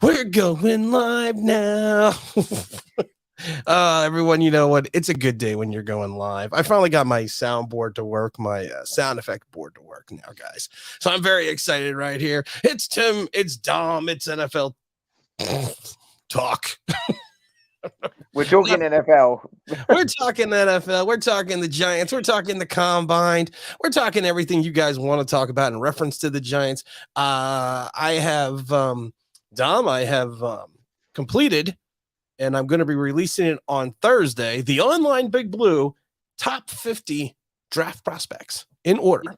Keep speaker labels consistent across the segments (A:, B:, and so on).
A: We're going live now. Everyone, you know what? It's a good day when you're going live. I finally got my soundboard to work, my sound effect board to work now, guys. So I'm very excited right here. It's Tim, it's Dom, it's NFL talk.
B: We're talking NFL.
A: We're talking NFL. We're talking the Giants. We're talking the Combine. We're talking everything you guys want to talk about in reference to the Giants. I have Dom. I have completed, and I'm going to be releasing it on Thursday. The online Big Blue top 50 draft prospects in order.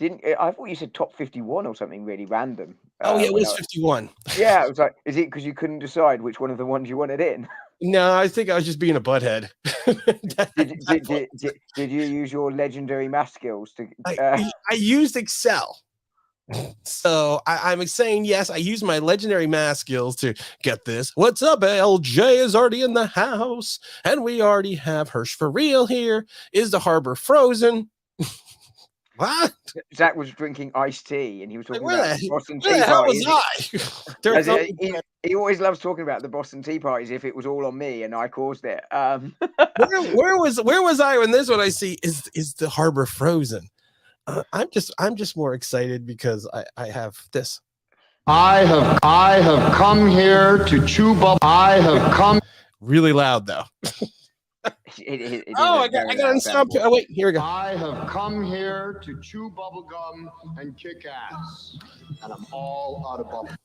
B: I thought you said top 51 or something really random.
A: Oh yeah, it was 51.
B: Yeah, it was like, is it because you couldn't decide which one of the ones you wanted in?
A: No, I think I was just being a butthead.
B: Did you use your legendary math skills to?
A: I used Excel. So I'm saying yes. I use my legendary math skills to get this. What's up? LJ is already in the house, and we already have Hirsch for real here. Is the harbor frozen? What?
B: Zach was drinking iced tea, and he was talking
A: about
B: the Boston
A: Tea
B: Tea
A: Party.
B: He always loves talking about the Boston Tea Parties if it was all on me and I caused it.
A: Where was I when this one I see is the harbor frozen? I'm just more excited because I have this.
C: I have come here to chew bubble. I have come
A: really loud though. I got a sound. Oh, wait, here we go.
C: I have come here to chew bubble gum and kick ass, and I'm all out of bubble.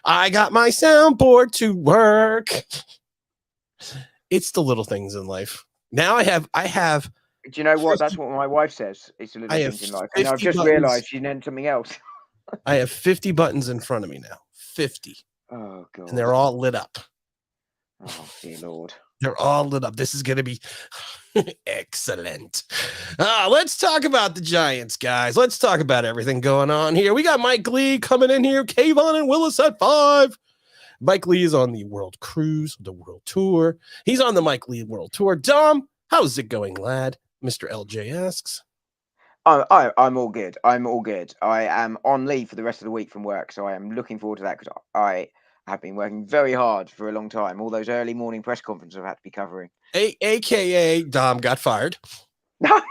A: I got my soundboard to work. It's the little things in life. Now I have.
B: Do you know what? That's what my wife says. It's the little things in life. And I've just realized she named something else.
A: I have 50 buttons in front of me now. 50.
B: Oh god.
A: And they're all lit up.
B: Oh dear Lord.
A: They're all lit up. This is going to be excellent. Let's talk about the Giants, guys. Let's talk about everything going on here. We got Mike Lee coming in here. Kayvon and Willis at 5. Mike Lee is on the World Cruise, the World Tour. He's on the Mike Lee World Tour. Dom, how's it going, lad? Mr. LJ asks.
B: I'm all good. I'm all good. I am on leave for the rest of the week from work, so I am looking forward to that because I have been working very hard for a long time. All those early morning press conferences I've had to be covering.
A: AKA Dom got fired. I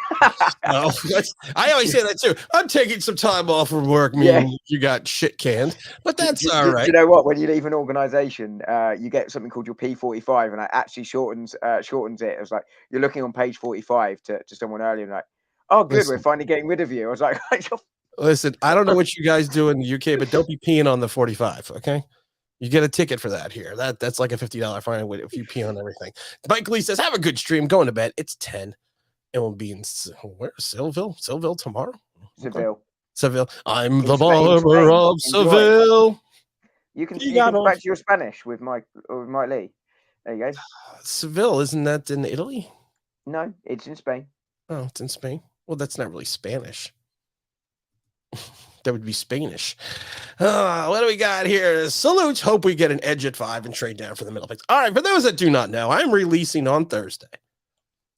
A: always say that too. I'm taking some time off from work, meaning you got shit canned, but that's all right.
B: You know what? When you leave an organization, you get something called your P45, and I actually shortens it. It was like, you're looking on page 45 to someone earlier, and like, oh, good, we're finally getting rid of you. I was like,
A: listen, I don't know what you guys do in the UK, but don't be peeing on the 45, okay? You get a ticket for that here. That's like a $50 fine if you pee on everything. Mike Lee says, have a good stream. Going to bed. It's 10. It will be in where? Seville tomorrow? Seville. I'm the barber of Seville.
B: You can practice your Spanish with Mike Lee. There you go.
A: Seville, isn't that in Italy?
B: No, it's in Spain.
A: Oh, it's in Spain. Well, that's not really Spanish. That would be Spanish. What do we got here? Salutes. Hope we get an edge at 5 and trade down for the middle picks. All right, for those that do not know, I'm releasing on Thursday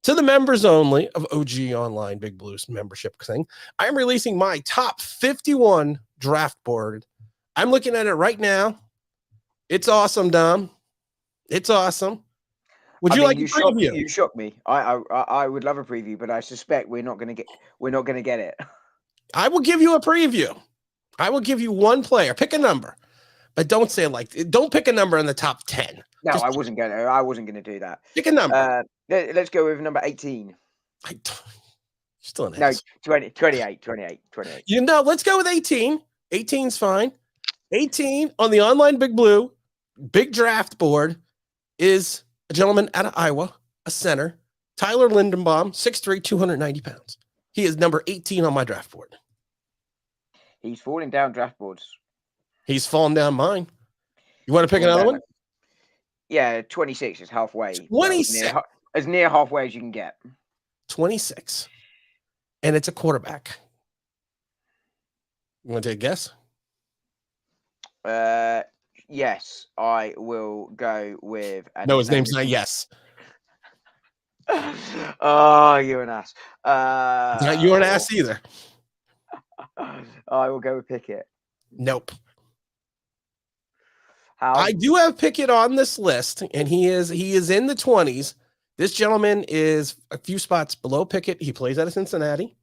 A: to the members only of OG Online Big Blues membership thing. I'm releasing my top 51 draft board. I'm looking at it right now. It's awesome, Dom. It's awesome. Would you like a preview?
B: You shocked me. I would love a preview, but I suspect we're not going to get it.
A: I will give you a preview. I will give you one player. Pick a number, but don't pick a number in the top 10.
B: No, I wasn't going to do that.
A: Pick a number.
B: Let's go with number 18.
A: Still an
B: ass. No, 28.
A: You know, let's go with 18. 18's fine. 18 on the online Big Blue big draft board is a gentleman out of Iowa, a center, Tyler Lindenbaum, 6'3", 290 pounds. He is number 18 on my draft board.
B: He's falling down draft boards.
A: He's falling down mine. You want to pick another one?
B: Yeah, 26 is halfway.
A: 26.
B: As near halfway as you can get.
A: 26. And it's a quarterback. You want to take a guess?
B: Yes, I will go with...
A: No, his name's not Yes.
B: Oh, you're an ass.
A: You're an ass either.
B: I will go with Pickett.
A: Nope.
B: How?
A: I do have Pickett on this list, and he is in the 20s. This gentleman is a few spots below Pickett. He plays out of Cincinnati.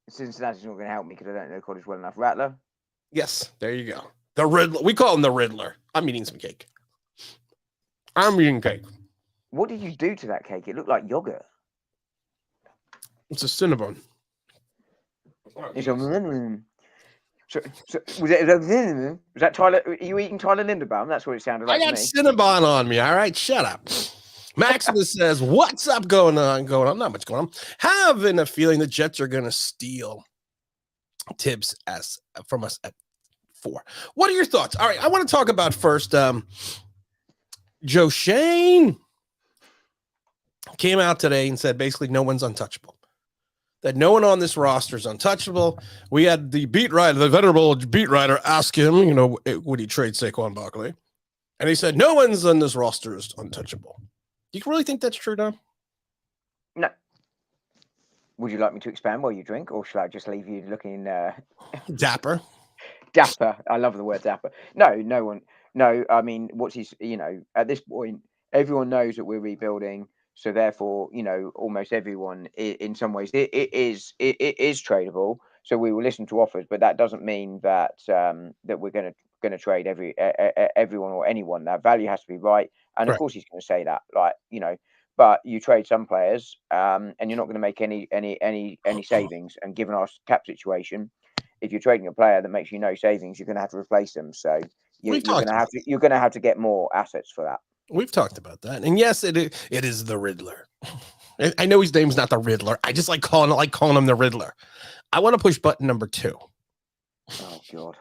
B: Cincinnati's not going to help me because I don't know college well enough. Rattler?
A: Yes, there you go. The Riddler. We call him the Riddler. I'm eating some cake. I'm eating cake.
B: What did you do to that cake? It looked like yogurt.
A: It's a Cinnabon.
B: It's a... So was that Tyler? Are you eating Tyler Linderbaum? That's what it sounded like
A: I got
B: to me.
A: Cinnabon on me. All right, shut up. Maximus says, "What's up going on? Not much going on. Having a feeling the Jets are going to steal Tibbs from us at 4. What are your thoughts? All right, I want to talk about first. Joe Shane came out today and said basically no one's untouchable. That no one on this roster is untouchable. We had the beat writer, the venerable beat writer, ask him, would he trade Saquon Barkley? And he said, no one's on this roster is untouchable. Do you really think that's true, Dom?
B: No. Would you like me to expand while you drink, or should I just leave you looking
A: Dapper?
B: Dapper. I love the word dapper. No one. No, I mean, at this point, everyone knows that we're rebuilding. So therefore, almost everyone in some ways it is tradable. So we will listen to offers, but that doesn't mean that that we're going to trade everyone or anyone. That value has to be right, and of course he's going to say that, But you trade some players, and you're not going to make any savings. And given our cap situation, if you're trading a player that makes you no savings, you're going to have to replace them. So you're going to have to get more assets for that.
A: We've talked about that, and yes, it is the Riddler. I know his name's not the Riddler. I just like calling him the Riddler. I want to push button number 2.
B: Oh God!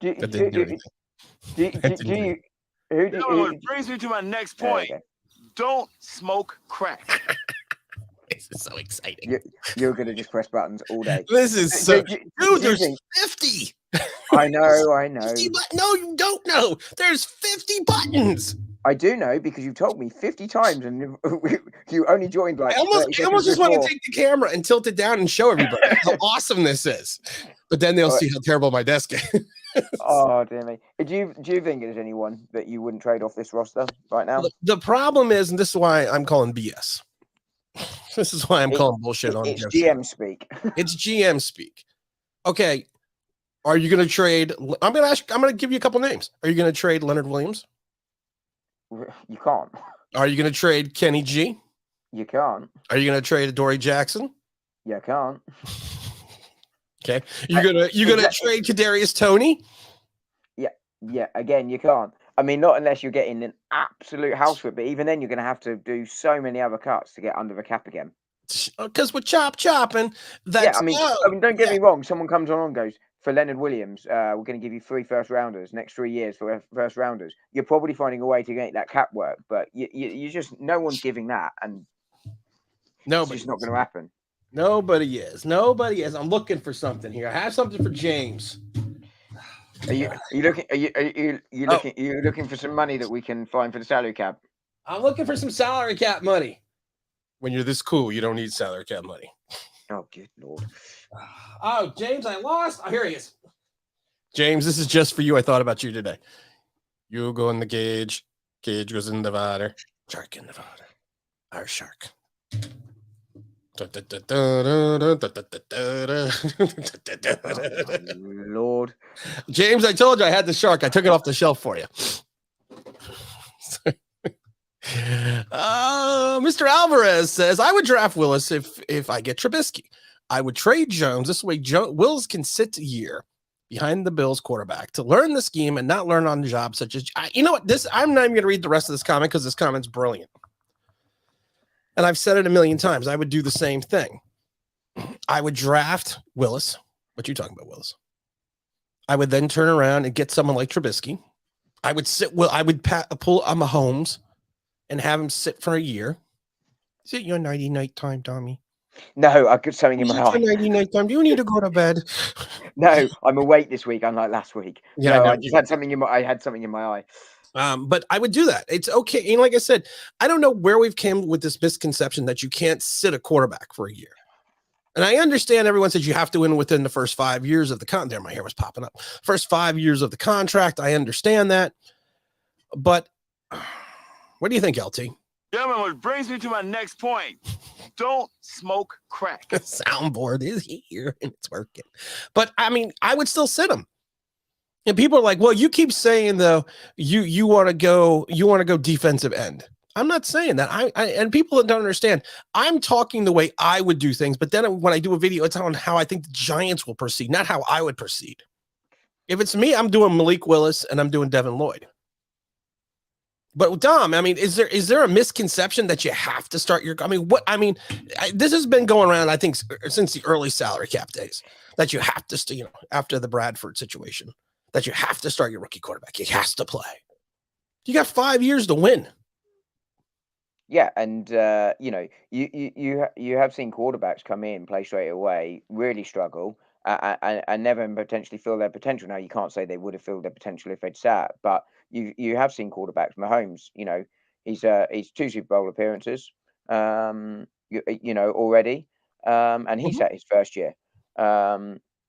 D: It brings me to my next point. Okay. Don't smoke crack.
A: This is so exciting.
B: You're going to just press buttons all day.
A: This is so... Dude, there's 50.
B: I know.
A: 50 no, you don't know. There's 50 buttons.
B: I do know because you've told me 50 times and you only joined like...
A: I almost just want to take the camera and tilt it down and show everybody how awesome this is. But then they'll see how terrible my desk is.
B: Oh, dear me. Do you think there's anyone that you wouldn't trade off this roster right now?
A: The problem is, and this is why I'm calling BS. This is why I'm calling bullshit on
B: it's GM speak.
A: It's GM speak. Okay. Are you going to trade? I'm going to give you a couple names. Are you going to trade Leonard Williams?
B: You can't.
A: Are you going to trade Kenny G?
B: You can't.
A: Are you going to trade Adoree Jackson?
B: You can't.
A: Okay. You're gonna trade Kadarius Toney?
B: Yeah. Again, you can't. I mean, not unless you're getting an absolute house for it, but even then, you're going to have to do so many other cuts to get under the cap again.
A: Because we're chopping.
B: I mean, don't get me wrong. Someone comes on and goes, for Leonard Williams, we're going to give you 3 first rounders next 3 years for first rounders. You're probably finding a way to get that cap work, but you just no one's giving that, and it's just not going to happen.
A: Nobody is. I'm looking for something here. I have something for James.
B: Are you looking for some money that we can find for the salary cap?
A: I'm looking for some salary cap money. When you're this cool, you don't need salary cap money.
B: Oh, good Lord.
A: Oh, James, I lost. Oh, here he is. James, this is just for you. I thought about you today. You go in the cage. Cage goes in the water. Shark in the water. Our shark.
B: Lord.
A: James, I told you I had the shark. I took it off the shelf for you. Mr. Alvarez says, I would draft Willis if I get Trubisky. I would trade Jones. This way, Willis can sit a year behind the Bills quarterback to learn the scheme and not learn on the job. Such as, you know what? I'm not even going to read the rest of this comment because this comment's brilliant. And I've said it a million times. I would do the same thing. I would draft Willis. What you talking about, Willis? I would then turn around and get someone like Trubisky. I would pull Mahomes and have him sit for a year. Is it your nighty-night time, Tommy?
B: No, I got something in my eye.
A: Nighty-night time. Do you need to go to bed?
B: No, I'm awake this week, unlike last week.
A: Yeah,
B: no, I just had something in my. I had something in my eye.
A: But I would do that. It's okay. And like I said, I don't know where we've came with this misconception that you can't sit a quarterback for a year. And I understand everyone says you have to win within the first 5 years of the contract. There, my hair was popping up. First 5 years of the contract. I understand that. But what do you think, LT?
D: Gentlemen, which brings me to my next point. Don't smoke crack.
A: The soundboard is here and it's working. But I mean, I would still sit him. And people are like, well, you keep saying though, you want to go defensive end. I'm not saying that. I and people don't understand. I'm talking the way I would do things, but then when I do a video, it's on how I think the Giants will proceed, not how I would proceed. If it's me, I'm doing Malik Willis and I'm doing Devin Lloyd. But Dom, I mean, is there a misconception that you have to start your? I mean, this has been going around, I think, since the early salary cap days, that you have to, after the Bradford situation, that you have to start your rookie quarterback. He has to play. You got 5 years to win.
B: Yeah, and you have seen quarterbacks come in, play straight away, really struggle, and never potentially feel their potential. Now you can't say they would have filled their potential if they'd sat, but you have seen quarterbacks. Mahomes, he's 2 Super Bowl appearances, already, and he sat his first year.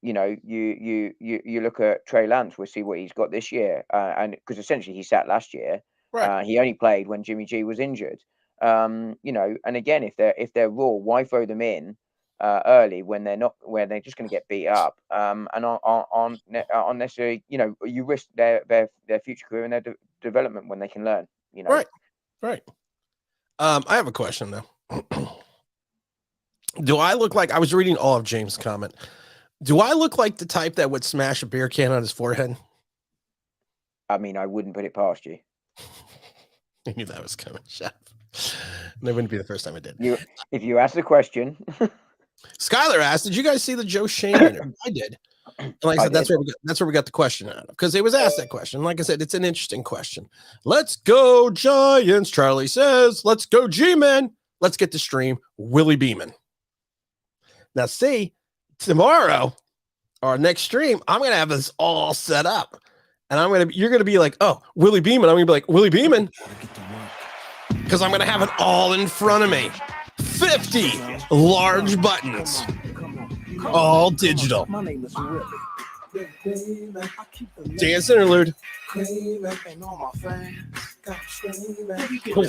B: You look at Trey Lance, we'll see what he's got this year, and because essentially he sat last year.
A: Right.
B: He only played when Jimmy G was injured. And again, if they're raw, why throw them in early when they're just going to get beat up? And aren't necessarily, you risk their future career and their development when they can learn.
A: Right. I have a question though. Do I look like, I was reading all of James' comment. Do I look like the type that would smash a beer can on his forehead?
B: I mean, I wouldn't put it past you.
A: I knew that was coming, Chef. That wouldn't be the first time I did.
B: If you ask the question.
A: Skylar asked, did you guys see the Joe Shane interview? I did. And like I said, that's where we got the question out of, because it was asked that question. Like I said, it's an interesting question. Let's go Giants, Charlie says. Let's go G-Men. Let's get the stream. Willie Beeman. Now see, tomorrow, our next stream, I'm going to have this all set up. And you're going to be like, oh, Willie Beeman. I'm going to be like, Willie Beeman. Because I'm going to have it all in front of me. 50 large buttons. All digital. Dance interlude.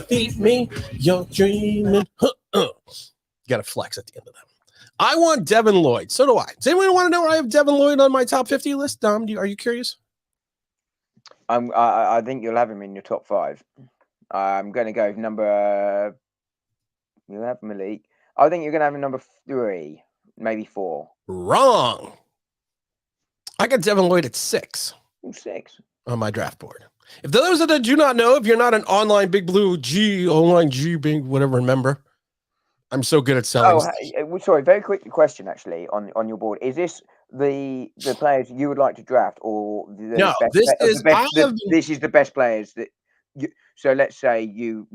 A: Beat me, you're dreaming. You got to flex at the end of that. I want Devin Lloyd. So do I. Does anyone want to know where I have Devin Lloyd on my top 50 list? Dom, are you curious?
B: I think you'll have him in your top 5. I'm going to go number. You'll have Malik. I think you're going to have him number 3, maybe 4.
A: Wrong. I got Devin Lloyd at 6.
B: 6
A: on my draft board. If those that do not know, if you're not an online Big Blue big whatever member, I'm so good at selling.
B: Oh, sorry. Very quick question, actually, on your board. Is this the players you would like to draft, or
A: no?
B: This is the best players that. So let's say you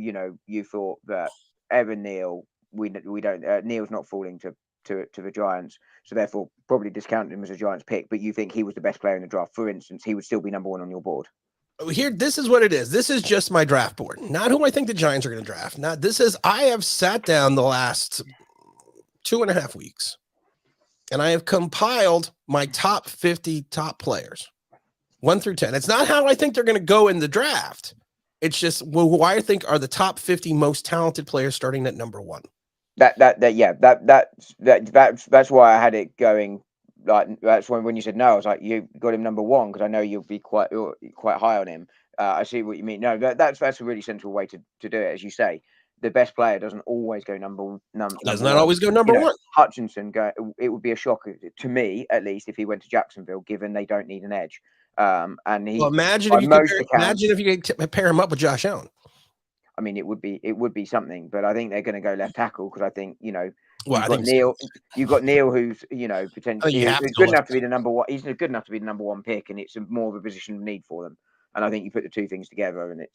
B: thought that Evan Neal, we don't Neal's not falling to the Giants, so therefore probably discounted him as a Giants pick. But you think he was the best player in the draft, for instance, he would still be number 1 on your board.
A: Here, this is what it is. This is just my draft board, not who I think the Giants are going to draft. Not this is. I have sat down the last 2.5 weeks, and I have compiled my top 50 top players, 1 through 10. It's not how I think they're going to go in the draft. It's just who I think are the top 50 most talented players starting at number 1. That's
B: why I had it going. Like that's when you said no, I was like, you got him number 1 because I know you'll be quite high on him. I see what you mean. No, that's a really central way to do it. As you say, the best player doesn't always go number.
A: Does not always go number 1.
B: Hutchinson it would be a shock to me, at least, if he went to Jacksonville, given they don't need an edge. And he.
A: Well, imagine if you could pair him up with Josh Allen.
B: I mean, it would be something, but I think they're going to go left tackle because I think
A: Well,
B: you've got Neal. You've got Neal, who's potentially he's good enough to be the number 1. He's good enough to be the number 1 pick, and it's more of a position of need for them. And I think you put the 2 things together, and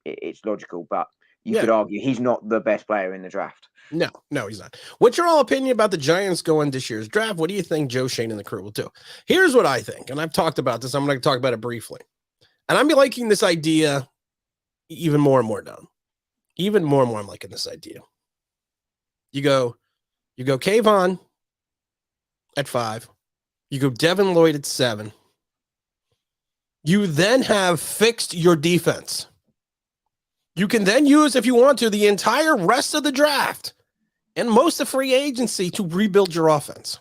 B: it's logical. But you could argue he's not the best player in the draft.
A: No, he's not. What's your all opinion about the Giants going this year's draft? What do you think Joe Shane and the crew will do? Here's what I think, and I've talked about this. I'm going to talk about it briefly, and I'm liking this idea even more and more. Down, even more and more. I'm liking this idea. You go Kayvon, at 5. You go Devin Lloyd at 7. You then have fixed your defense. You can then use, if you want to, the entire rest of the draft and most of free agency to rebuild your offense.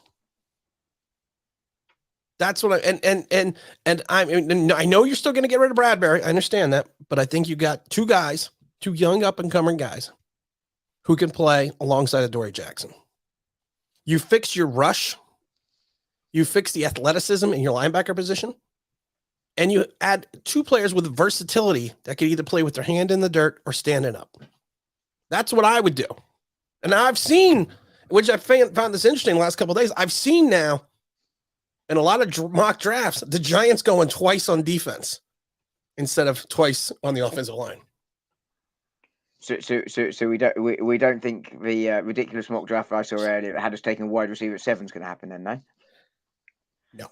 A: That's what I know you're still going to get rid of Bradbury. I understand that, but I think you got 2 guys, 2 young up and coming guys who can play alongside of Dory Jackson. You fix your rush. You fix the athleticism in your linebacker position. And you add 2 players with versatility that could either play with their hand in the dirt or standing up. That's what I would do. And I've seen, which I found this interesting the last couple of days, I've seen now in a lot of mock drafts, the Giants going twice on defense instead of twice on the offensive line.
B: So we don't think the ridiculous mock draft I saw earlier that had us taking a wide receiver at 7 is going to happen then, no?
A: No.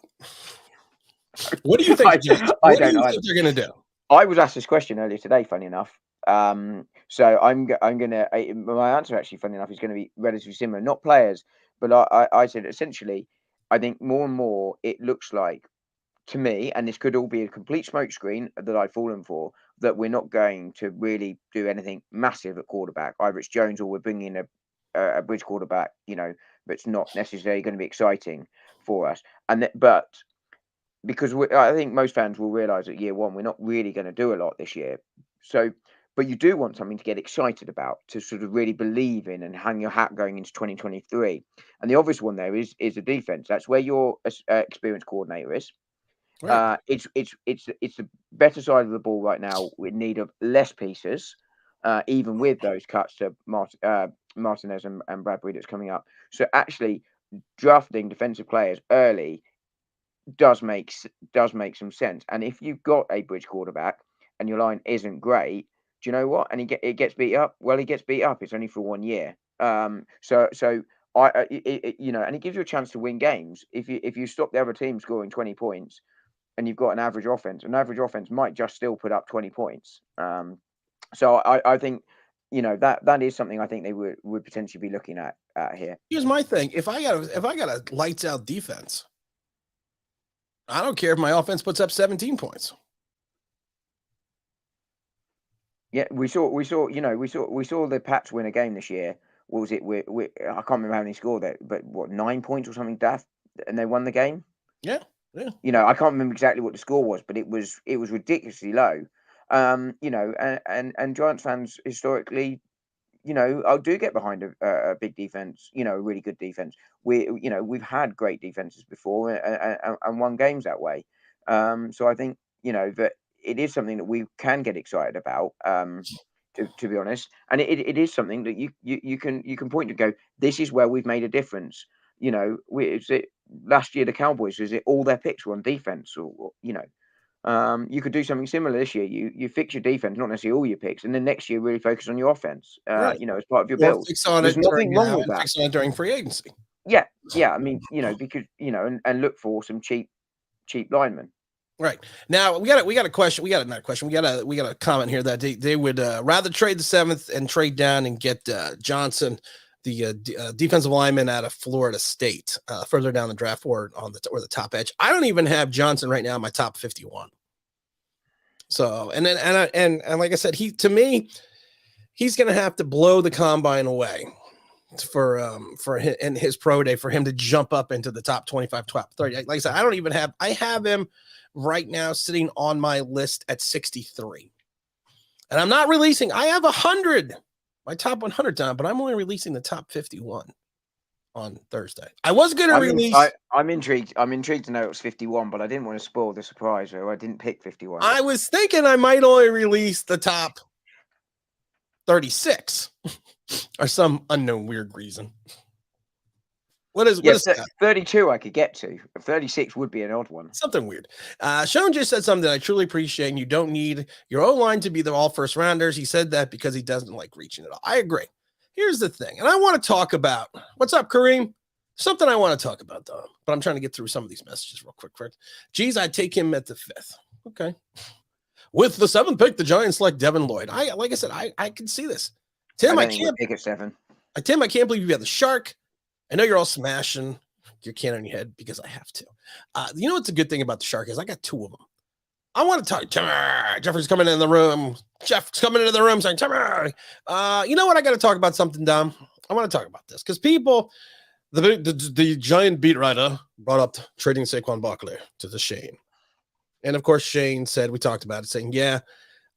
A: What do you think?
B: I don't know.
A: Think they're going to do?
B: I was asked this question earlier today, funny enough. So I'm gonna. My answer, actually, funny enough, is going to be relatively similar. Not players, but I said essentially, I think more and more it looks like to me, and this could all be a complete smokescreen that I've fallen for, that we're not going to really do anything massive at quarterback. Either it's Jones or we're bringing in a bridge quarterback, that's not necessarily going to be exciting for us. But because I think most fans will realise at year 1 we're not really going to do a lot this year. So, but you do want something to get excited about, to sort of really believe in and hang your hat going into 2023. And the obvious one there is the defense. That's where your experienced coordinator is. Right. It's the better side of the ball right now. We need of less pieces, even with those cuts to Martinez and Bradbury that's coming up. So actually, drafting defensive players early does make some sense. And if you've got a bridge quarterback and your line isn't great, do you know what? And it gets beat up. Well, he gets beat up. It's only for 1 year. So and it gives you a chance to win games. If you stop the other team scoring 20 points. And you've got an average offense might just still put up 20 points. So I think, that is something I think they would potentially be looking at here.
A: Here's my thing. If I got a lights out defense, I don't care if my offense puts up 17 points.
B: Yeah, we saw the Pats win a game this year. What was it? I can't remember how many scored there, but 9 points or something, Daft, and they won the game.
A: Yeah. Yeah.
B: I can't remember exactly what the score was, but it was ridiculously low. And Giants fans historically, I do get behind a big defense, a really good defense. We've had great defenses before and won games that way. So I think, that it is something that we can get excited about, to be honest. And it is something that you can point to go, this is where we've made a difference. Last year the Cowboys, was it all their picks were on defense, or you could do something similar this year. You fix your defense, not necessarily all your picks, and then next year really focus on your offense. Right. As part of your build.
A: There's nothing wrong with that. Fix on it during free agency.
B: Yeah. I mean, because and look for some cheap linemen.
A: Right. Now we got a question. We got a comment here that they would rather trade the 7th and trade down and get Johnson, the defensive lineman out of Florida State, further down the draft board or the top edge. I don't even have Johnson right now in my top 51. So, and like I said, he's going to have to blow the combine away for him, and his pro day for him to jump up into the top 25, top 30. Like I said, I have him right now sitting on my list at 63. And I'm not releasing. I have 100. My top 100 down, but I'm only releasing the top 51 on Thursday. I was going to release.
B: I'm intrigued. I'm intrigued to know it was 51, but I didn't want to spoil the surprise. So I didn't pick 51.
A: I was thinking I might only release the top 36 or some unknown weird reason. What is
B: 32 I could get to. 36 would be an odd one.
A: Something weird. Sean just said something that I truly appreciate, and you don't need your O-line to be the all first rounders. He said that because he doesn't like reaching it all. I agree. Here's the thing, and I want to talk about, what's up, Kareem? Something I want to talk about, though, but I'm trying to get through some of these messages real quick. Geez, I'd take him at the 5th. Okay. With the 7th pick, the Giants select Devin Lloyd. Like I said, I can see this. Tim, I can't
B: pick at 7.
A: Tim, I can't believe you have the Shark. I know you're all smashing your can on your head because I have to. You know what's a good thing about the Shark is I got 2 of them. I want to talk. Jeffrey's coming in the room. Jeff's coming into the room saying, you know what? I got to talk about something, Dom. I want to talk about this because people, the giant beat writer brought up trading Saquon Barkley to the Shane. And of course, Shane said, we talked about it, saying, yeah,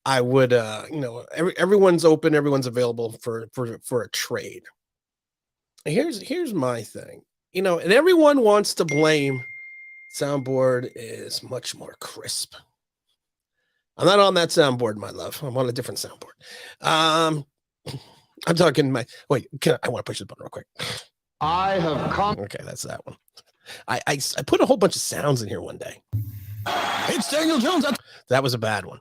A: I would, everyone's open, everyone's available for a trade. And here's my thing, and everyone wants to blame soundboard is much more crisp. I'm not on that soundboard, my love. I'm on a different soundboard. I'm talking I want to push this button real quick.
C: I have come.
A: Okay, that's that one. I put a whole bunch of sounds in here one day. It's Daniel Jones. That was a bad one.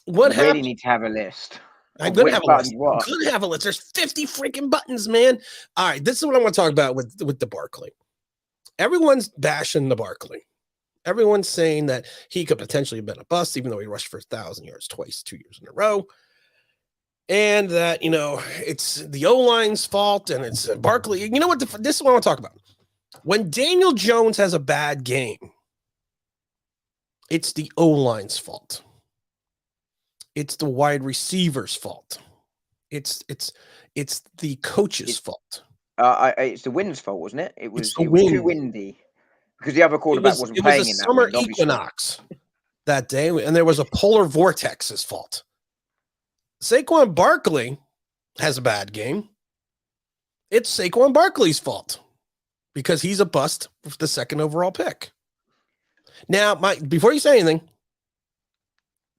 A: What happened?
B: Really need to have a list.
A: I'm gonna have a list. I'm gonna have a list. There's 50 freaking buttons, man. All right, this is what I want to talk about with the Barkley. Everyone's bashing the Barkley. Everyone's saying that he could potentially have been a bust, even though he rushed for 1,000 yards twice, 2 years in a row. And that, it's the O-line's fault and it's Barkley. You know what? This is what I want to talk about. When Daniel Jones has a bad game, it's the O-line's fault. It's the wide receiver's fault. It's the coach's fault.
B: It's the wind's fault, wasn't it? It was too windy. Because the other quarterback wasn't playing in that
A: summer
B: wind,
A: equinox that day, and there was a polar vortex's fault. Saquon Barkley has a bad game. It's Saquon Barkley's fault because he's a bust with the 2nd overall pick. Now, before you say anything,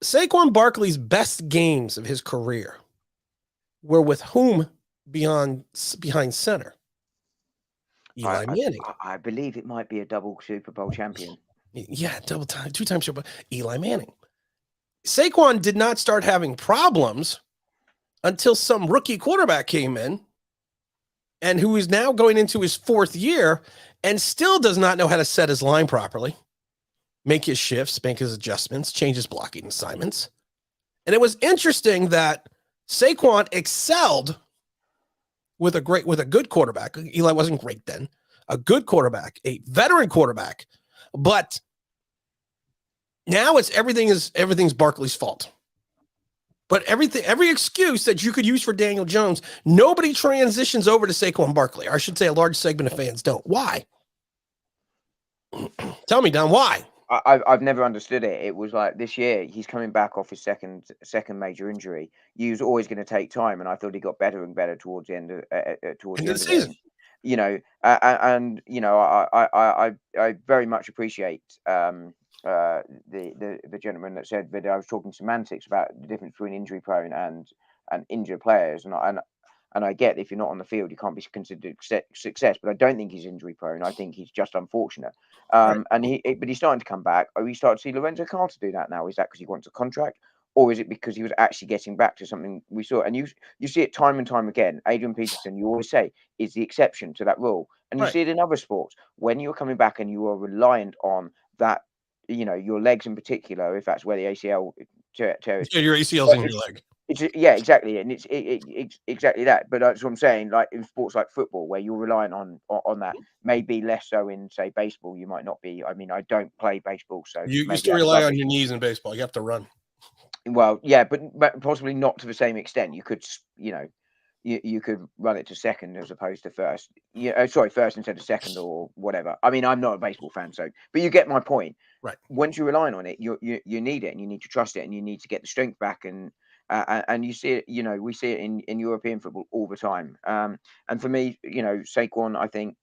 A: Saquon Barkley's best games of his career were with whom behind center? Eli Manning.
B: I believe it might be a double Super Bowl champion.
A: Yeah, 2-time Super Bowl. Eli Manning. Saquon did not start having problems until some rookie quarterback came in and who is now going into his 4th year and still does not know how to set his line properly, make his shifts, make his adjustments, change his blocking assignments. And it was interesting that Saquon excelled with a good quarterback. Eli wasn't great then. A good quarterback, a veteran quarterback, but now everything's Barkley's fault. But every excuse that you could use for Daniel Jones, nobody transitions over to Saquon Barkley. Or I should say a large segment of fans don't. Why? Tell me, Don, why?
B: I've never understood it. It was like this year he's coming back off his second major injury. He was always going to take time, and I thought he got better and better towards the end of the
A: season.
B: I very much appreciate the gentleman that said that I was talking semantics about the difference between injury prone and injured players, and I get if you're not on the field, you can't be considered success. But I don't think he's injury prone. I think he's just unfortunate. But he's starting to come back. Are we starting to see Lorenzo Carter do that now? Is that because he wants a contract, or is it because he was actually getting back to something we saw? And you see it time and time again. Adrian Peterson, you always say, is the exception to that rule, and you see it in other sports when you're coming back and you are reliant on that. Your legs in particular, if that's where the ACL tear is.
A: Yeah, your ACL's in your leg.
B: Yeah, exactly, and it's exactly that. But that's what I'm saying. Like in sports like football, where you're relying on that, maybe less so in say baseball. You might not be. I mean, I don't play baseball, so
A: you still rely on your knees in baseball. You have to run.
B: Well, yeah, but possibly not to the same extent. You could, you could run it to second as opposed to first. First instead of second or whatever. I mean, I'm not a baseball fan, but you get my point.
A: Right.
B: Once you're relying on it, you need it, and you need to trust it, and you need to get the strength back, and you see it. We see it in European football all the time. And for me, Saquon, I think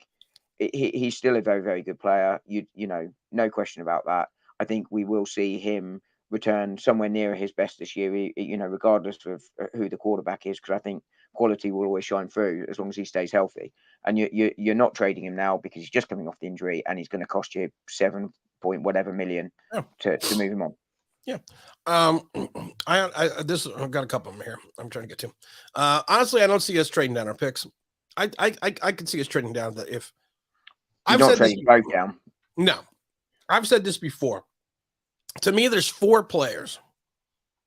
B: he's still a very, very good player. No question about that. I think we will see him return somewhere near his best this year, regardless of who the quarterback is, because I think quality will always shine through as long as he stays healthy. And you're not trading him now because he's just coming off the injury and he's going to cost you 7 point whatever million to move him on.
A: Yeah. I've got a couple of them here. I'm trying to get to. Honestly, I don't see us trading down our picks. I can see us trading down that if
B: I've said this down.
A: No, I've said this before. To me, there's 4 players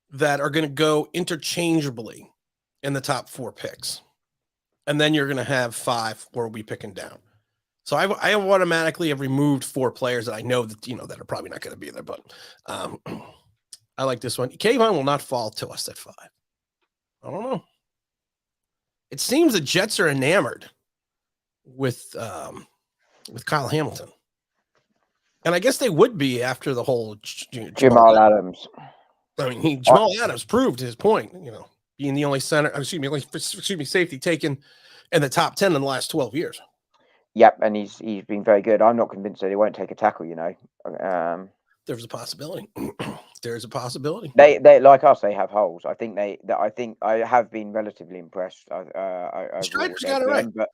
A: that are going to go interchangeably in the top 4 picks. And then you're going to have 5 where we'll be picking down. So I automatically have removed 4 players that I know that that are probably not going to be there. But I like this one. Kayvon will not fall to us at 5. I don't know. It seems the Jets are enamored with Kyle Hamilton, and I guess they would be after the whole
B: Jamal Adams.
A: I mean, Jamal Adams proved his point. Being the only safety taken in the top 10 in the last 12 years.
B: Yep, and he's been very good. I'm not convinced that he won't take a tackle.
A: There's a possibility. There's a possibility.
B: They like us. They have holes. I think I have been relatively impressed.
A: Strider's got it right, but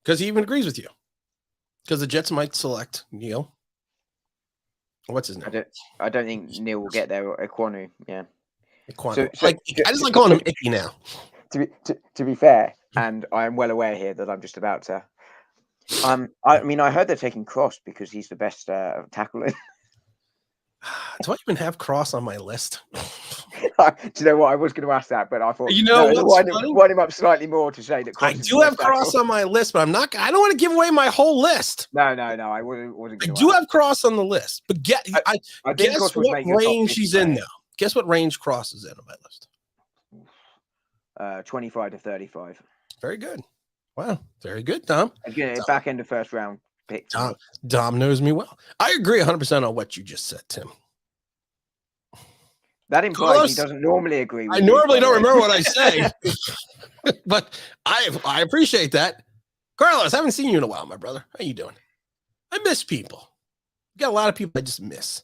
A: because he even agrees with you. Because the Jets might select Neil. What's his name?
B: I don't think Neil will get there. Ekwonu, yeah.
A: Ekwonu. I just like calling him Icky now.
B: To be fair, and I am well aware here that I'm just about to. I mean, I heard they're taking Cross because he's the best tackler.
A: Do I even have Cross on my list?
B: Do you know what? I was going to ask that, but I thought wind him up slightly more to say that Cross
A: I do have Cross on my list, but I don't want to give away my whole list.
B: No, I wasn't.
A: I do have Cross on the list, but guess what range he's in now. Guess what range Cross is in on my
B: list? 25 to 35.
A: Very good. Wow, very good, Dom.
B: Again, back end of first round pick.
A: Dom knows me well. I agree 100% on what you just said, Tim.
B: That implies he doesn't normally agree with
A: I normally don't remember what I say, but I appreciate that. Carlos, I haven't seen you in a while, my brother. How you doing? I miss people. You got a lot of people I just miss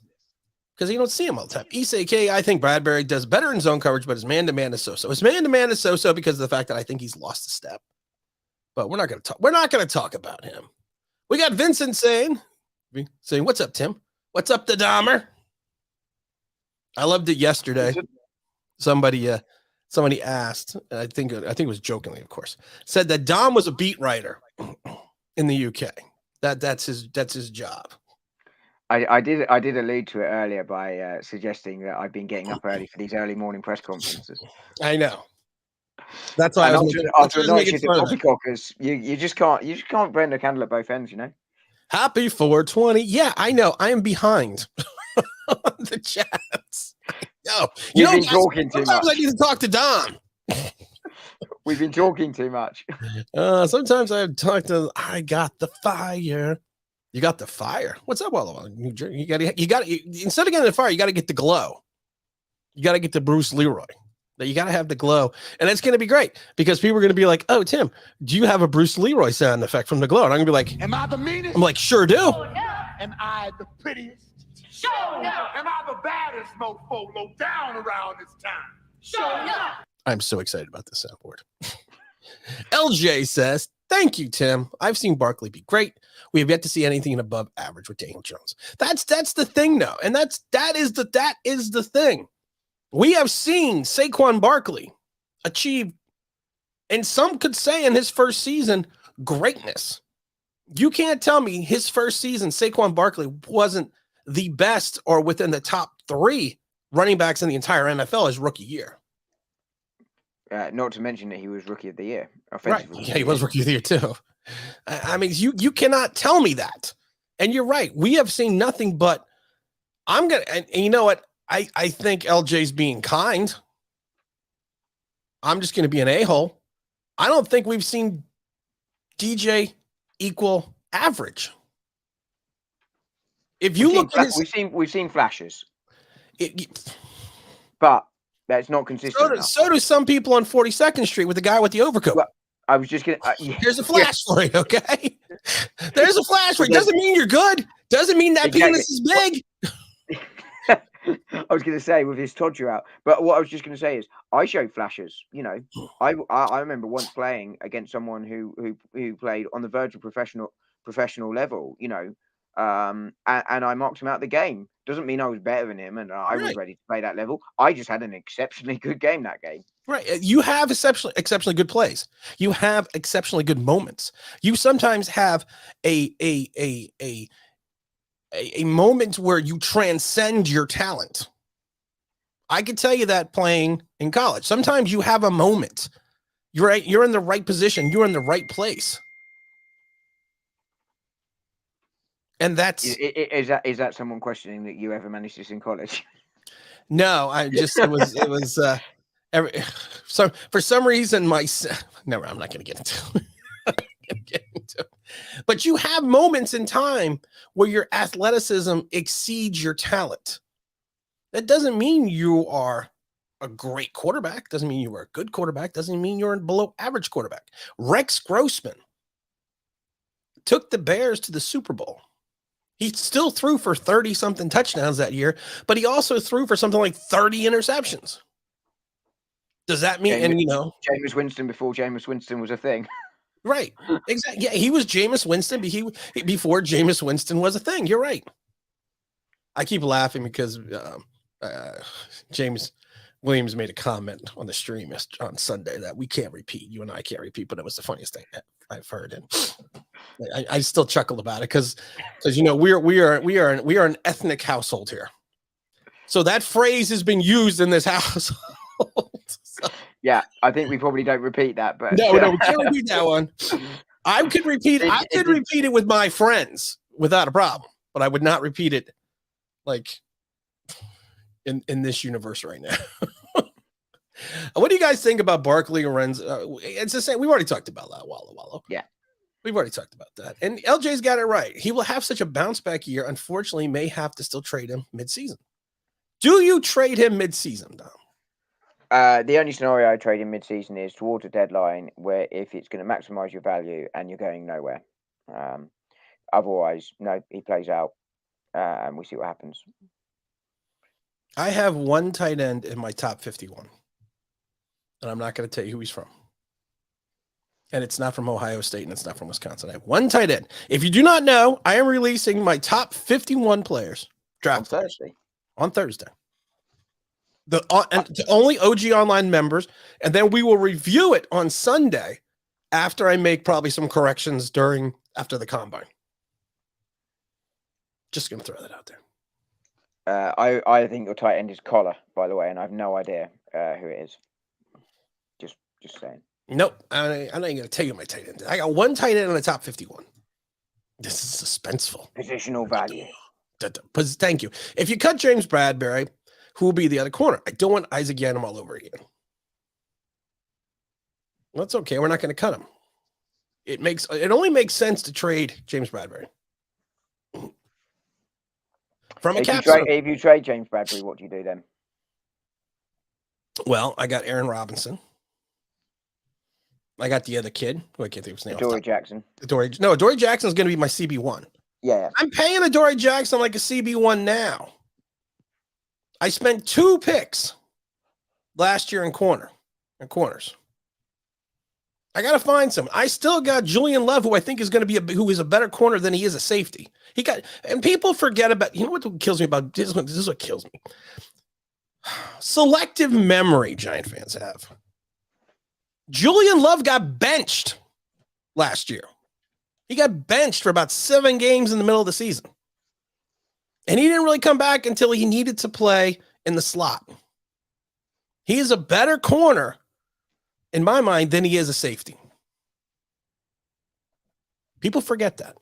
A: because you don't see them all the time. EST, I think Bradbury does better in zone coverage, but his man-to-man is so-so. His man-to-man is so-so because of the fact that I think he's lost a step. But we're not going to talk about him. We got Vincent saying, "What's up, Tim? What's up, the Dahmer?" I loved it yesterday. Somebody asked, and I think it was jokingly, of course, said that Dom was a beat writer in the UK. That's his job.
B: I did allude to it earlier by suggesting that I've been getting up early for these early morning press conferences.
A: I know. That's why
B: after a night shift at Poppycockers, you just can't burn the candle at both ends,
A: Happy 420. Yeah, I know. I am behind the chats. No,
B: you've been talking too much.
A: Sometimes I need to talk to Dom.
B: We've been talking too much.
A: Sometimes I talk to. I got the fire. You got the fire. What's up, all New Jersey? You got instead of getting the fire, you got to get the glow. You got to get the Bruce Leroy. That you got to have the glow, and it's going to be great because people are going to be like, "Oh, Tim, do you have a Bruce Leroy sound effect from the glow?" And I'm going to be like,
C: "Am I the meanest?"
A: I'm like, "Sure do."
C: Am I the prettiest? Sure enough. Am I the baddest mofo low down around this time? Sure enough.
A: I'm so excited about this soundboard. LJ says, "Thank you, Tim. I've seen Barkley be great. We have yet to see anything above average with Daniel Jones." That's the thing, though, and that is the thing. We have seen Saquon Barkley achieve, and some could say in his first season, greatness. You can't tell me his first season, Saquon Barkley wasn't the best or within the top 3 running backs in the entire NFL his rookie year.
B: Not to mention that he was rookie of the year.
A: Right. Yeah, he was rookie of the year too. I mean, you cannot tell me that. And you're right. We have seen nothing but and you know what? I think LJ's being kind. I'm just going to be an a-hole. I don't think we've seen DJ equal average. If you look at
B: we've seen flashes, but that's not consistent.
A: So do some people on 42nd Street with the guy with the overcoat.
B: Well, I was just going to.
A: There's a flash for you, okay? There's a flash for you. Doesn't mean you're good. Doesn't mean that penis is big.
B: I was going to say with his todger out, but what I was just going to say is I show flashes. I remember once playing against someone who played on the verge of professional level. And I marked him out the game. Doesn't mean I was better than him and I was ready to play that level. I just had an exceptionally good game that game.
A: Right. You have exceptionally good plays. You have exceptionally good moments. You sometimes have a moment where you transcend your talent. I could tell you that playing in college. Sometimes you have a moment. You're in the right position. You're in the right place. And that's
B: Is that someone questioning that you ever managed this in college?
A: no, I just it was so for some reason never I'm not going to get into it. But you have moments in time where your athleticism exceeds your talent. That doesn't mean you are a great quarterback, doesn't mean you are a good quarterback, doesn't mean you're a below average quarterback. Rex Grossman took the Bears to the Super Bowl. He still threw for 30 something touchdowns that year, but he also threw for something like 30 interceptions. Does that mean,
B: Jameis Winston before Jameis Winston was a thing.
A: Right. Exactly. Yeah, he was Jameis Winston before Jameis Winston was a thing. You're right. I keep laughing because James Williams made a comment on the stream on Sunday that we can't repeat. You and I can't repeat, but it was the funniest thing I've heard. And I still chuckled about it because we are an ethnic household here. So that phrase has been used in this house. So,
B: yeah, I think we probably don't repeat that, but
A: no, we can't repeat that one. I could repeat it with my friends without a problem, but I would not repeat it like in this universe right now. What do you guys think about Barkley and Renz? It's the same. We've already talked about that. Walla.
B: Yeah.
A: We've already talked about that. And LJ's got it right. He will have such a bounce back year. Unfortunately, may have to still trade him mid-season. Do you trade him mid-season, Dom?
B: The only scenario I trade in mid-season is towards a deadline where if it's going to maximize your value and you're going nowhere. Otherwise, no, he plays out and we see what happens.
A: I have one tight end in my top 51. And I'm not going to tell you who he's from. And it's not from Ohio State and it's not from Wisconsin. I have one tight end. If you do not know, I am releasing my top 51 players draft on Thursday. And to only OG Online members, and then we will review it on Sunday after I make probably some corrections after the combine. Just going to throw that out there.
B: I think your tight end is Collar, by the way, and I have no idea who it is. Just saying.
A: Nope, I'm not even going to tell you my tight end. I got one tight end in the top 51. This is suspenseful.
B: Positional value.
A: Thank you. If you cut James Bradbury, who will be the other corner? I don't want Isaac Yannem all over again. That's okay. We're not going to cut him. It only makes sense to trade James Bradbury.
B: If you trade James Bradbury, what do you do then?
A: Well, I got Aaron Robinson. I got the other kid who I can't think of his name.
B: Adoree Jackson.
A: Adoree Jackson is going to be my CB1.
B: Yeah.
A: I'm paying Adoree Jackson like a CB1 now. I spent 2 picks last year in corners. I got to find some. I still got Julian Love, who I think is going to be who is a better corner than he is a safety. And people forget about, what kills me about this? This is what kills me. Selective memory Giant fans have. Julian Love got benched last year. He got benched for about 7 games in the middle of the season. And he didn't really come back until he needed to play in the slot. He is a better corner, in my mind, than he is a safety. People forget that.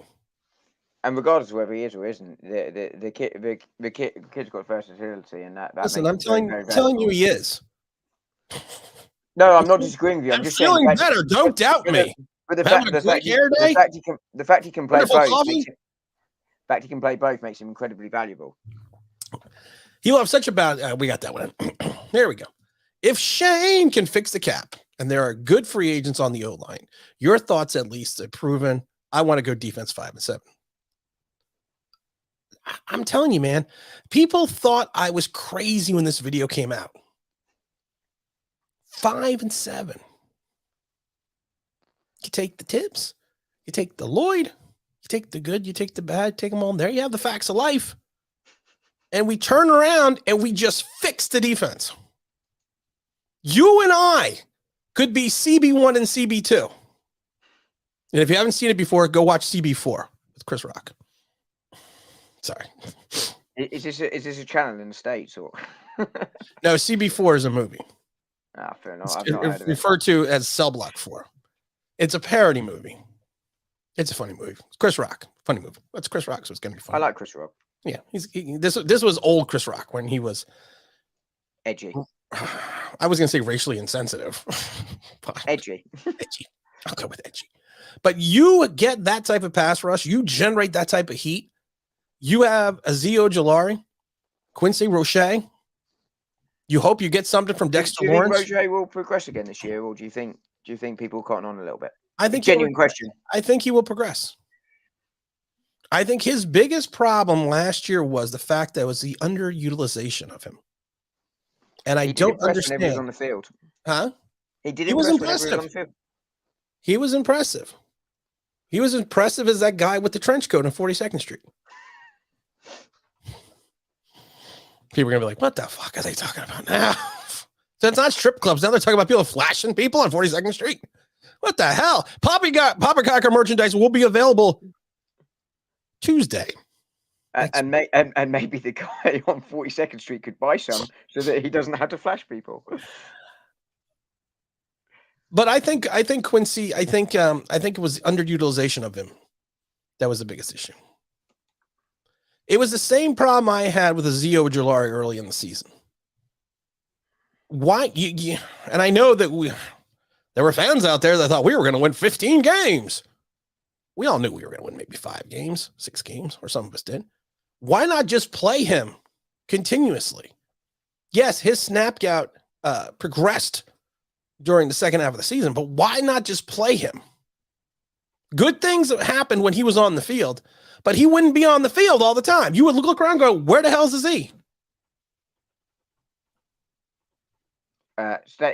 B: And regardless of whether he is or isn't, the kid's got versatility, and that.
A: Listen, I'm telling you, he is.
B: No, I'm not disagreeing with you. I'm just
A: feeling
B: saying
A: better. Don't doubt me.
B: But the fact he can play both makes him incredibly valuable.
A: He'll have such a bad. We got that one. There we go. If Shane can fix the cap, and there are good free agents on the O-line, your thoughts at least are proven. I want to go defense 5 and 7. I'm telling you, man, people thought I was crazy when this video came out. 5 and 7. You take the tips, you take the Lloyd, you take the good, you take the bad, take them all. There you have the facts of life. And we turn around and we just fix the defense. You and I could be CB1 and CB2. And if you haven't seen it before, go watch CB4 with Chris Rock. Sorry.
B: Is this a channel in the States or?
A: No, CB4 is a movie.
B: Fair enough.
A: It's referred to as Cell Block 4. It's a parody movie. It's a funny movie. It's Chris Rock. Funny movie. That's Chris Rock, so it's gonna be fun.
B: I like Chris Rock.
A: Yeah, this was old Chris Rock when he was
B: Edgy.
A: I was gonna say racially insensitive.
B: Edgy.
A: Edgy. I'll go with edgy. But you get that type of pass rush, you generate that type of heat. You have Azeez Ojulari, Quincy Roche. You hope you get something from Dexter Lawrence.
B: Do you think Roche will progress again this year, or do you think people will cotton on a little bit?
A: I think
B: genuine question.
A: I think he will progress. I think his biggest problem last year was the fact that it was the underutilization of him. And I don't understand.
B: Whenever he was on the field.
A: Huh?
B: He was impressive. On the field.
A: He was impressive. He was impressive as that guy with the trench coat on 42nd Street. People are going to be like, what the fuck are they talking about now? So it's not strip clubs. Now they're talking about people flashing people on 42nd Street. What the hell? Poppycocker merchandise will be available Tuesday.
B: And maybe the guy on 42nd Street could buy some so that he doesn't have to flash people.
A: But I think Quincy, I think it was underutilization of him. That was the biggest issue. It was the same problem I had with Azeez Ojulari early in the season. Why and I know that there were fans out there that thought we were going to win 15 games. We all knew we were going to win maybe 5 games, 6 games, or some of us did. Why not just play him continuously? Yes, his snap count progressed during the second half of the season, but why not just play him? Good things happened when he was on the field, but he wouldn't be on the field all the time. You would look around and go, where the hell is he?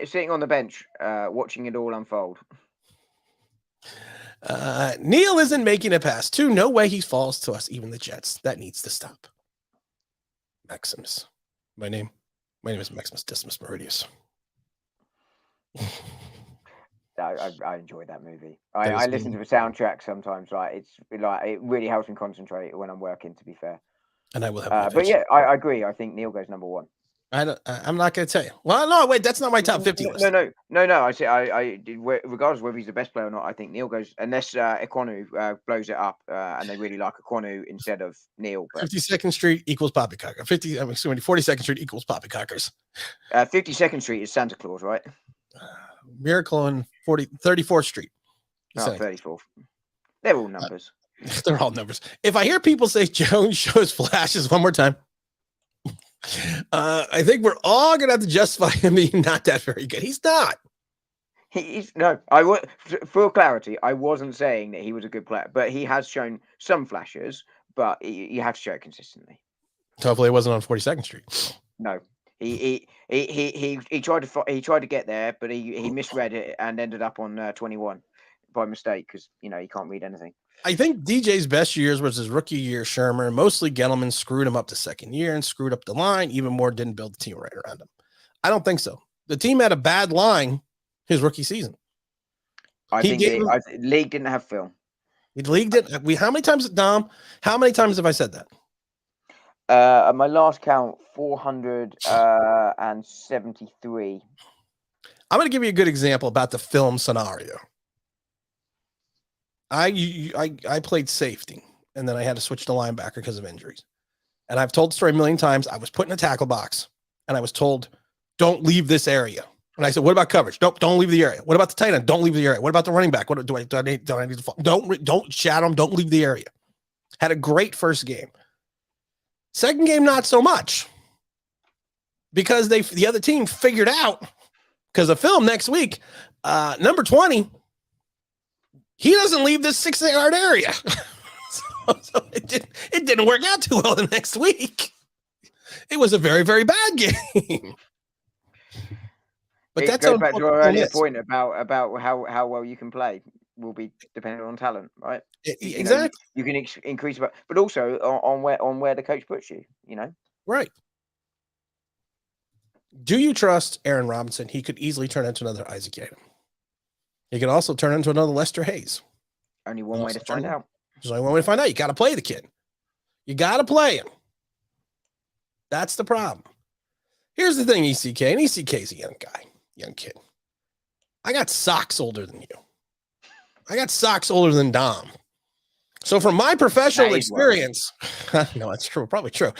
B: Sitting on the bench, watching it all unfold.
A: Neal isn't making a pass. 2, no way he falls to us, even the Jets. That needs to stop. Maximus. My name is Maximus Decimus Meridius.
B: I enjoy that movie. I listen to the soundtrack sometimes. It really helps me concentrate when I'm working, to be fair.
A: And I will have
B: but yeah, I agree. I think Neal goes number 1.
A: I'm not going to tell you. Well, no, wait, that's not my top 50 list.
B: No. I say regardless of whether he's the best player or not, I think Neal goes, unless Ekwonu blows it up, and they really like Ekwonu instead of Neal.
A: 52nd Street equals poppycocker. 42nd Street equals poppycockers.
B: 52nd Street is Santa Claus, right?
A: Miracle on 34th Street.
B: No, 34th. They're all numbers.
A: They're all numbers. If I hear people say Jones shows flashes one more time, I think we're all going to have to justify him being not that very good. He's not. For clarity, I wasn't saying that he was a good player, but he has shown some flashes, but you have to show it consistently. Hopefully it wasn't on 42nd Street.
B: No. He tried to get there, but he misread it and ended up on 21 by mistake because he can't read anything.
A: I think DJ's best years was his rookie year. Shermer, mostly Gettleman, screwed him up the second year and screwed up the line. Even more, didn't build the team right around him. I don't think so. The team had a bad line his rookie season.
B: I think the league didn't have film.
A: The league didn't. How many times, Dom? How many times have I said that?
B: At my last count, 473.
A: I'm going to give you a good example about the film scenario. I played safety, and then I had to switch to linebacker because of injuries. And I've told the story a million times. I was put in a tackle box, and I was told, "Don't leave this area." And I said, "What about coverage? Don't leave the area. What about the tight end? Don't leave the area. What about the running back? What do I need to fall? Don't shadow him. Don't leave the area." Had a great first game. Second game, not so much, because the other team figured out because of film next week. Number 20. He doesn't leave this 6-yard area. so it didn't work out too well the next week. It was a very, very bad game. But that's
B: goes back to our earlier point about how well you can play will be dependent on talent, right?
A: Exactly.
B: You can increase, but also on where the coach puts you.
A: Right. Do you trust Aaron Robinson? He could easily turn into another Isaac Yiadom. He could also turn into another Lester Hayes.
B: Only one way to find out.
A: There's only one way to find out. You got to play the kid. You got to play him. That's the problem. Here's the thing, ECK. And ECK's a young kid. I got socks older than you. I got socks older than Dom. So from my professional
B: That is worrying.
A: experience, no, that's true. Probably true.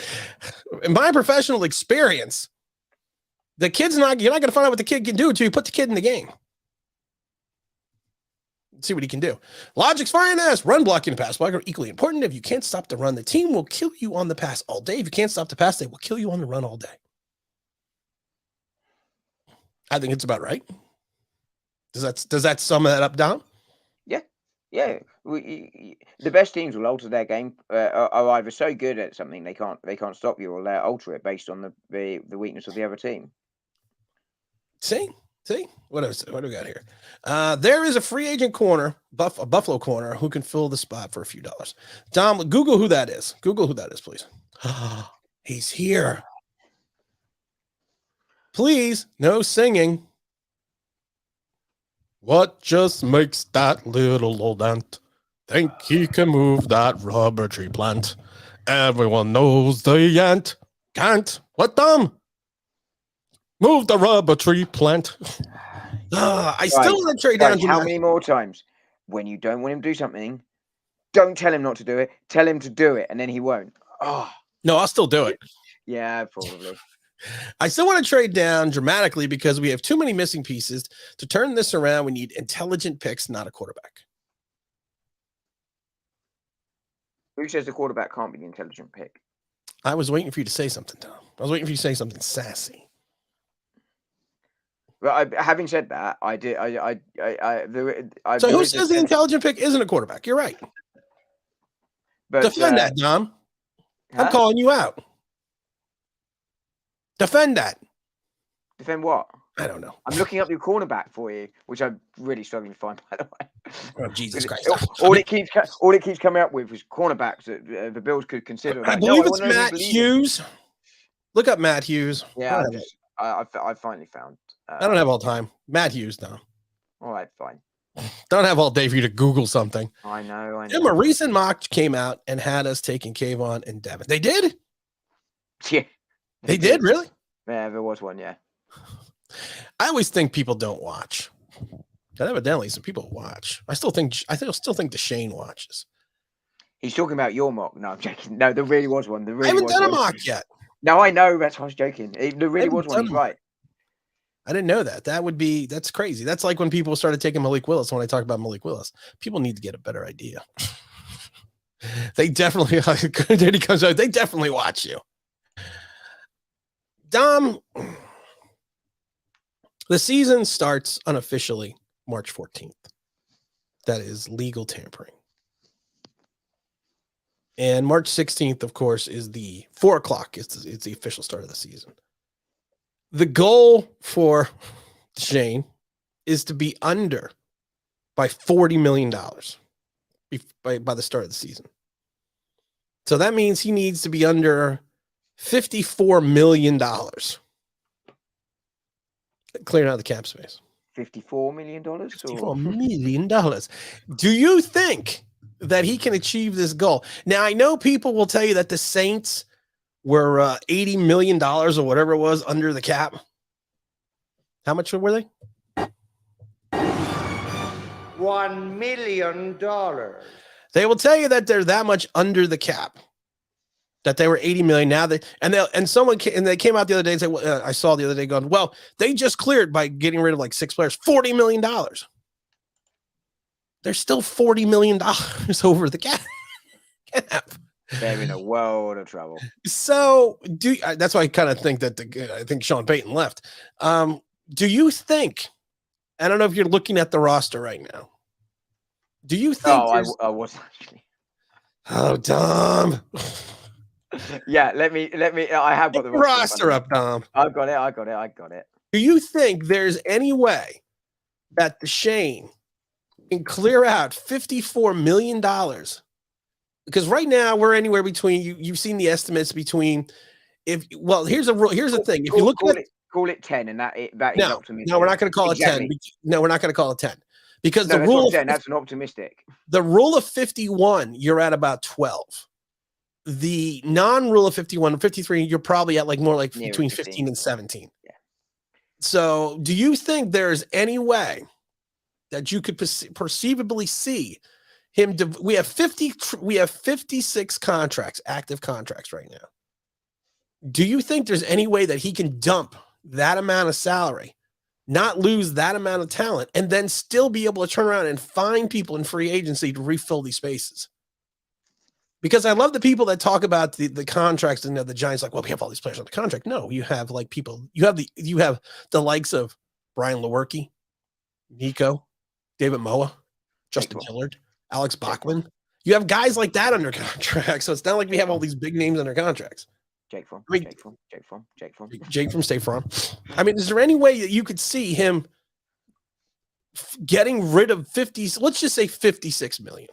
A: In my professional experience, you're not going to find out what the kid can do until you put the kid in the game. See what he can do. Logic's fine as run blocking and pass blocking are equally important. If you can't stop the run, the team will kill you on the pass all day. If you can't stop the pass, they will kill you on the run all day. I think it's about right. Does that sum that up, Dom?
B: Yeah. The best teams will alter their game. Are either so good at something they can't stop you, or they'll alter it based on the weakness of the other team.
A: See, what do we got here? There is a free agent corner, a Buffalo corner, who can fill the spot for a few dollars. Dom, Google who that is. Google who that is, please. He's here. Please, no singing. What just makes that little old ant think he can move that rubber tree plant? Everyone knows the ant can't. What, Dom? Move the rubber tree plant. I still want to trade down.
B: How many more times? When you don't want him to do something, don't tell him not to do it. Tell him to do it, and then he won't. Oh.
A: No, I'll still do it.
B: Yeah, probably.
A: I still want to trade down dramatically because we have too many missing pieces. To turn this around, we need intelligent picks, not a quarterback.
B: Who says the quarterback can't be the intelligent pick?
A: I was waiting for you to say something, Tom. I was waiting for you to say something sassy.
B: Well, having said that, I did.
A: So who says the intelligent pick isn't a quarterback? You're right. But, defend that, Dom. Huh? I'm calling you out. Defend that.
B: Defend what?
A: I don't know.
B: I'm looking up your cornerback for you, which I'm really struggling to find, by the way.
A: Oh, Jesus Christ.
B: All it keeps coming up with was cornerbacks that the Bills could consider.
A: I believe it's Matt Hughes. Look up Matt Hughes.
B: Yeah, I finally found.
A: I don't have all time. Matt Hughes, Dom.
B: All right, fine.
A: Don't have all day for you to Google something.
B: I know.
A: A recent mock came out and had us taking Kayvon and Devin. They did?
B: Yeah.
A: They did, really?
B: Yeah, there was one, yeah.
A: I always think people don't watch. But evidently, some people watch. I still think DeShane watches.
B: He's talking about your mock. No, I'm joking. No, there really was one. I
A: haven't done a mock yet.
B: No, I know. That's why I was joking. There really was one. He's right.
A: I didn't know that. That's crazy. That's like when people started taking Malik Willis. When I talk about Malik Willis, people need to get a better idea. They definitely, he comes out. They definitely watch you. Dom, the season starts unofficially March 14th. That is legal tampering. And March 16th, of course, is the 4:00. It's the official start of the season. The goal for Shane is to be under by $40 million by the start of the season. So that means he needs to be under $54 million. Clearing out the cap space.
B: $54 million?
A: $54 million. Do you think that he can achieve this goal? Now, I know people will tell you that the Saints were $80 million or whatever it was under the cap. How much were they?
E: $1 million.
A: They will tell you that they're that much under the cap. That they were 80 million. Now they came out the other day and said, I saw the other day going, well, they just cleared by getting rid of like 6 players, $40 million. They're still $40 million over the cap.
B: They're in a world of trouble.
A: So that's why I kind of think that I think Sean Payton left. Do you think, I don't know if you're looking at the roster right now. Do you think?
B: Oh, I was actually.
A: Oh, Dom.
B: Yeah, let me. I have got the
A: roster up, Dom.
B: I got it.
A: Do you think there's any way that DeShane can clear out $54 million? Because right now we're anywhere between you've seen the estimates between here's the thing. If you look at
B: call it 10, and that is optimistic.
A: No, we're not going to call it 10. No, we're not going to call it 10 because the rule of
B: 10, that's an optimistic.
A: The rule of 51, you're at about 12. The non-rule of 51, 53, you're probably at between 15 and 17.
B: Yeah.
A: So do you think there's any way that you could perceivably see We have 56 contracts, active contracts right now. Do you think there's any way that he can dump that amount of salary, not lose that amount of talent, and then still be able to turn around and find people in free agency to refill these spaces? Because I love the people that talk about the contracts and the Giants, like, well, we have all these players on the contract. No, you have like people, you have the likes of Brian Lewerke, Nico, David Moa, Justin Tillard, Alex Bachman. You have guys like that under contract. So it's not like we have all these big names under contracts. Jake from State Farm. I mean, is there any way that you could see him getting rid of 50, let's just say 56 million,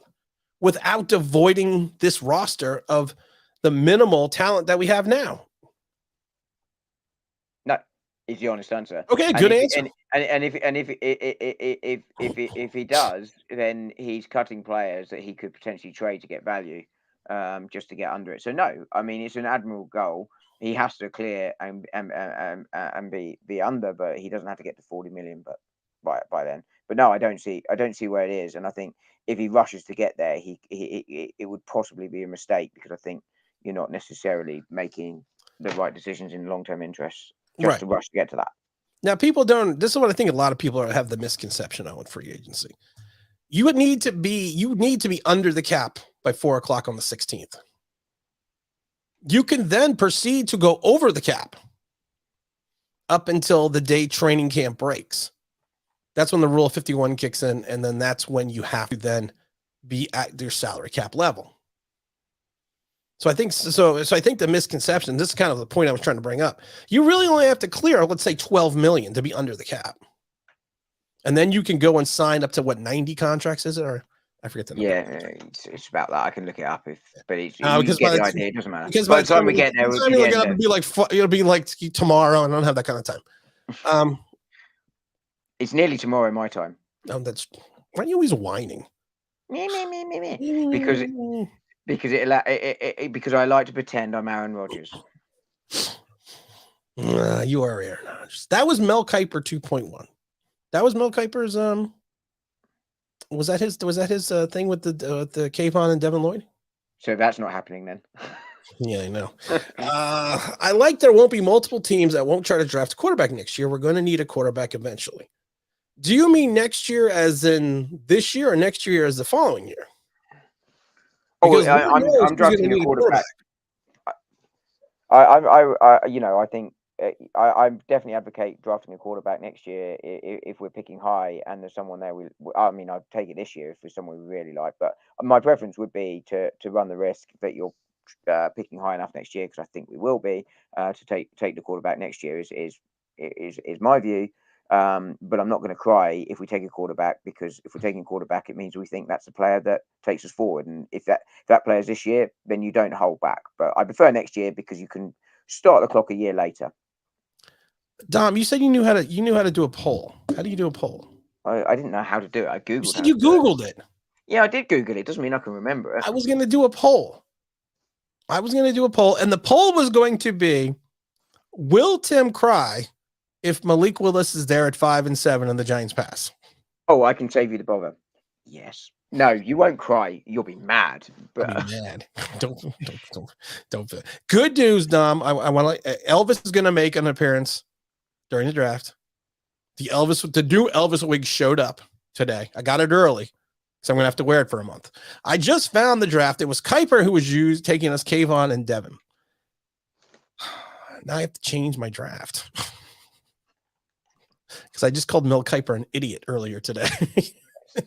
A: without avoiding this roster of the minimal talent that we have now?
B: No, is the honest answer.
A: Okay, good answer.
B: And if he does, then he's cutting players that he could potentially trade to get value, just to get under it. So no, I mean, it's an admirable goal. He has to clear and be under, but he doesn't have to get to 40 million. But by then, but no, I don't see where it is. And I think if he rushes to get there, it would possibly be a mistake, because I think you're not necessarily making the right decisions in long-term interests just to rush to get to that.
A: Now, people don't. This is what I think a lot of people have the misconception on with free agency. You need to be under the cap by 4 o'clock on the 16th. You can then proceed to go over the cap up until the day training camp breaks. That's when the rule of 51 kicks in, and then that's when you have to then be at your salary cap level. So I think the misconception, this is kind of the point I was trying to bring up. You really only have to clear, let's say, 12 million to be under the cap. And then you can go and sign up to 90 contracts, is it? Or I forget the number.
B: Yeah, it's about that. I can look it up but you get the idea. It doesn't matter.
A: Because by the time we get there, it'll be like tomorrow, and I don't have that kind of time.
B: It's nearly tomorrow my time.
A: Oh, why are you always whining?
B: Because I like to pretend I'm Aaron Rodgers.
A: You are Aaron Rodgers. That was Mel Kiper 2.1. That was Mel Kiper's. Was that his thing with the Kayvon and Devin Lloyd?
B: So that's not happening then.
A: Yeah, I know. I like there won't be multiple teams that won't try to draft a quarterback next year. We're going to need a quarterback eventually. Do you mean next year as in this year, or next year as the following year?
B: Because I'm drafting a quarterback. I think I definitely advocate drafting a quarterback next year if we're picking high and there's someone there. I'd take it this year if there's someone we really like. But my preference would be to run the risk that you're picking high enough next year, because I think we will be, to take the quarterback next year is my view. But I'm not going to cry if we take a quarterback, because if we're taking a quarterback, it means we think that's the player that takes us forward. And if that player's this year, then you don't hold back. But I prefer next year, because you can start the clock a year later.
A: Dom, you said you knew how to do a poll. How do you do a poll?
B: I didn't know how to do it. I Googled.
A: You said you Googled it.
B: Yeah, I did Google it. Doesn't mean I can remember it.
A: I was going to do a poll. And the poll was going to be, will Tim cry if Malik Willis is there at 5-7 and the Giants pass?
B: Oh, I can save you the bother. Yes. No, you won't cry. You'll be mad. But
A: I'll be mad. Don't. Good news, Dom. I want to. Elvis is going to make an appearance during the draft. The new Elvis wig showed up today. I got it early, so I'm going to have to wear it for a month. I just found the draft. It was Kiper who was taking us Kayvon and Devin. Now I have to change my draft. Because I just called Mel Kiper an idiot earlier today.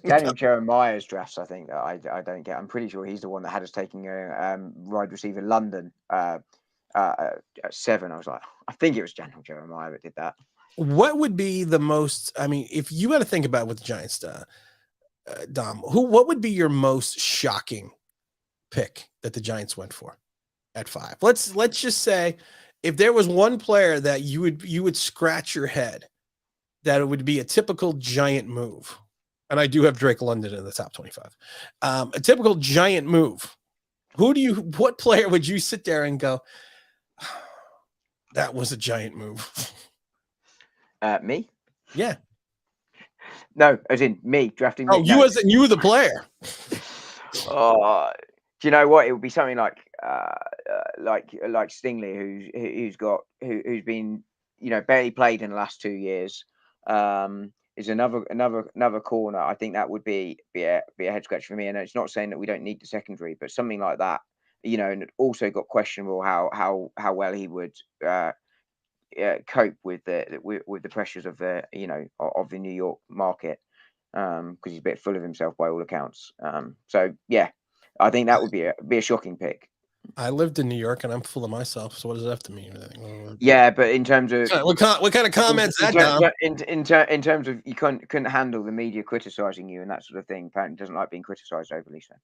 B: Daniel Jeremiah's drafts, I think, that I don't get. I'm pretty sure he's the one that had us taking a wide receiver London at 7. I was like, I think it was Daniel Jeremiah that did that.
A: What would be the most? I mean, if you had to think about it with the Giants, Dom, what would be your most shocking pick that the Giants went for at 5? Let's just say if there was one player that you would scratch your head, that it would be a typical Giant move. And I do have Drake London in the top 25. A typical Giant move. What player would you sit there and go, that was a Giant move?
B: Me?
A: Yeah.
B: No, as in me drafting.
A: Oh, you as in you the player.
B: Oh, do you know what? It would be something like Stingley, who's been barely played in the last 2 years. Is another corner. I think that would be a head scratch for me. And it's not saying that we don't need the secondary, but something like that, and it also got questionable how well he would cope with the pressures of of the New York market, because he's a bit full of himself by all accounts. So yeah, I think that would be a shocking pick.
A: I lived in New York and I'm full of myself. So what does that have to mean?
B: Yeah, but in terms of
A: what kind of comments that, Dom?
B: in terms of you couldn't handle the media criticizing you and that sort of thing. Apparently, doesn't like being criticized overly. So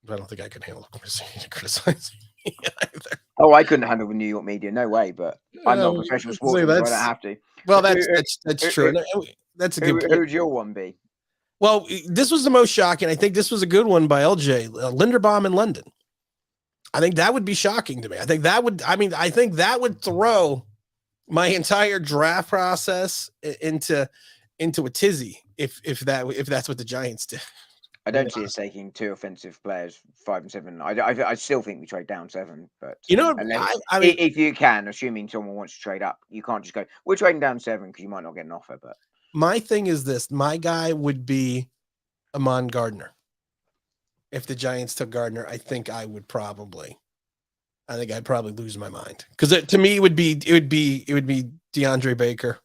A: I don't think I can handle criticizing either.
B: Oh, I couldn't handle the New York media. No way. But I'm not a professional sportsman, so I don't have to.
A: Well, that's true. That's a good point.
B: Who would your one be?
A: Well, this was the most shocking. I think this was a good one by LJ Linderbaum in London. I think that would be shocking to me. I think that would throw my entire draft process into a tizzy if that's what the Giants did.
B: I don't see us taking 2 offensive players, 5 and 7. I still think we trade down 7, but if you can, assuming someone wants to trade up, you can't just go, we're trading down 7 because you might not get an offer. But
A: my thing is this: my guy would be Amon Gardner. If the Giants took Gardner, I think I'd probably lose my mind, because to me it would be DeAndre Baker,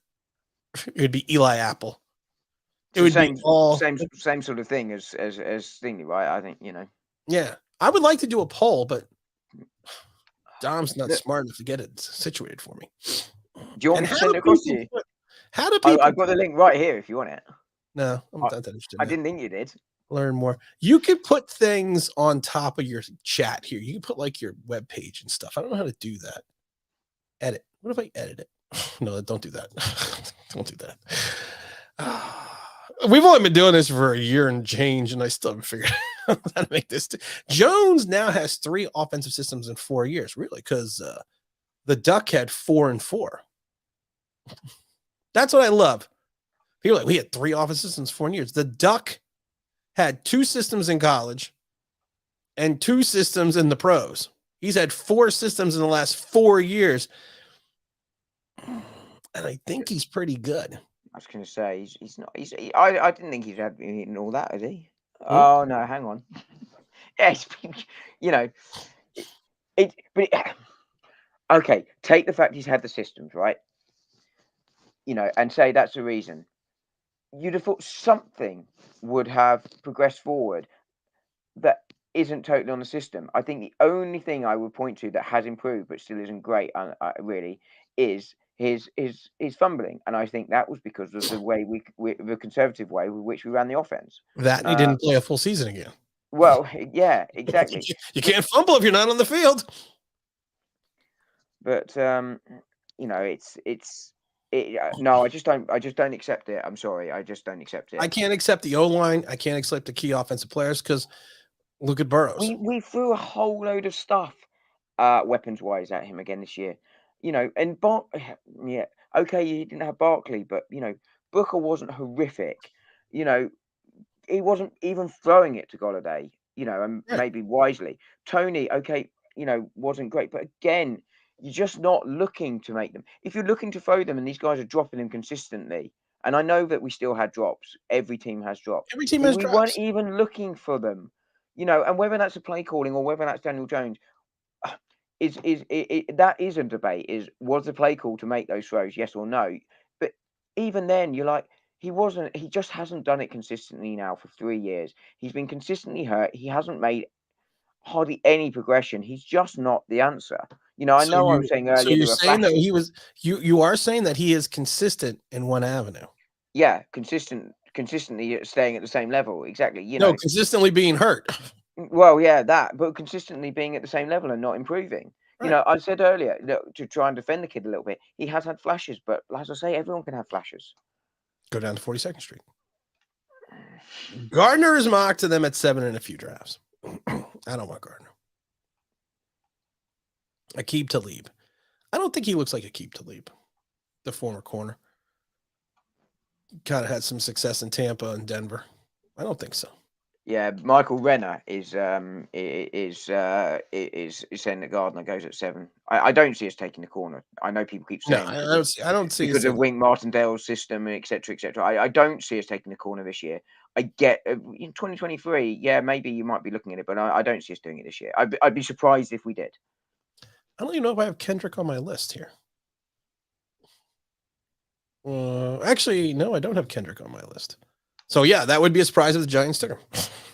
A: it would be Eli Apple. It would be all
B: same sort of thing as Stingley, right? I think
A: Yeah, I would like to do a poll, but Dom's not smart enough to get it situated for me.
B: Do you want me to send it across to you?
A: How do people?
B: I've got the link right here if you want it.
A: No, I'm not that interested.
B: I didn't think you did.
A: Learn more. You could put things on top of your chat here. You can put like your web page and stuff. I don't know how to do that. Edit. What if I edit it? No, don't do that. Don't do that. We've only been doing this for a year and change, and I still haven't figured out how to make this. Jones now has 3 offensive systems in 4 years, really, because the Duck had 4 and 4. That's what I love. People are like, we had 3 offensive systems 4 years. The Duck had 2 systems in college and 2 systems in the pros. He's had 4 systems in the last 4 years. And I think he's pretty good.
B: I was going to say he's not. I didn't think he'd had eaten all that, has he? Oh no, hang on. Yes, okay. Take the fact he's had the systems, right? And say that's the reason. You'd have thought something would have progressed forward that isn't totally on the system. I think the only thing I would point to that has improved but still isn't great, really, is his fumbling, and I think that was because of the way the conservative way with which we ran the offense.
A: That he didn't play a full season again.
B: Well, yeah, exactly.
A: You can't fumble if you're not on the field.
B: But no, I just don't accept it. I'm sorry, I just don't accept it.
A: I can't accept the O-line. I can't accept the key offensive players because look at Burrows.
B: We threw a whole load of stuff, weapons wise, at him again this year. And okay, you didn't have Barkley, but Booker wasn't horrific. He wasn't even throwing it to Golladay. And maybe wisely. Tony, okay, wasn't great, but again, you're just not looking to make them. If you're looking to throw them, and these guys are dropping them consistently, and I know that we still had drops. Every team has drops.
A: Every team has drops.
B: We weren't even looking for them. And whether that's a play calling or whether that's Daniel Jones. That is a debate. Was the play call to make those throws, yes or no? But even then, you're like, he just hasn't done it consistently now for 3 years. He's been consistently hurt. He hasn't made hardly any progression. He's just not the answer. I know I was saying earlier. So
A: you're saying that you are saying that he is consistent in one avenue.
B: Yeah, consistently staying at the same level. Exactly.
A: Consistently being hurt.
B: Well, yeah, but consistently being at the same level and not improving. Right. I said earlier to try and defend the kid a little bit. He has had flashes, but as I say, everyone can have flashes.
A: Go down to 42nd Street. Gardner is mocked to them at 7 in a few drafts. I don't want Gardner. Aqib Talib. I don't think he looks like Aqib Talib, the former corner. Kind of had some success in Tampa and Denver. I don't think so.
B: Yeah, Michael Renner is saying that Gardner goes at 7. I don't see us taking the corner. I know people keep
A: No,
B: saying
A: I don't see
B: because
A: us
B: of Wink Martindale's system and etc. etc. I don't see us taking the corner this year. I get in 2023, yeah, maybe you might be looking at it, but I don't see us doing it this year. I'd be surprised if we did.
A: I don't even know if I have Kendrick on my list here. Actually, no, I don't have Kendrick on my list. So yeah, that would be a surprise if the Giants took him.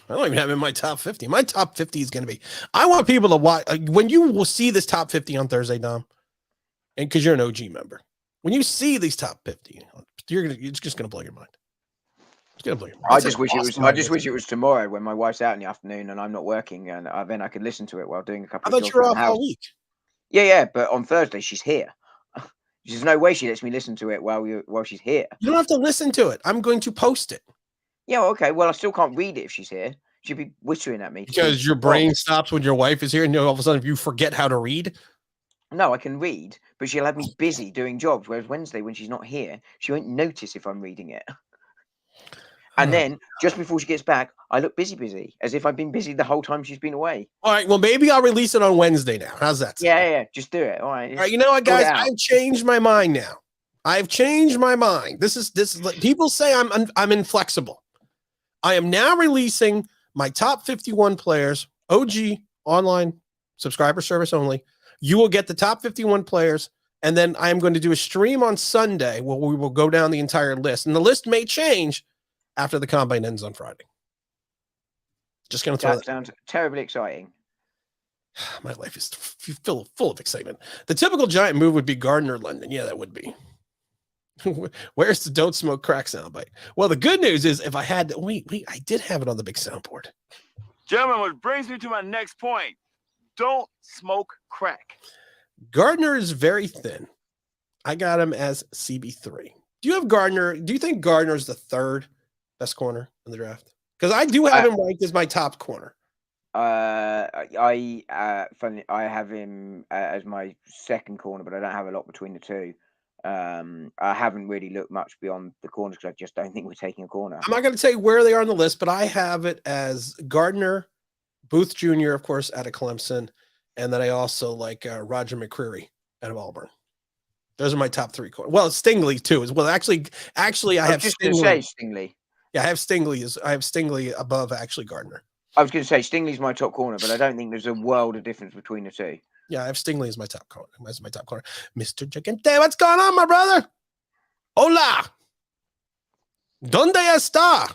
A: I don't even have him in my top 50. My top 50 is going to be. I want people to watch when you will see this top 50 on Thursday, Dom, and because you're an OG member. When you see these top 50, it's just gonna blow your mind. It's gonna blow your mind.
B: I just wish it was tomorrow when my wife's out in the afternoon and I'm not working, and then I could listen to it while doing a couple
A: I
B: of
A: thought
B: jobs
A: you were
B: around the
A: off
B: house.
A: all week.
B: Yeah, but on Thursday she's here. There's no way she lets me listen to it while she's here.
A: You don't have to listen to it. I'm going to post it.
B: Yeah, okay. Well, I still can't read it if she's here. She'd be whispering at me.
A: Because your brain stops when your wife is here, and all of a sudden you forget how to read.
B: No, I can read, but she'll have me busy doing jobs. Whereas Wednesday, when she's not here, she won't notice if I'm reading it. And then just before she gets back, I look busy, as if I've been busy the whole time she's been away.
A: All right, well, maybe I'll release it on Wednesday now. How's that sound?
B: Yeah, just do it. All right.
A: All right, you know what, guys? I've changed my mind now. I've changed my mind. This is people say I'm inflexible. I am now releasing my top 51 players, OG online subscriber service only. You will get the top 51 players, and then I am going to do a stream on Sunday where we will go down the entire list, and the list may change after the combine ends on Friday. Just going to throw
B: that sounds terribly exciting.
A: My life is full of excitement. The typical Giant move would be Gardner London. Yeah, that would be. Where's the don't smoke crack soundbite? Well, the good news is if I had to, I did have it on the big soundboard.
D: Gentlemen, what brings me to my next point. Don't smoke crack.
A: Gardner is very thin. I got him as CB3. Do you have Gardner? Do you think Gardner is the third best corner in the draft? Because I do have him ranked as my top corner.
B: I have him as my second corner, but I don't have a lot between the two. I haven't really looked much beyond the corners because I just don't think we're taking a corner.
A: I'm not going to tell you where they are on the list, but I have it as Gardner, Booth Jr., of course, out of Clemson, and then I also like Roger McCreary out of Auburn. Those are my top three corners. Well, Stingley too as well. Actually, I have
B: just going to say Stingley.
A: Yeah, I have Stingley above actually Gardner.
B: I was going to say Stingley's my top corner, but I don't think there's a world of difference between the two.
A: Yeah, I have Stingley as my top corner. Mr. Gigante, what's going on, my brother? Hola. ¿Dónde está?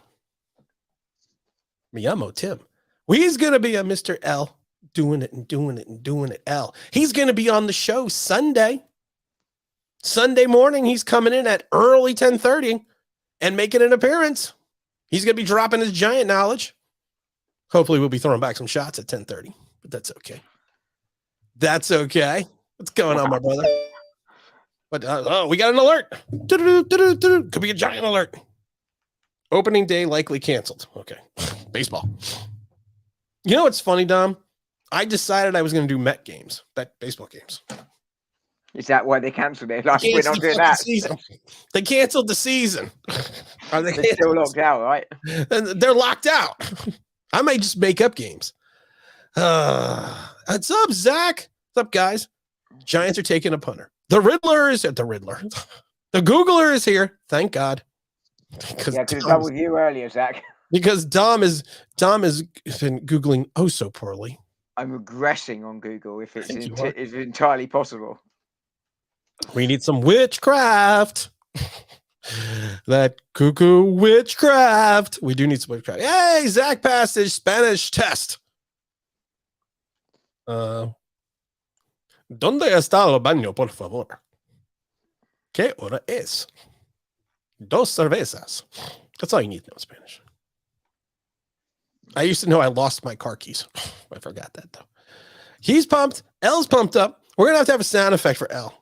A: Me llamo Tim. Well, he's going to be a Mr. L doing it L. He's going to be on the show Sunday morning. He's coming in at early 10:30 and making an appearance. He's going to be dropping his Giant knowledge. Hopefully we'll be throwing back some shots at 10:30, but that's okay. That's okay. What's going on, my brother? But we got an alert. Could be a Giant alert. Opening day likely canceled. Okay. Baseball. You know what's funny, Dom? I decided I was going to do baseball games.
B: Is that why they canceled it? Last week on doing that.
A: They canceled the season.
B: Are they still locked out, right?
A: And they're locked out. I might just make up games. What's up, Zach? What's up, guys? Giants are taking a punter. The Riddler. The Googler is here. Thank God.
B: Because that was you earlier, Zach.
A: Because Dom has been Googling so poorly.
B: I'm regressing on Google if it's entirely possible.
A: We need some witchcraft. That cuckoo witchcraft. We do need some witchcraft. Hey, Zach passed his Spanish test. ¿Dónde está el baño, por favor? ¿Qué hora es? Dos cervezas. That's all you need to know in Spanish. I used to know I lost my car keys. I forgot that, though. He's pumped. L's pumped up. We're going to have a sound effect for L.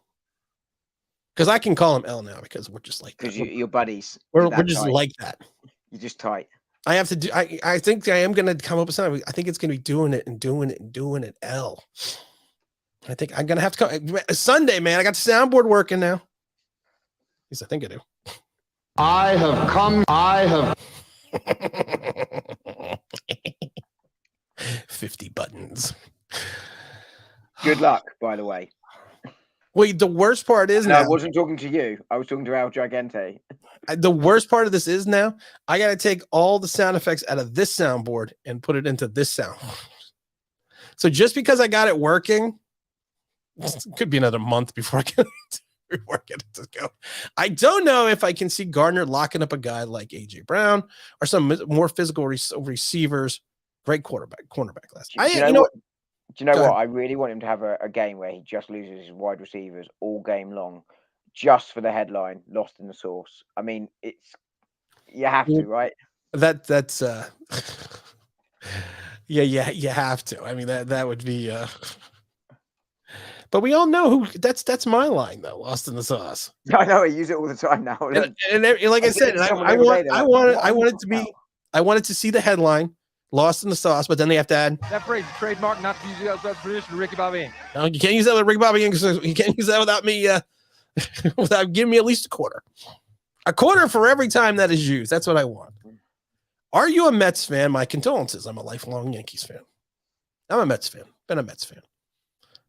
A: Because I can call him L now because we're just like that.
B: Because you're buddies.
A: We're just tight. Like that.
B: You're just tight.
A: I have to do. I think I am going to come up with something. I think it's going to be doing it. L. I think I'm going to have to come Sunday, man. I got the soundboard working now. At least I think I do. 50 buttons.
B: Good luck, by the way.
A: Wait, the worst part is
B: No, I
A: now.
B: wasn't talking to you. I was talking to Al Gigante.
A: The worst part of this is now I got to take all the sound effects out of this soundboard and put it into this sound. So just because I got it working, it could be another month before I can get it to go. I don't know if I can see Gardner locking up a guy like AJ Brown or some more physical receivers. Great cornerback last.
B: Do you know what? I really want him to have a game where he just loses his wide receivers all game long, just for the headline, lost in the sauce. I mean, you have to, right?
A: That's yeah, you have to. I mean, that would be but we all know who that's my line though, lost in the sauce.
B: I know, I use it all the time now.
A: And like I said, I wanted to see the headline, lost in the sauce, but then they have to add
F: that phrase, trademark, not to use it outside tradition, Ricky Bobby.
A: No, you can't use that with Ricky Bobby because you can't use that without me without giving me at least a quarter. A quarter for every time that is used. That's what I want. Are you a Mets fan? My condolences. I'm a lifelong Yankees fan. I'm a Mets fan. Been a Mets fan.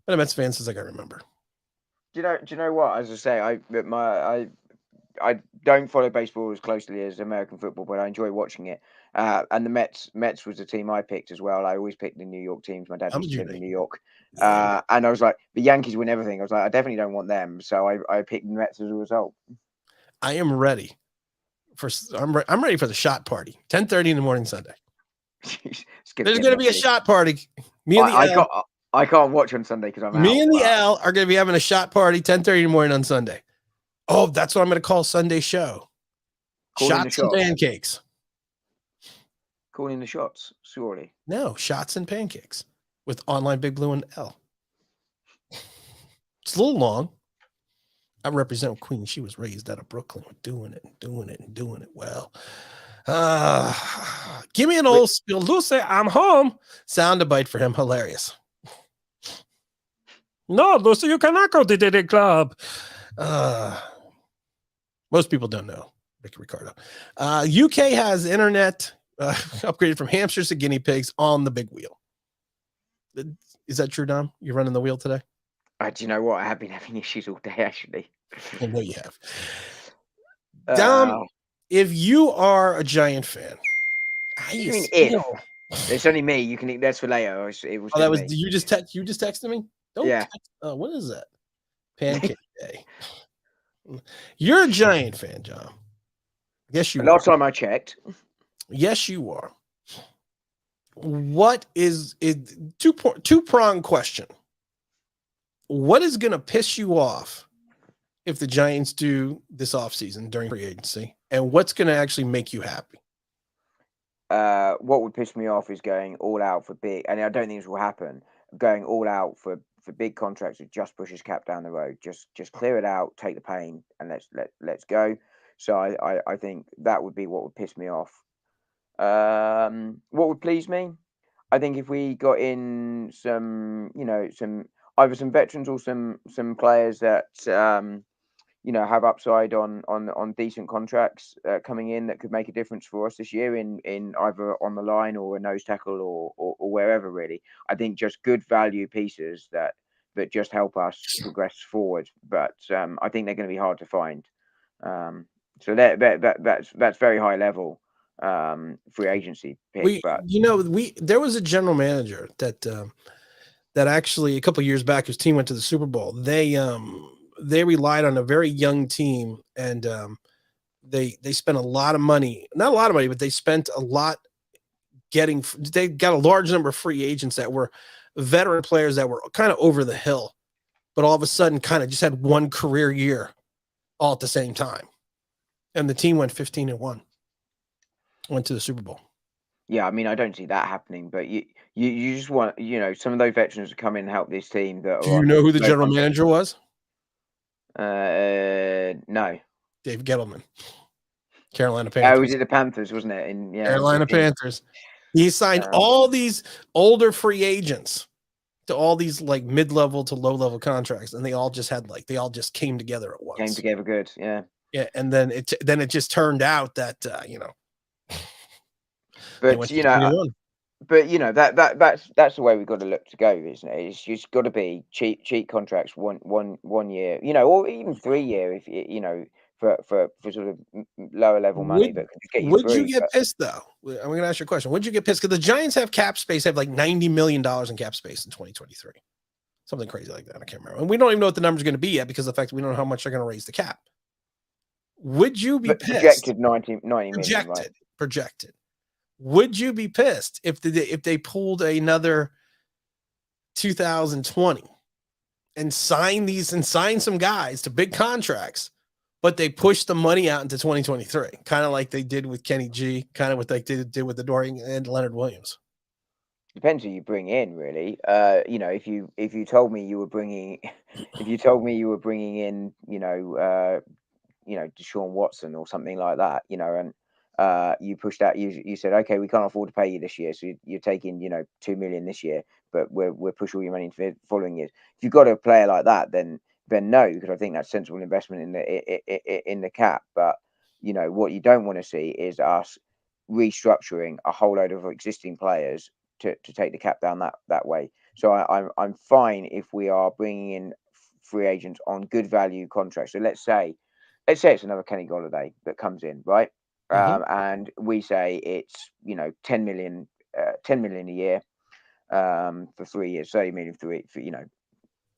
A: Been a Mets fan since I can remember.
B: Do you know what? As I say, I don't follow baseball as closely as American football, but I enjoy watching it. And the Mets was the team I picked as well. I always picked the New York teams. My dad used to live in New York. And I was like, the Yankees win everything. I was like, I definitely don't want them. So I picked the Mets as a result.
A: I am ready. I'm ready for the shot party. 10:30 in the morning Sunday. There's going to be a shot party. Me and
B: I can't watch on Sunday because I'm out.
A: Me and the L are going to be having a shot party 10:30 in the morning on Sunday. Oh, that's what I'm going to call Sunday show. Shots and pancakes.
B: Calling the shots, surely.
A: No, shots and pancakes with online Big Blue and L. It's a little long. I represent Queen. She was raised out of Brooklyn with doing it well. Give me an old spiel. Luce, I'm home. Sound a bite for him. Hilarious. No, Lucy, you cannot go to the club. Most people don't know Ricky Ricardo. UK has internet upgraded from hamsters to guinea pigs on the big wheel. Is that true, Dom? You're running the wheel today?
B: Do you know what? I have been having issues all day, actually.
A: I know you have. Dom, if you are a Giant fan,
B: you mean if? It's only me. You can. That's for later. It was.
A: Oh, that was me. You just texted me.
B: Yeah.
A: What is that? Pancake Day. You're a Giant fan, John. Yes, you are.
B: Last time I checked.
A: Yes, you are. What is it? Two-pronged question. What is going to piss you off if the Giants do this offseason during free agency? And what's going to actually make you happy?
B: What would piss me off is going all out for big, and I don't think this will happen, going all out for big contracts that just pushes cap down the road. Just clear it out, take the pain, and let's go. So I think that would be what would piss me off. What would please me? I think if we got in some either some veterans or some players that have upside on decent contracts coming in that could make a difference for us this year in either on the line or a nose tackle or wherever, really. I think just good value pieces that just help us progress forward. But I think they're going to be hard to find. So that's very high level free agency pick.
A: There was a general manager that actually a couple of years back, his team went to the Super Bowl. They relied on a very young team, and they spent a lot of money. Not a lot of money, but they spent a lot they got a large number of free agents that were veteran players that were kind of over the hill, but all of a sudden kind of just had one career year all at the same time. And the team went 15-1, went to the Super Bowl.
B: Yeah, I mean, I don't see that happening, but you just want, some of those veterans to come in and help this team. Do
A: you know who the general manager was?
B: No.
A: Dave Gettleman. Carolina Panthers.
B: Oh, was it the Panthers, wasn't it?
A: Carolina Panthers. He signed all these older free agents to all these like mid-level to low-level contracts, and they all just came together at once.
B: Came together good, yeah.
A: Yeah, and then it just turned out that
B: But but you know that's the way we've got to look to go, isn't it? It's just got to be cheap contracts, one year, you know, or even 3 year if you know for sort of lower level money that can just get you
A: Would
B: through.
A: you get pissed though? I'm going to ask you a question. Would you get pissed? Because the Giants have cap space, have like $90 million in cap space in 2023, something crazy like that. I can't remember, and we don't even know what the number's going to be yet because of the fact that we don't know how much they're going to raise the cap. Would you be pissed?
B: Projected 90 million, right?
A: Projected. Would you be pissed if they pulled another 2020 and sign some guys to big contracts, but they pushed the money out into 2023, kind of like they did with Kenny G, kind of what they did with the Dorian and Leonard Williams?
B: Depends who you bring in, really. You know, if you told me you were bringing in, you know, Deshaun Watson or something like that, you know, and you pushed out, you said, okay, we can't afford to pay you this year, so you're taking, you know, $2 million this year, but we're pushing all your money into the following years. If you've got a player like that, then no, because I think that's sensible investment in the cap. But you know what you don't want to see is us restructuring a whole load of existing players to take the cap down that way. So I'm fine if we are bringing in free agents on good value contracts. So let's say it's another Kenny Golladay that comes in, right? And we say it's, you know, 10 million a year for 3 years, 30 million for you know,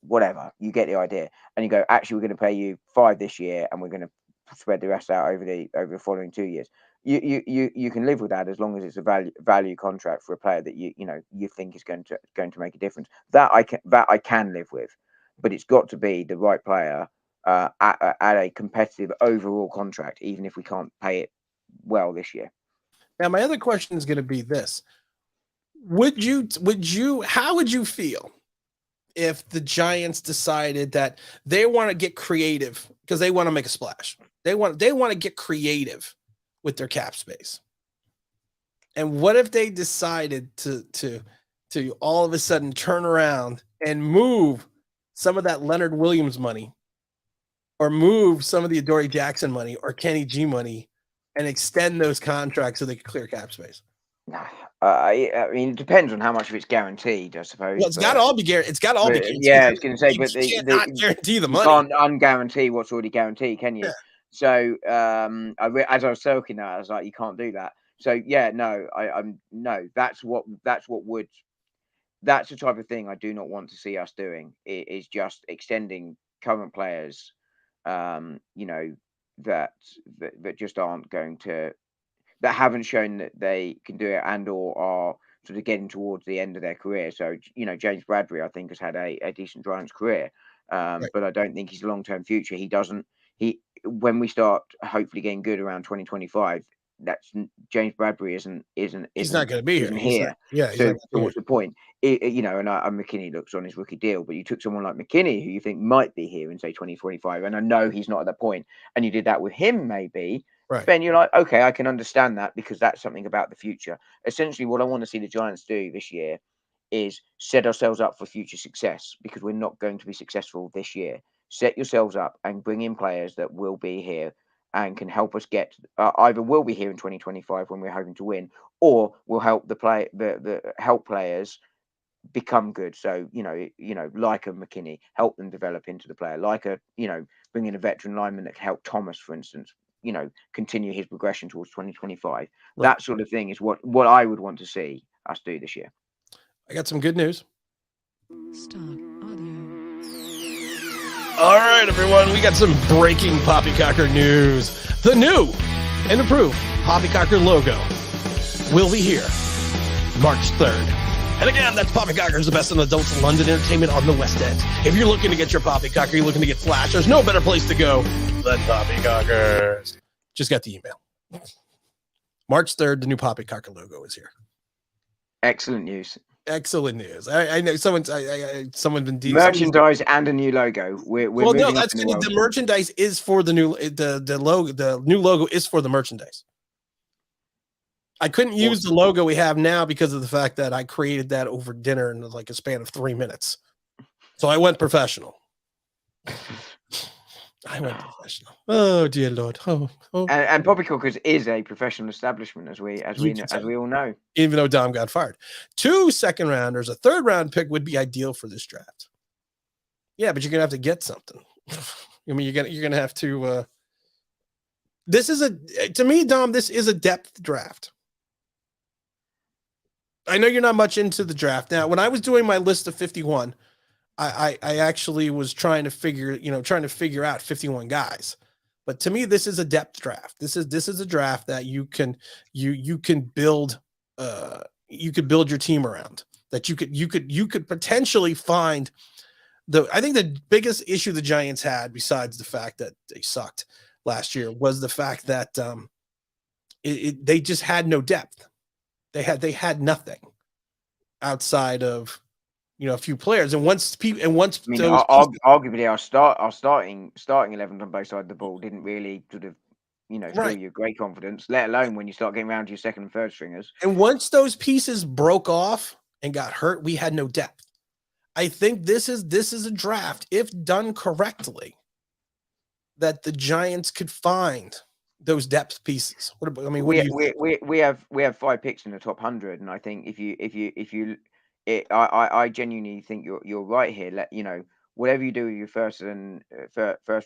B: whatever. You get the idea. And you go, actually, we're going to pay you 5 this year, and we're going to spread the rest out over the following 2 years. You can live with that as long as it's a value contract for a player that you think is going to make a difference. That I can live with, but it's got to be the right player at a competitive overall contract, even if we can't pay it well this year.
A: Now, my other question is going to be this: how would you feel if the Giants decided that they want to get creative because they want to make a splash? They want to get creative with their cap space. And what if they decided to all of a sudden turn around and move some of that Leonard Williams money, or move some of the Adoree Jackson money or Kenny G money, and extend those contracts so they can clear cap space?
B: I mean, it depends on how much of it's guaranteed, I suppose.
A: Well, it's got to all be guaranteed. It's got to all be guaranteed.
B: Yeah, I was going to say, but
A: you can't guarantee the money.
B: You can't unguarantee what's already guaranteed, can you? Yeah. So, as I was talking that, I was like, you can't do that. So, yeah, no, no. That's the type of thing I do not want to see us doing. Is just extending current players, you know, that just aren't going to. That haven't shown that they can do it and or are sort of getting towards the end of their career. So, you know, James Bradbury, I think, has had a decent Giants career, right. But I don't think he's a long-term future. When we start hopefully getting good around 2025, that's James Bradbury isn't he's
A: not going to be
B: here. So what's the point? You know, and McKinney looks on his rookie deal, but you took someone like McKinney who you think might be here in say 2025, and I know he's not at that point, and you did that with him maybe. Right. Then you're like, okay, I can understand that because that's something about the future. Essentially, what I want to see the Giants do this year is set ourselves up for future success, because we're not going to be successful this year. Set yourselves up and bring in players that will be here and can help us get either will be here in 2025 when we're hoping to win, or will help help players become good. So you know, like a McKinney, help them develop into the player. Like bring in a veteran lineman that can help Thomas, for instance. You know, continue his progression towards 2025. Right. That sort of thing is what I would want to see us do this year.
A: I got some good news. Stop audio. All right, everyone, we got some breaking Poppycocker news. The new and improved Poppycocker logo will be here March 3rd. And again, that's Poppycockers, the best in adult London entertainment on the West End. If you're looking to get your Poppycocker, you're looking to get flash, there's no better place to go than Poppycockers. Just got the email. March 3rd, the new Poppycocker logo is here.
B: Excellent news.
A: Excellent news. I know someone's been
B: merchandise and a new logo.
A: Well, no, that's good. The merchandise is for the new the logo. The new logo is for the merchandise. I couldn't use the logo we have now because of the fact that I created that over dinner in like a span of 3 minutes. So I went professional. I went professional. Oh dear Lord. Oh.
B: And Poppycockers is a professional establishment, as we all know.
A: Even though Dom got fired. 2 second rounders, a 3rd round pick would be ideal for this draft. Yeah, but you're gonna have to get something. I mean, you're gonna have to. To me, Dom, this is a depth draft. I know you're not much into the draft. Now, when I was doing my list of 51, I actually was trying to figure out 51 guys. But to me, this is a depth draft. This is a draft that you can build you could build your team around. That you could potentially find I think the biggest issue the Giants had, besides the fact that they sucked last year, was the fact that they just had no depth. They had nothing outside of a few players, and
B: arguably our starting 11 on both sides of the ball didn't really sort of fill you great confidence, let alone when you start getting around to your second and third stringers.
A: And once those pieces broke off and got hurt, we had no depth. I think this is a draft, if done correctly, that the Giants could find those depth pieces.
B: We have 5 picks in the top 100, and I think I genuinely think you're right here. Whatever you do with your first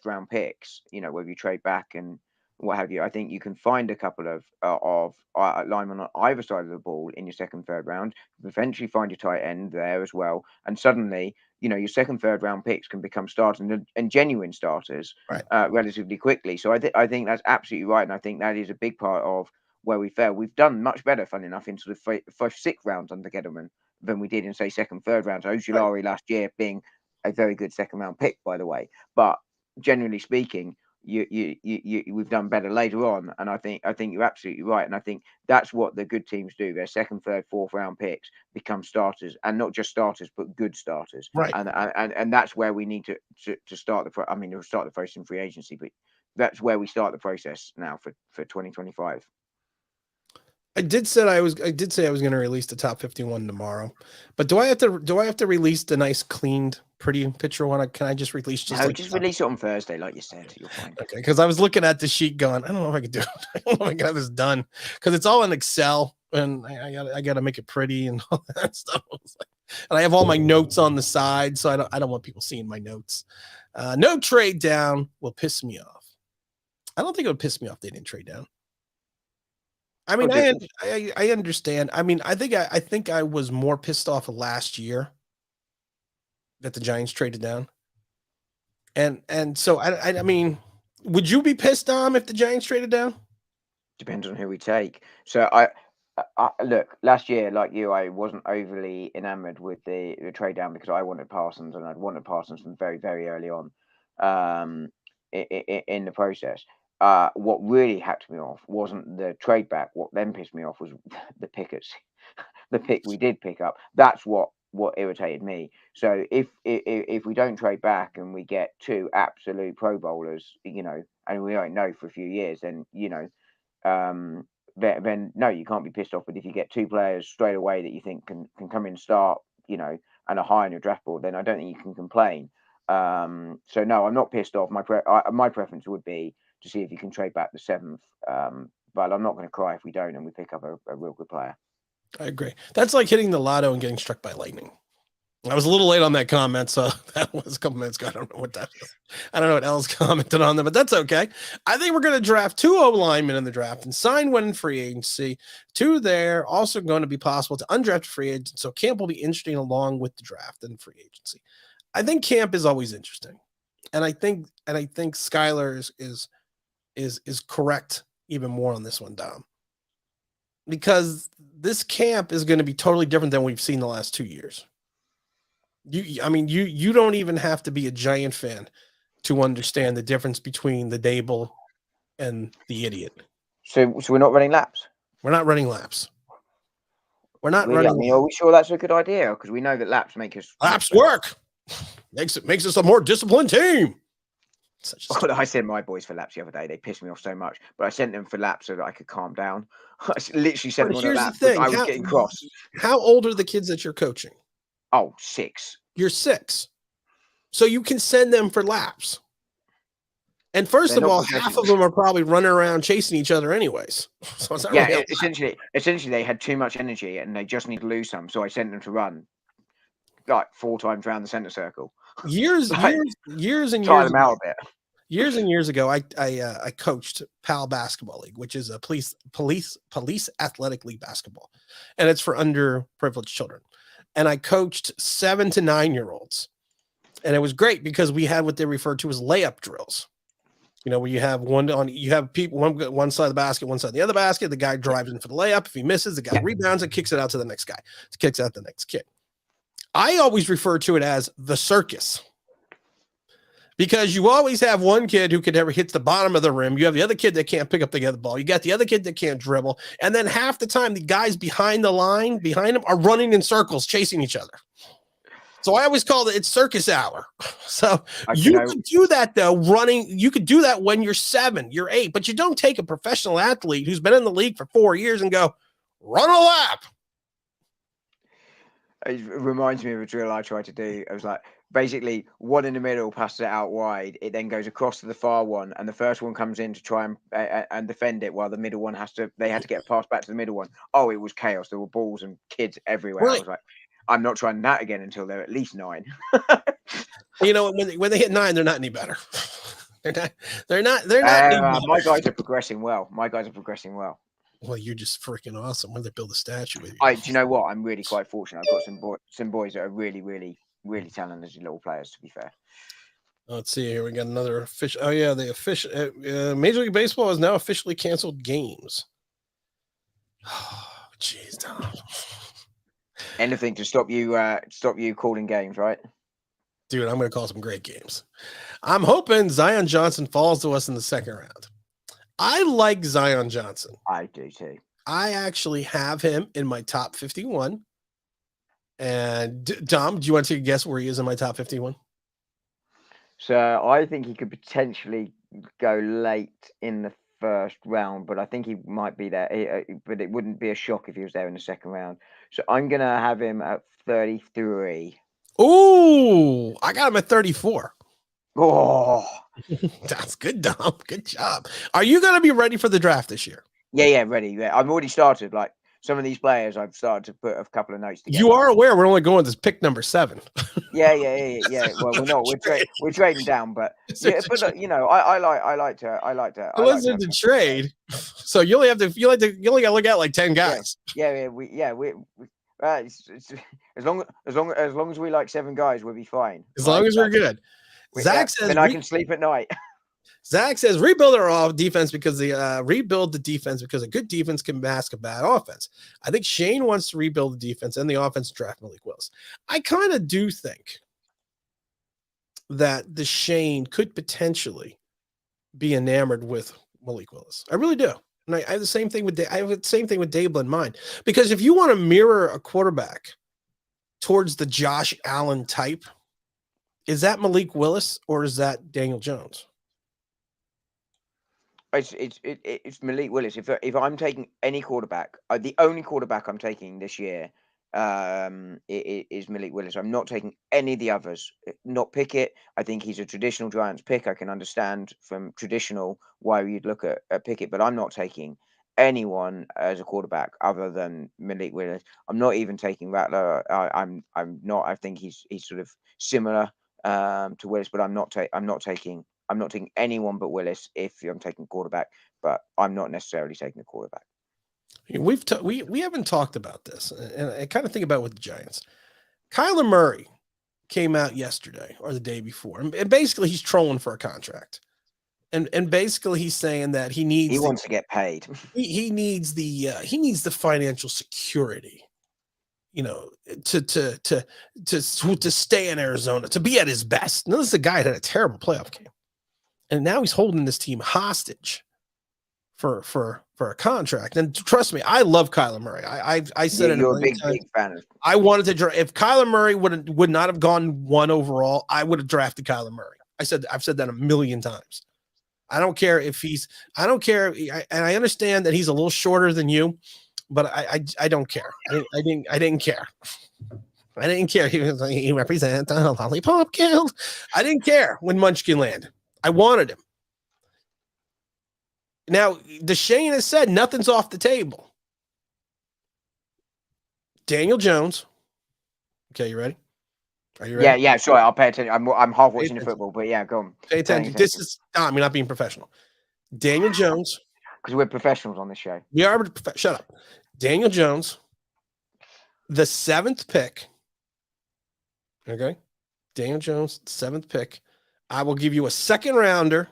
B: round picks, whether you trade back and what have you, I think you can find a couple of linemen on either side of the ball in your second, third round. Eventually find your tight end there as well, and suddenly your second, third round picks can become starters and genuine starters relatively quickly. So I think that's absolutely right, and I think that is a big part of where we fail. We've done much better, fun enough, in sort of 5-6 rounds under Gettleman than we did in, say, second, third rounds. Ojulari last year being a very good second round pick, by the way. But generally speaking, we've done better later on, and I think you're absolutely right. And I think that's what the good teams do. Their second, third, fourth round picks become starters, and not just starters, but good starters.
A: Right.
B: And that's where we need to start we'll start the process in free agency, but that's where we start the process now for 2025.
A: I did say I was going to release the top 51 tomorrow, but do I have to release the nice, cleaned, pretty picture one? Can I just release
B: release it on Thursday, like you said? You're fine.
A: Okay, because I was looking at the sheet, going, I don't know if I could do it. I don't know if I got this done, because it's all in Excel, and I got to make it pretty and all that stuff. And I have all my notes on the side, so I don't want people seeing my notes. No trade down will piss me off. I don't think it would piss me off if they didn't trade down. I mean, I understand. I mean, I think I was more pissed off last year that the Giants traded down. And so I mean, would you be pissed, Dom, if the Giants traded down?
B: Depends on who we take. So I look, last year, like you, I wasn't overly enamored with the trade down, because I wanted Parsons, and I'd wanted Parsons from very, very early on in the process. What really hacked me off wasn't the trade back. What then pissed me off was the pickers, the pick we did pick up. That's what irritated me. So if we don't trade back and we get 2 absolute Pro Bowlers, and we don't know for a few years, then then no, you can't be pissed off. But if you get 2 players straight away that you think can come in and start, and are high on your draft board, then I don't think you can complain. So no, I'm not pissed off. My preference would be to see if you can trade back the 7th. But I'm not going to cry if we don't and we pick up a real good player.
A: I agree. That's like hitting the lotto and getting struck by lightning. I was a little late on that comment, so that was a couple minutes ago. I don't know what that is. I don't know what else commented on there, but that's okay. I think we're going to draft 2 O-linemen in the draft and sign one in free agency. 2 there, also going to be possible to undrafted free agent. So Camp will be interesting along with the draft and free agency. I think Camp is always interesting. And I think Skylar is correct even more on this one, Dom. Because this camp is going to be totally different than we've seen the last 2 years. You don't even have to be a Giant fan to understand the difference between the Dable and the idiot.
B: So we're not running laps?
A: We're not running laps. We're not
B: really?
A: running.
B: Are we sure that's a good idea? Because we know that laps make us...
A: Laps work. Makes us a more disciplined team.
B: I sent my boys for laps the other day. They pissed me off so much, but I sent them for laps so that I could calm down. I literally sent them on a lap. I was getting cross.
A: How old are the kids that you're coaching?
B: Oh, 6.
A: You're 6. So you can send them for laps. And first
B: They're
A: of
B: not
A: all, half of
B: professionals.
A: them are probably running around chasing each other anyways. So it's not
B: Yeah,
A: really
B: essentially they had too much energy and they just need to lose some. So I sent them to run like 4 times around the center circle.
A: years
B: Like,
A: and years
B: tire them out a bit.
A: years and years ago, I coached PAL Basketball League, which is a police athletic league basketball, and it's for underprivileged children. And I coached 7 to 9-year-olds, and it was great because we had what they refer to as layup drills. You know, where you have people one side of the basket, one side of the other basket. The guy drives in for the layup. If he misses, the guy rebounds and kicks it out to the next guy. It kicks out the next kid. I always refer to it as the circus. Because you always have one kid who can never hit the bottom of the rim. You have the other kid that can't pick up the other ball. You got the other kid that can't dribble. And then half the time, the guys behind the line, behind them, are running in circles, chasing each other. So I always call it's circus hour. So you could do that, though, running. You could do that when you're 7, you're 8. But you don't take a professional athlete who's been in the league for 4 years and go, run a lap.
B: It reminds me of a drill I tried to do. I was like, basically, one in the middle passes it out wide. It then goes across to the far one, and the first one comes in to try and defend it, while the middle one they had to get a pass back to the middle one. Oh, it was chaos. There were balls and kids everywhere.
A: Right.
B: I was like, I'm not trying that again until they're at least 9.
A: You know, when they hit 9, they're not any better. They're not.
B: My guys are progressing well.
A: Well, you're just freaking awesome. When they build a statue with you.
B: Do you know what? I'm really quite fortunate. I've got some boys that are really, really, really talented little players, to be fair.
A: Let's see here. We got another official. Oh, yeah. The official Major League Baseball has now officially canceled games. Oh, jeez, Tom.
B: Anything to stop you calling games, right?
A: Dude, I'm going to call some great games. I'm hoping Zion Johnson falls to us in the second round. I like Zion Johnson.
B: I do too.
A: I actually have him in my top 51. And Dom, do you want to take a guess where he is in my top 51?
B: So I think he could potentially go late in the first round, but I think he might be there. But it wouldn't be a shock if he was there in the second round. So I'm going to have him at 33.
A: Ooh, I got him at 34.
B: Oh,
A: that's good, Dom. Good job. Are you going to be ready for the draft this year?
B: Yeah, ready. Yeah, I've already started. Like some of these players, I've started to put a couple of notes together.
A: You are aware we're only going to pick number 7.
B: Yeah. Well, we're not. We're trading down, but yeah. But you know, I like to
A: listen to trade. So you only got to look at like 10 guys.
B: Yeah. It's, as long as we like 7 guys, we'll be fine.
A: As long as we're good. Zach says,
B: then I can sleep at night.
A: Zach says, rebuild our defense because rebuild the defense because a good defense can mask a bad offense. I think Shane wants to rebuild the defense and the offense draft Malik Willis. I kind of do think that the Shane could potentially be enamored with Malik Willis. I really do. And I have the same thing with Dable in mind, because if you want to mirror a quarterback towards the Josh Allen type, is that Malik Willis or is that Daniel Jones?
B: It's Malik Willis. If I'm taking any quarterback, the only quarterback I'm taking this year is Malik Willis. I'm not taking any of the others. Not Pickett. I think he's a traditional Giants pick. I can understand from traditional why you'd look at Pickett, but I'm not taking anyone as a quarterback other than Malik Willis. I'm not even taking Rattler. I'm not. I think he's sort of similar to Willis, but I'm not taking anyone but Willis if I'm taking quarterback, but I'm not necessarily taking a quarterback.
A: We haven't talked about this, and I kind of think about it with the Giants. Kyler Murray came out yesterday or the day before, and basically he's trolling for a contract, and basically he's saying that he
B: wants to get paid.
A: He needs the financial security, you know, to stay in Arizona, to be at his best. Now, this is a guy that had a terrible playoff game, and now he's holding this team hostage for a contract. And trust me, I love Kyler Murray. I said it.
B: You're a big fan of.
A: I wanted to draft. If Kyler Murray would not have gone 1 overall, I would have drafted Kyler Murray. I've said that a million times. I don't care if I don't care. And I understand that he's a little shorter than you, but I don't care. I didn't care. I didn't care. He represents the lollipop guild. I didn't care when Munchkin landed. I wanted him. Now, Deshane has said nothing's off the table. Daniel Jones. Okay, you ready? Are you ready?
B: Yeah. Sorry, I'll pay attention. I'm half
A: Pay
B: watching the
A: attention.
B: football, but yeah, go on.
A: Pay attention. This is Tom. You're not being professional. Daniel Jones.
B: Because we're professionals on this show.
A: We are. Shut up. Daniel Jones, the 7th pick. Okay. Daniel Jones, 7th pick. I will give you a 2nd rounder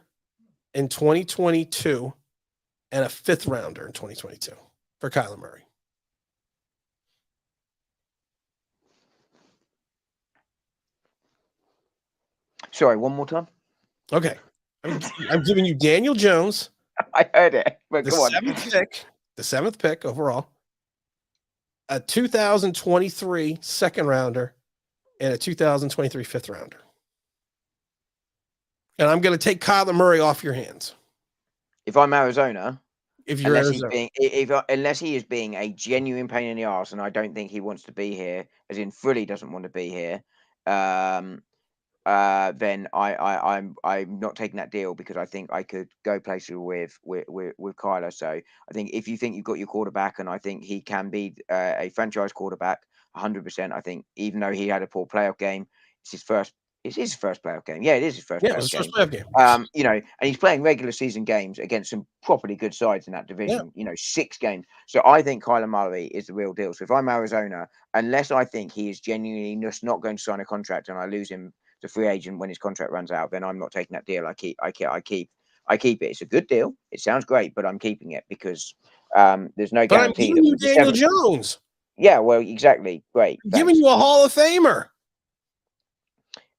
A: in 2022 and a 5th rounder in 2022 for Kyler Murray.
B: Sorry, one more time.
A: Okay. I'm giving you Daniel Jones.
B: I heard it, but
A: The
B: go on.
A: 7th pick overall, a 2023 2nd rounder, and a 2023 5th rounder. And I'm going to take Kyler Murray off your hands.
B: If I'm Arizona,
A: If you're Arizona.
B: unless he is being a genuine pain in the arse, and I don't think he wants to be here, as in fully doesn't want to be here, then I'm not taking that deal because I think I could go places with Kyler. So I think if you think you've got your quarterback, and I think he can be a franchise quarterback, 100%. I think even though he had a poor playoff game, it's his first playoff game. Yeah, it is his first playoff game. And he's playing regular season games against some properly good sides in that division. 6 games. So I think Kyler Murray is the real deal. So if I'm Arizona, unless I think he is genuinely just not going to sign a contract and I lose him to free agent when his contract runs out, then I'm not taking that deal. I keep it. It's a good deal. It sounds great, but I'm keeping it because there's no guarantee.
A: But I'm giving you Daniel Jones.
B: Yeah, well, exactly. Great.
A: I'm giving you a Hall of Famer.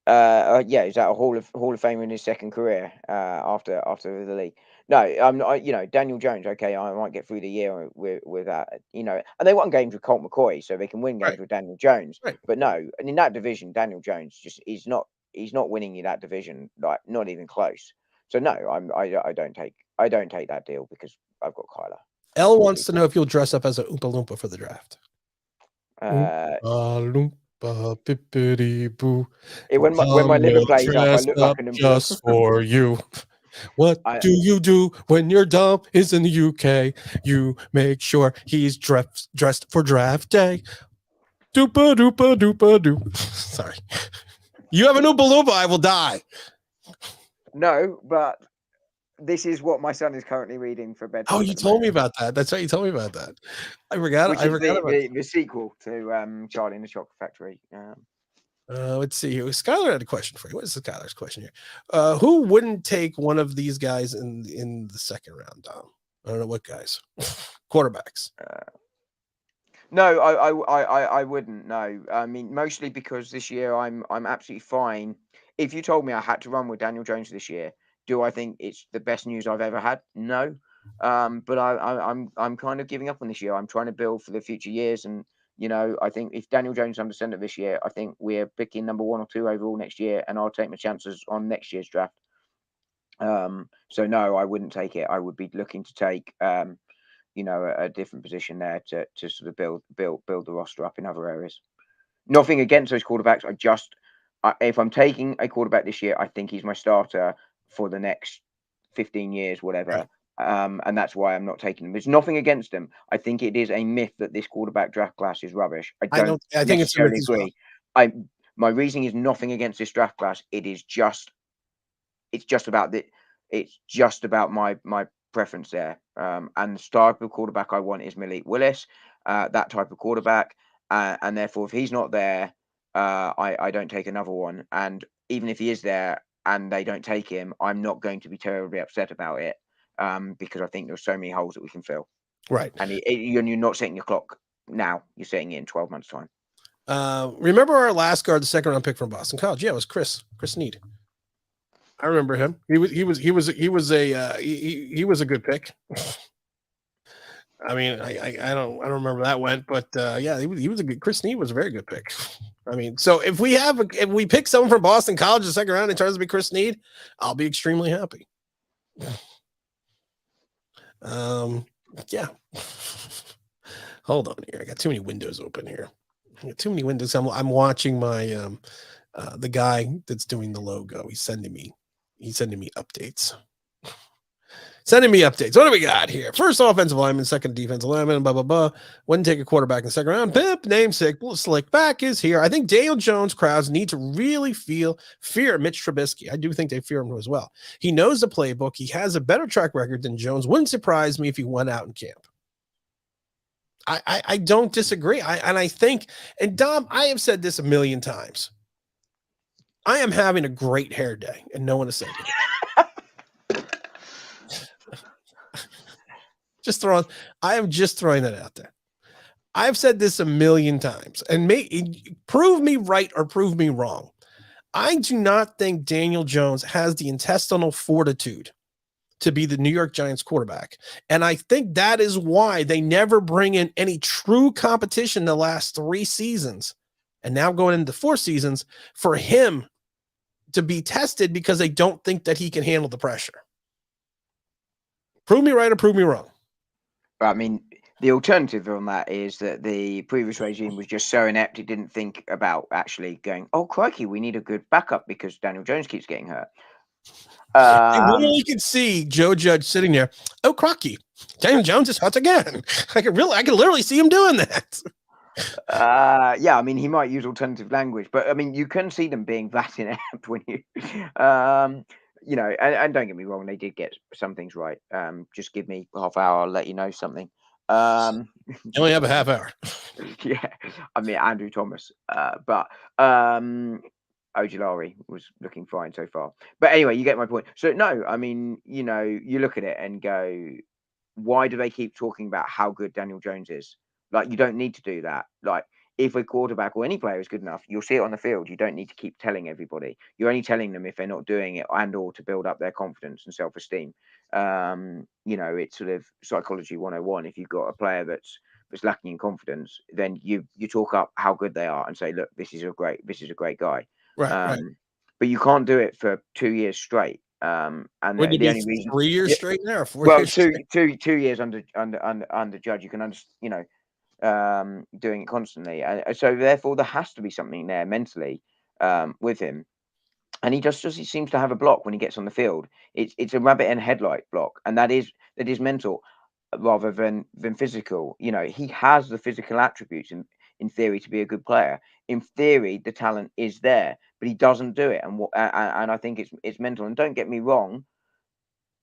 B: Yeah, is that a Hall of Famer in his second career after the league? No, I'm not. Daniel Jones. Okay, I might get through the year with that. And they won games with Colt McCoy, so they can win games with Daniel Jones.
A: Right.
B: But no, and in that division, Daniel Jones he's not winning you that division, like not even close. So no, I don't take that deal because I've got Kyler.
A: L wants to know if you'll dress up as a Oompa Loompa for the draft.
B: When
A: Boo.
B: my liver plays up, I look like an Oompa
A: just for you. What do you do when your dump is in the UK? You make sure he's dressed for draft day. Doopa doopa doopa doop. Sorry. You have an Oompa Loompa, I will die.
B: No, but this is what my son is currently reading for bedtime.
A: Oh, you told me about that. That's right. You told me about that. I forgot.
B: The sequel to Charlie and the Chocolate Factory.
A: Let's see here. Skylar had a question for you. What is Skylar's question here? Who wouldn't take one of these guys in the 2nd round, Dom? I don't know what guys. Quarterbacks.
B: No, I wouldn't. No, I mean mostly because this year I'm absolutely fine. If you told me I had to run with Daniel Jones this year, do I think it's the best news I've ever had? No, but I'm kind of giving up on this year. I'm trying to build for the future years, and I think if Daniel Jones is under center this year, I think we're picking number 1 or 2 overall next year, and I'll take my chances on next year's draft. So no, I wouldn't take it. I would be looking to take a different position there to sort of build the roster up in other areas. Nothing against those quarterbacks. If I'm taking a quarterback this year, I think he's my starter for the next 15 years, whatever. Right. And that's why I'm not taking him. There's nothing against him. I think it is a myth that this quarterback draft class is rubbish. I think it's agree. Well. My reasoning is nothing against this draft class. It's just about my preference there. And the type of quarterback I want is Malik Willis, that type of quarterback. And therefore, if he's not there, I don't take another one. And even if he is there and they don't take him, I'm not going to be terribly upset about it because I think there's so many holes that we can fill.
A: Right.
B: And you're not setting your clock now. You're setting it in 12 months' time.
A: Remember our last guard, the 2nd round pick from Boston College? Yeah, it was Chris Need. I remember him. He was a good pick. I mean, I don't remember that went, but yeah, he was a good. Chris Need was a very good pick. I mean, so if we pick someone from Boston College the 2nd round and turns to be Chris Need, I'll be extremely happy. Yeah. Hold on here. I got too many windows open here. I got too many windows. I'm watching my the guy that's doing the logo. He's sending me updates. Sending me updates. What do we got here? First offensive lineman, second defensive lineman, blah, blah, blah. Wouldn't take a quarterback in the second round. Pimp, namesake, slick back is here. I think Daniel Jones crowds need to really fear Mitch Trubisky. I do think they fear him as well. He knows the playbook. He has a better track record than Jones. Wouldn't surprise me if he went out in camp. I don't disagree. I think, and Dom, I have said this a million times. I am having a great hair day, and no one is saying it. I am just throwing that out there. I've said this a million times, and prove me right or prove me wrong. I do not think Daniel Jones has the intestinal fortitude to be the New York Giants quarterback. And I think that is why they never bring in any true competition the last 3 seasons. And now going into 4 seasons for him to be tested because they don't think that he can handle the pressure. Prove me right or prove me wrong.
B: I mean, the alternative on that is that the previous regime was just so inept it didn't think about actually going, oh, crikey, we need a good backup because Daniel Jones keeps getting hurt.
A: You can see Joe Judge sitting there. Oh, crikey, Daniel Jones is hurt again. I can literally see him doing that.
B: Yeah, I mean, he might use alternative language, but I mean, you can see them being that inept when you, you know, and don't get me wrong, they did get some things right. Just give me half hour, I'll let you know something.
A: You only have a half hour.
B: Yeah, I mean, Andrew Thomas, but Ojulari was looking fine so far. But anyway, you get my point. So no, I mean, you know, you look at it and go, why do they keep talking about how good Daniel Jones is? Like, you don't need to do that. Like, if a quarterback or any player is good enough, you'll see it on the field. You don't need to keep telling everybody. You're only telling them if they're not doing it and or to build up their confidence and self-esteem. You know, it's sort of psychology 101. If you've got a player that's lacking in confidence, then you talk up how good they are and say, look, this is a great guy.
A: Right.
B: But you can't do it for 2 years straight. And the only reason
A: 3 years straight there, 4
B: well,
A: years
B: 2 years under Judge, you can you know, doing it constantly, so therefore there has to be something there mentally with him, and he he seems to have a block when he gets on the field. It's a rabbit and headlight block, and that is mental rather than physical. You know, he has the physical attributes in theory to be a good player. In theory, the talent is there, but he doesn't do it, and I think it's mental. And don't get me wrong,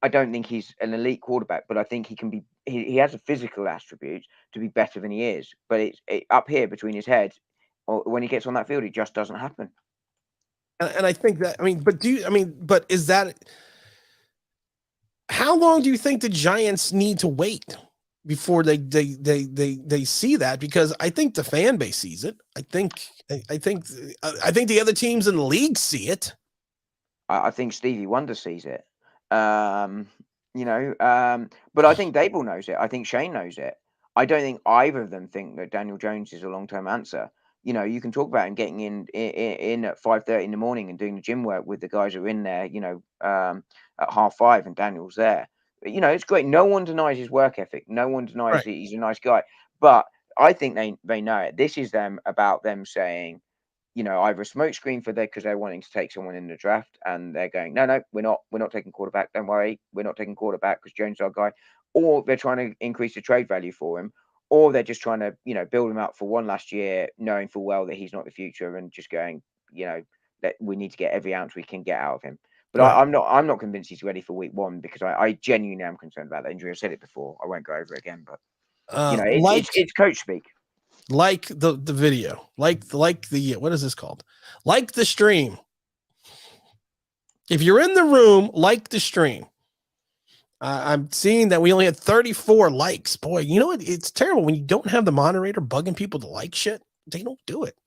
B: I don't think he's an elite quarterback, but I think he can be. He has a physical attribute to be better than he is. But it's up here between his head, or when he gets on that field, it just doesn't happen.
A: And I think that, but is that, how long do you think the Giants need to wait before they see that? Because I think the fan base sees it. I think the other teams in the league see it.
B: I think Stevie Wonder sees it. You know, but I think Dable knows it. I think Shane knows it. I don't think either of them think that Daniel Jones is a long-term answer. You know, you can talk about him getting in at 5:30 in the morning and doing the gym work with the guys who are in there, you know, at 5:30, and Daniel's there. You know, it's great. No one denies his work ethic. No one denies that he's a nice guy. But I think they know it. This is about them saying, you know, either a smoke screen for because they're wanting to take someone in the draft, and they're going, no, we're not taking quarterback. Don't worry, we're not taking quarterback because Jones is our guy. Or they're trying to increase the trade value for him, or they're just trying to, you know, build him up for one last year, knowing full well that he's not the future, and just going, you know, that we need to get every ounce we can get out of him. But I'm not convinced he's ready for week 1, because I genuinely am concerned about that injury. I've said it before. I won't go over it again, but you know, it's coach speak.
A: Like the video, like the, what is this called? Like the stream. If you're in the room, like the stream. I'm seeing that we only had 34 likes. Boy, you know what? It's terrible when you don't have the moderator bugging people to like shit. They don't do it.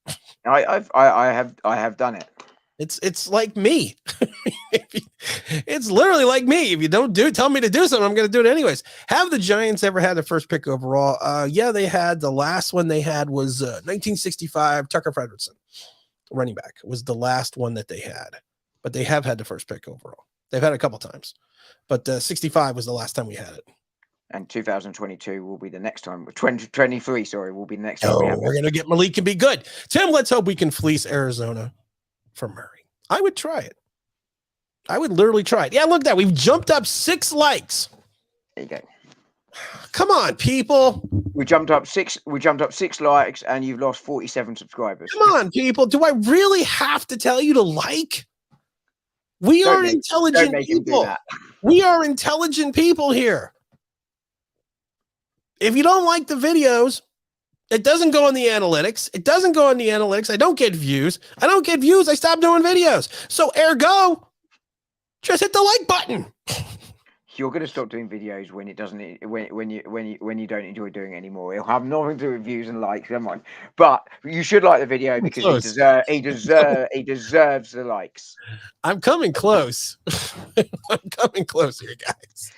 B: I have done it.
A: It's like me. It's literally like me. If you don't tell me to do something, I'm going to do it anyways. Have the Giants ever had the first pick overall? Yeah, they had. The last one they had was 1965. Tucker Frederickson, running back, was the last one that they had. But they have had the first pick overall. They've had it a couple times. But 65 was the last time we had it.
B: And 2022 will be the next time. 2023, sorry, will be the next time.
A: We're going to get Malik and be good. Tim, let's hope we can fleece Arizona for Murray. I would try it. I would literally try it. Yeah, look at that. We've jumped up 6 likes.
B: There you go.
A: Come on, people.
B: We jumped up 6 likes, and you've lost 47 subscribers.
A: Come on, people. Do I really have to tell you to like? We are intelligent people. We are intelligent people here. If you don't like the videos, it doesn't go in the analytics. It doesn't go in the analytics. I don't get views. I don't get views. I stop doing videos. So ergo, just hit the like button.
B: You're going to stop doing videos when it doesn't when you don't enjoy doing it anymore. It'll have nothing to do with views and likes. Come on, but you should like the video because he deserves the likes.
A: I'm coming close. I'm coming close here, guys.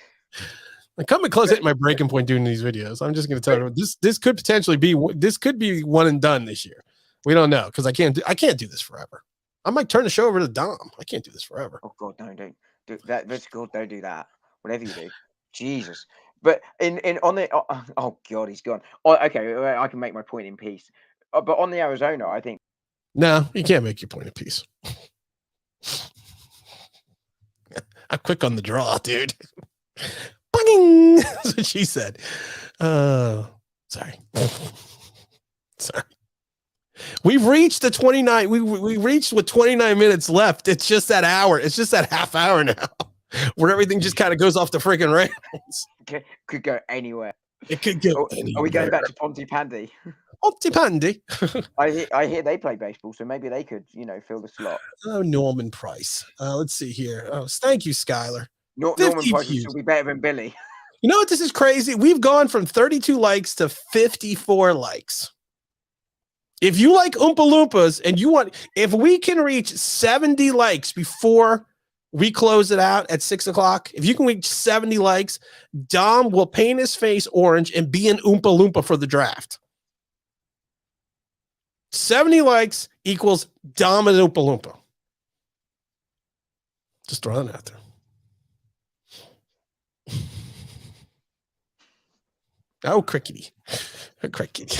A: I'm coming close at my breaking point doing these videos. I'm just going to tell you this could potentially be one and done this year. We don't know because I can't do this forever. I might turn the show over to Dom. I can't do this forever.
B: Oh God, no, don't do that. That's God, don't do that. Whatever you do, Jesus. But on the oh God, he's gone. Oh, okay, I can make my point in peace. But on the Arizona, I think
A: no, you can't make your point of peace. I'm quick on the draw, dude. Bang! That's what she said. Sorry. Sorry. We've reached the 29. We reached with 29 minutes left. It's just that hour. It's just that half hour now where everything just kind of goes off the freaking rails.
B: Could go anywhere.
A: It could go anywhere.
B: Are we going back to Pontypandy?
A: Pontypandy.
B: I hear they play baseball, so maybe they could, fill the slot.
A: Oh, Norman Price. Let's see here. Oh, thank you, Skylar.
B: Norman Price will still be better than Billy.
A: You know what? This is crazy. We've gone from 32 likes to 54 likes. If you like Oompa Loompas and if we can reach 70 likes before we close it out at 6 o'clock, if you can reach 70 likes, Dom will paint his face orange and be an Oompa Loompa for the draft. 70 likes equals Dom and Oompa Loompa. Just throwing it out there. Oh, crickety. Crickety.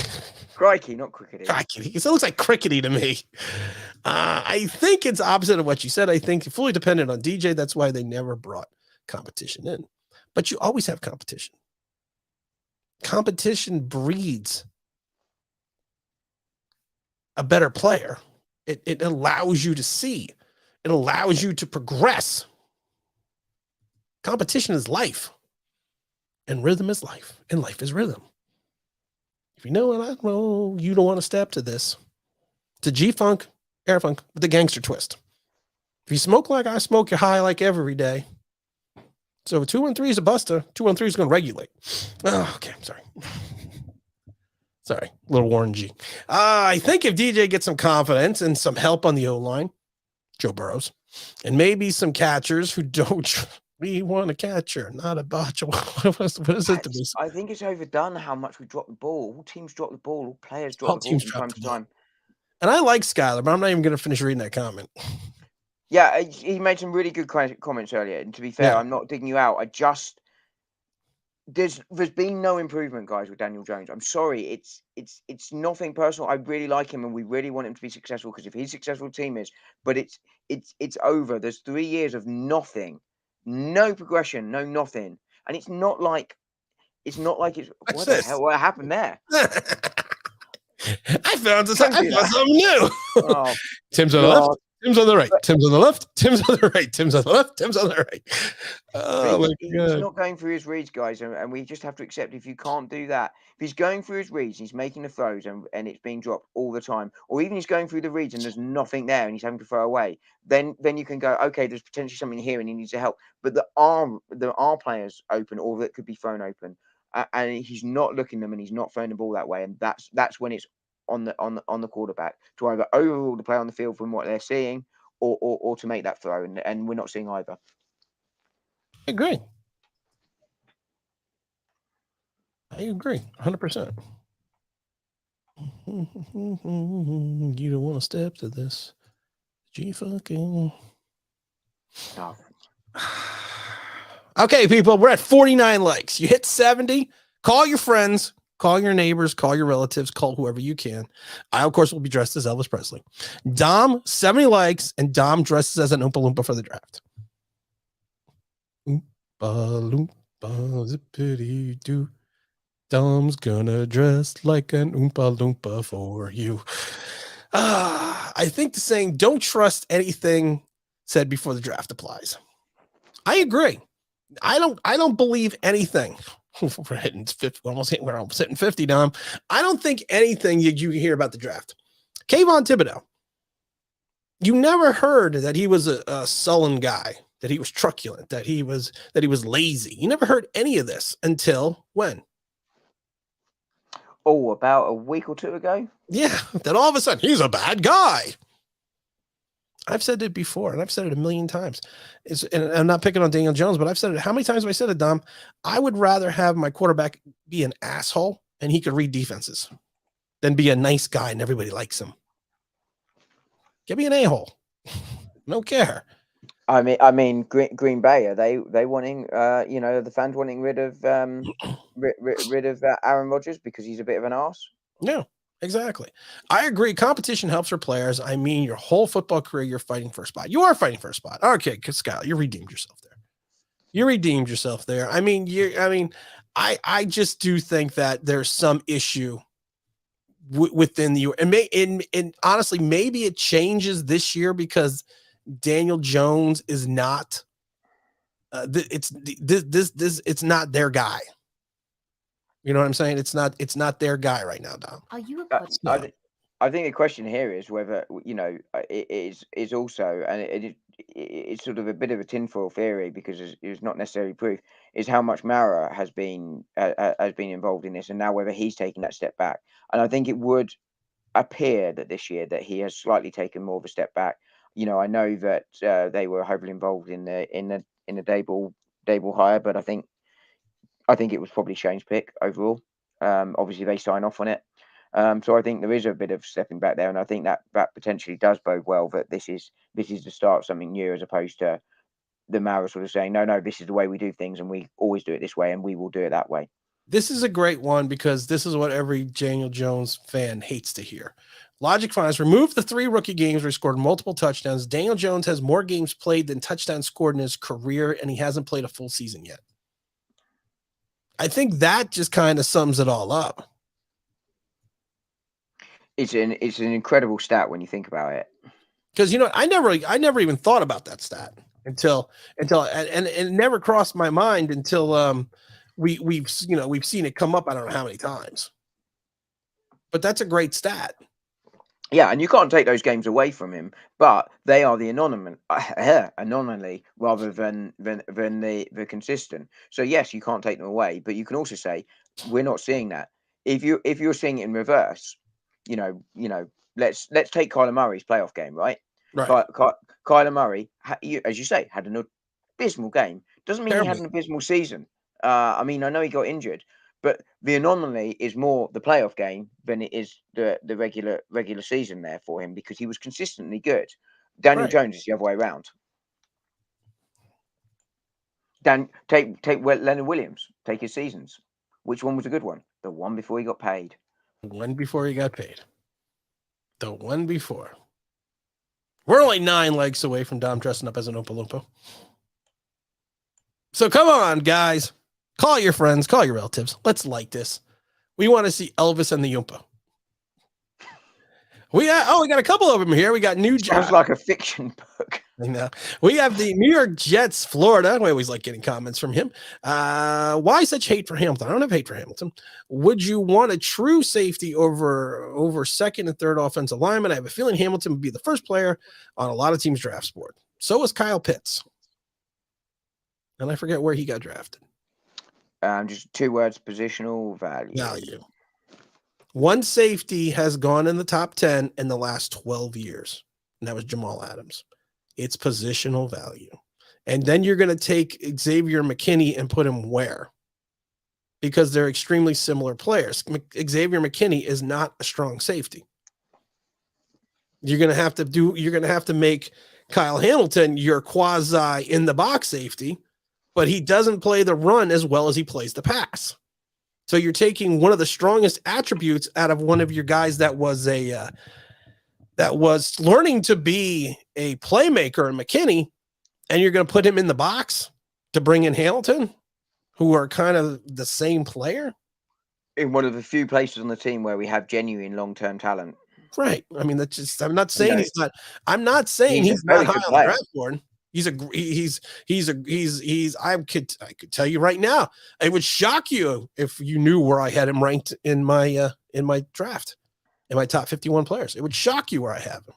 B: Crikey, not crickety.
A: Crikety. It looks like crickety to me. I think it's opposite of what you said. I think fully dependent on DJ. That's why they never brought competition in. But you always have competition. Competition breeds a better player. It allows you to see. It allows you to progress. Competition is life. And rhythm is life. And life is rhythm. If you know what I know, you don't want to step to this. It's a G-Funk, Air Funk with the gangster twist. If you smoke like I smoke, you're high like every day. So 213 is a buster. 213 is going to regulate. Oh, okay. I'm sorry. Sorry. Little Warren G. I think if DJ gets some confidence and some help on the O-line, Joe Burrows, and maybe some catchers who don't... We want a catcher, not a botcher. What is it to be?
B: I think it's overdone how much we drop the ball. All teams drop the ball. All players drop the ball from time to time.
A: And I like Skylar, but I'm not even going to finish reading that comment.
B: Yeah, he made some really good comments earlier. And to be fair, I'm not digging you out. There's been no improvement, guys, with Daniel Jones. I'm sorry. It's nothing personal. I really like him, and we really want him to be successful because if he's successful, the team is. But it's over. There's 3 years of nothing. No progression, no nothing, and it's not like it's what the hell? What happened there?
A: I found something new. Oh, Tim's on the left. Tim's on the right. Tim's on the left. Tim's on the right. Tim's on the left. Tim's on the right. Oh my God!
B: He's not going through his reads, guys, and we just have to accept if you can't do that. If he's going through his reads, he's making the throws, and it's being dropped all the time, or even he's going through the reads and there's nothing there, and he's having to throw away. Then you can go, okay, there's potentially something here, and he needs to help. But there are players open, or that could be thrown open, and he's not looking them, and he's not throwing the ball that way, and that's when it's on the quarterback to either overrule the play on the field from what they're seeing, or to make that throw, and we're not seeing either.
A: I agree. 100%. You don't want to step to this. G-fucking.
B: Oh.
A: Okay, people, we're at 49 likes. You hit 70. Call your friends, call your neighbors, call your relatives, call whoever you can. I, of course, will be dressed as Elvis Presley. Dom, 70 likes, and Dom dresses as an Oompa Loompa for the draft. Oompa Loompa, Zippity-doo. Dom's gonna dress like an Oompa Loompa for you. I think the saying, don't trust anything said before the draft applies. I agree. I don't believe anything. We're hitting 50, we're almost hitting 50, Dom. I don't think anything you hear about the draft. Kayvon Thibodeau. You never heard that he was a sullen guy, that he was truculent, that he was lazy. You never heard any of this until when?
B: Oh, about a week or two ago?
A: Yeah, that all of a sudden he's a bad guy. I've said it before, and I've said it a million times. And I'm not picking on Daniel Jones, but I've said it. How many times have I said it, Dom? I would rather have my quarterback be an asshole and he could read defenses than be a nice guy and everybody likes him. Give me an a-hole. I don't care.
B: I mean, Green Bay, are they wanting, the fans wanting rid of rid of Aaron Rodgers because he's a bit of an arse?
A: No, exactly. I agree. Competition helps for players. I mean, your whole football career, you're fighting for a spot. You are fighting for a spot. Okay, Scott, you redeemed yourself there. I mean, I just do think that there's some issue within the and honestly, maybe it changes this year because Daniel Jones is not. It's not their guy. You know what I'm saying? It's not their guy right now, Dom.
G: Are you
B: I think the question here is whether it is also, and it's sort of a bit of a tinfoil theory because it's not necessarily proof, is how much Mara has been involved in this, and now whether he's taken that step back. And I think it would appear that this year that he has slightly taken more of a step back. I know that they were heavily involved in the Dable hire, but I think it was probably Shane's pick overall. Obviously, they sign off on it. So I think there is a bit of stepping back there, and I think that potentially does bode well that this is the start of something new, as opposed to the Mara sort of saying, no, this is the way we do things, and we always do it this way, and we will do it that way.
A: This is a great one because this is what every Daniel Jones fan hates to hear. Logic finds remove the 3 rookie games where he scored multiple touchdowns. Daniel Jones has more games played than touchdowns scored in his career, and he hasn't played a full season yet. I think that just kind of sums it all up.
B: It's an incredible stat when you think about it.
A: Because I never even thought about that stat until and it never crossed my mind until we've seen it come up I don't know how many times. But that's a great stat.
B: Yeah, and you can't take those games away from him, but they are the anomaly rather than the consistent. So yes, you can't take them away, but you can also say we're not seeing that. If you're seeing it in reverse, let's take Kyler Murray's playoff game, right?
A: Right.
B: Kyler Murray, as you say, had an abysmal game. Doesn't mean he had an abysmal season. I know he got injured, but the anomaly is more the playoff game than it is the regular season there for him, because he was consistently good. Daniel Jones is the other way around. Take Leonard Williams, take his seasons. Which one was a good one? The one before he got paid.
A: The one before he got paid. The one before. We're only 9 legs away from Dom dressing up as an Oompa Loompa. So come on, guys. Call your friends. Call your relatives. Let's like this. We want to see Elvis and the Oompa. We got a couple of them here. We got New
B: Sounds like a fiction book.
A: I know. We have the New York Jets, Florida. We always like getting comments from him. Why such hate for Hamilton? I don't have hate for Hamilton. Would you want a true safety over second and third offensive lineman? I have a feeling Hamilton would be the first player on a lot of teams' draft board. So is Kyle Pitts. And I forget where he got drafted.
B: Just 2 words: positional value.
A: One safety has gone in the top 10 in the last 12 years, and that was Jamal Adams. It's positional value. And then you're going to take Xavier McKinney and put him where? Because they're extremely similar players. Xavier McKinney is not a strong safety. You're going to have to make Kyle Hamilton your quasi in the box safety, but he doesn't play the run as well as he plays the pass. So you're taking one of the strongest attributes out of one of your guys that was learning to be a playmaker in McKinney, and you're going to put him in the box to bring in Hamilton. who are kind of the same player.
B: In one of the few places on the team where we have genuine long-term talent.
A: Right. I mean, that's just, I'm not saying
B: know,
A: he's not, I'm not saying he's
B: a
A: not
B: very
A: high
B: good
A: on the
B: player.
A: draft board. I could tell you right now, it would shock you if you knew where I had him ranked in my draft, in my top 51 players. It would shock you where I have him.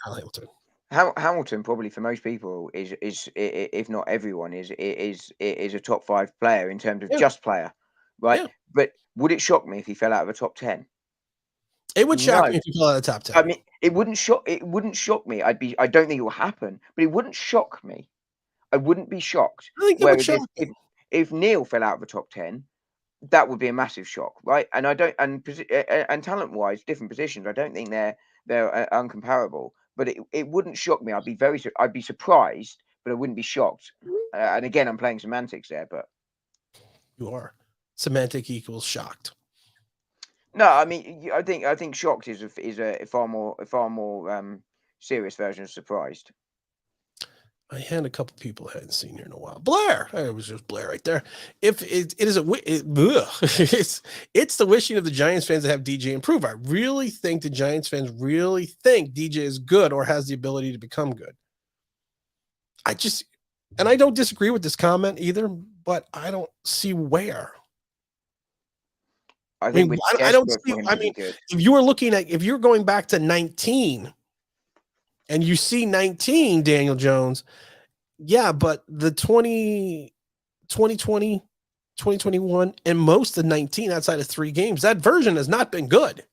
A: Kyle Hamilton.
B: Hamilton probably for most people is if not everyone is a top 5 player in terms of just player, right?
A: Yeah.
B: But would it shock me if he fell out of a top 10?
A: It would shock me if he fell out of the top 10.
B: I mean, it wouldn't shock me. I don't think it will happen, but it wouldn't shock me. I wouldn't be shocked.
A: I think it would shock
B: if Neil fell out of the top 10, that would be a massive shock, right? And I don't and talent wise, different positions, I don't think they're uncomparable. But it wouldn't shock me. I'd be surprised, but I wouldn't be shocked. And again, I'm playing semantics there, but
A: you are. Semantic equals shocked.
B: No, I mean, I think shocked is a far more serious version of surprised.
A: I had a couple people I hadn't seen here in a while. Blair, it was just Blair right there. If it's the wishing of the Giants fans to have DJ improve. I really think the Giants fans really think DJ is good or has the ability to become good. I don't disagree with this comment either, but I don't see where.
B: I don't see.
A: I mean, if you're going back to 19 and you see 19, Daniel Jones, yeah, but the 2020, 2021, and most of 19 outside of 3 games, that version has not been good.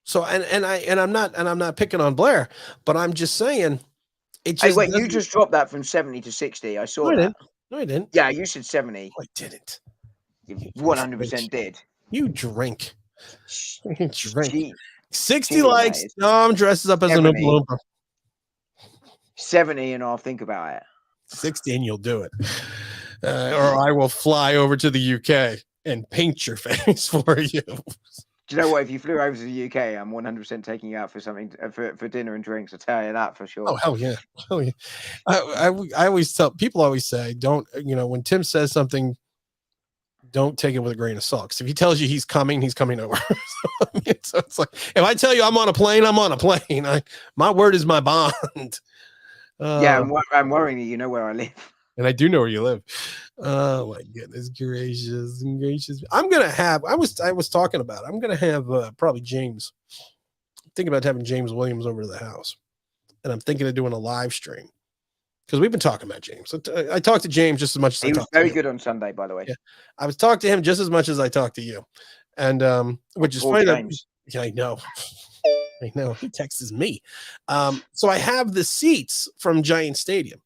A: So, I'm not picking on Blair, but I'm just saying it just.
B: Hey, wait, you just dropped that from 70 to 60. I saw that.
A: No, I didn't.
B: Yeah, you said 70.
A: No, I didn't.
B: 100% did.
A: You drink. You drink.
B: Gee,
A: 60 likes. Tom dresses up as an Oompa Loompa.
B: 70 and I'll think about it.
A: 60 and you'll do it. Or I will fly over to the UK and paint your face for you.
B: Do you know what? If you flew over to the UK, I'm 100% taking you out for something for dinner and drinks. I'll tell you that for sure.
A: Oh, hell yeah. Hell yeah. I always tell people, always say, don't, when Tim says something, don't take it with a grain of salt. Because if he tells you he's coming over. So it's like, if I tell you I'm on a plane, I'm on a plane. My word is my bond.
B: Yeah, I'm worrying that you know where I live.
A: And I do know where you live. Oh my goodness gracious. I'm gonna have. I was talking about it. I'm gonna have probably James. I'm thinking about having James Williams over to the house, and I'm thinking of doing a live stream because we've been talking about James. I talked to James just as much as
B: he was very good on Sunday, by the way.
A: Yeah, I was talking to him just as much as I talked to you, and which is funny. Yeah, I know. I know. He texts me. So I have the seats from Giant Stadium.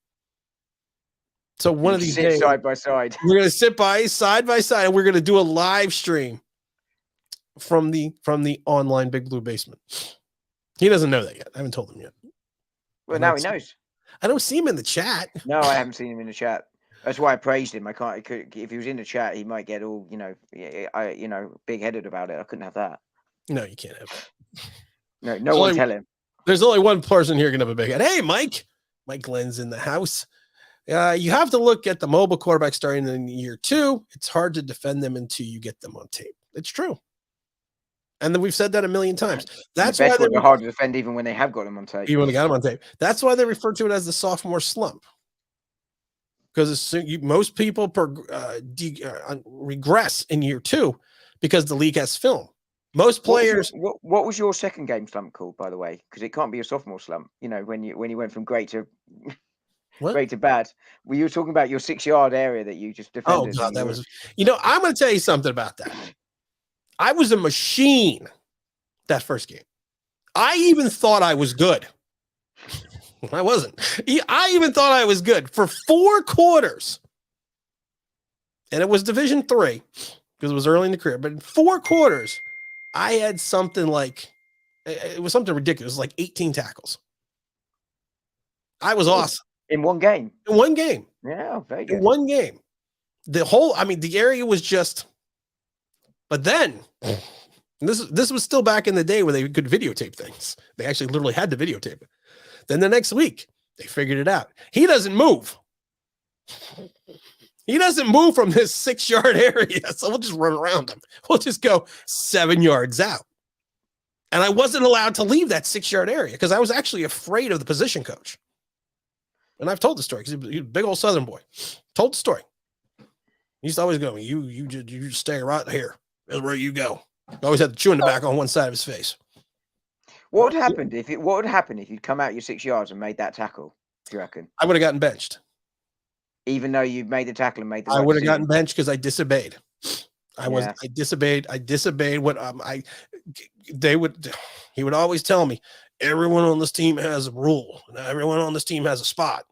A: So one of these days,
B: side by side,
A: we're going to sit side by side, and we're going to do a live stream from the online Big Blue Basement. He doesn't know that yet. I haven't told him yet.
B: Well, now he knows.
A: I don't see him in the chat.
B: No, I haven't seen him in the chat. That's why I praised him. If he was in the chat, he might get all big headed about it. I couldn't have that.
A: No, you can't have that.
B: No one tell him.
A: There's only one person here can have a big head. Hey, Mike. Mike Glenn's in the house. You have to look at the mobile quarterback starting in year 2. It's hard to defend them until you get them on tape. It's true. And then we've said that a million times. That's why
B: they're hard to defend even when they have got them on tape.
A: Even when they got them on tape. That's why they refer to it as the sophomore slump. Because most people regress in year 2 because the league has film. Most players.
B: What was your second game slump called, by the way? Because it can't be a sophomore slump. When you went from great to great to bad. Were you talking about your 6-yard area that you just defended?
A: Oh God, that was. I'm going to tell you something about that. I was a machine that first game. I even thought I was good. I wasn't. I even thought I was good for 4 quarters, and it was Division 3 because it was early in the career. But in 4 quarters, I had something like it was something ridiculous, like 18 tackles. I was awesome
B: in one game.
A: In one game,
B: yeah, very good.
A: In one game, the area was just. But then, this was still back in the day where they could videotape things. They actually literally had to videotape it. Then the next week, they figured it out. He doesn't move. He doesn't move from this 6-yard area, so we'll just run around him. We'll just go 7 yards out. And I wasn't allowed to leave that 6-yard area because I was actually afraid of the position coach. And I've told the story because he's a big old Southern boy. Told the story. He used to always go, you just stay right here. That's where you go. He always had the chewing tobacco on one side of his face.
B: What would happen if you'd come out your 6 yards and made that tackle? Do you reckon?
A: I would have gotten benched.
B: Even though you made the tackle and made the
A: I
B: right
A: would have
B: decision?
A: gotten benched because I disobeyed. I disobeyed what he would always tell me, everyone on this team has a rule. Everyone on this team has a spot.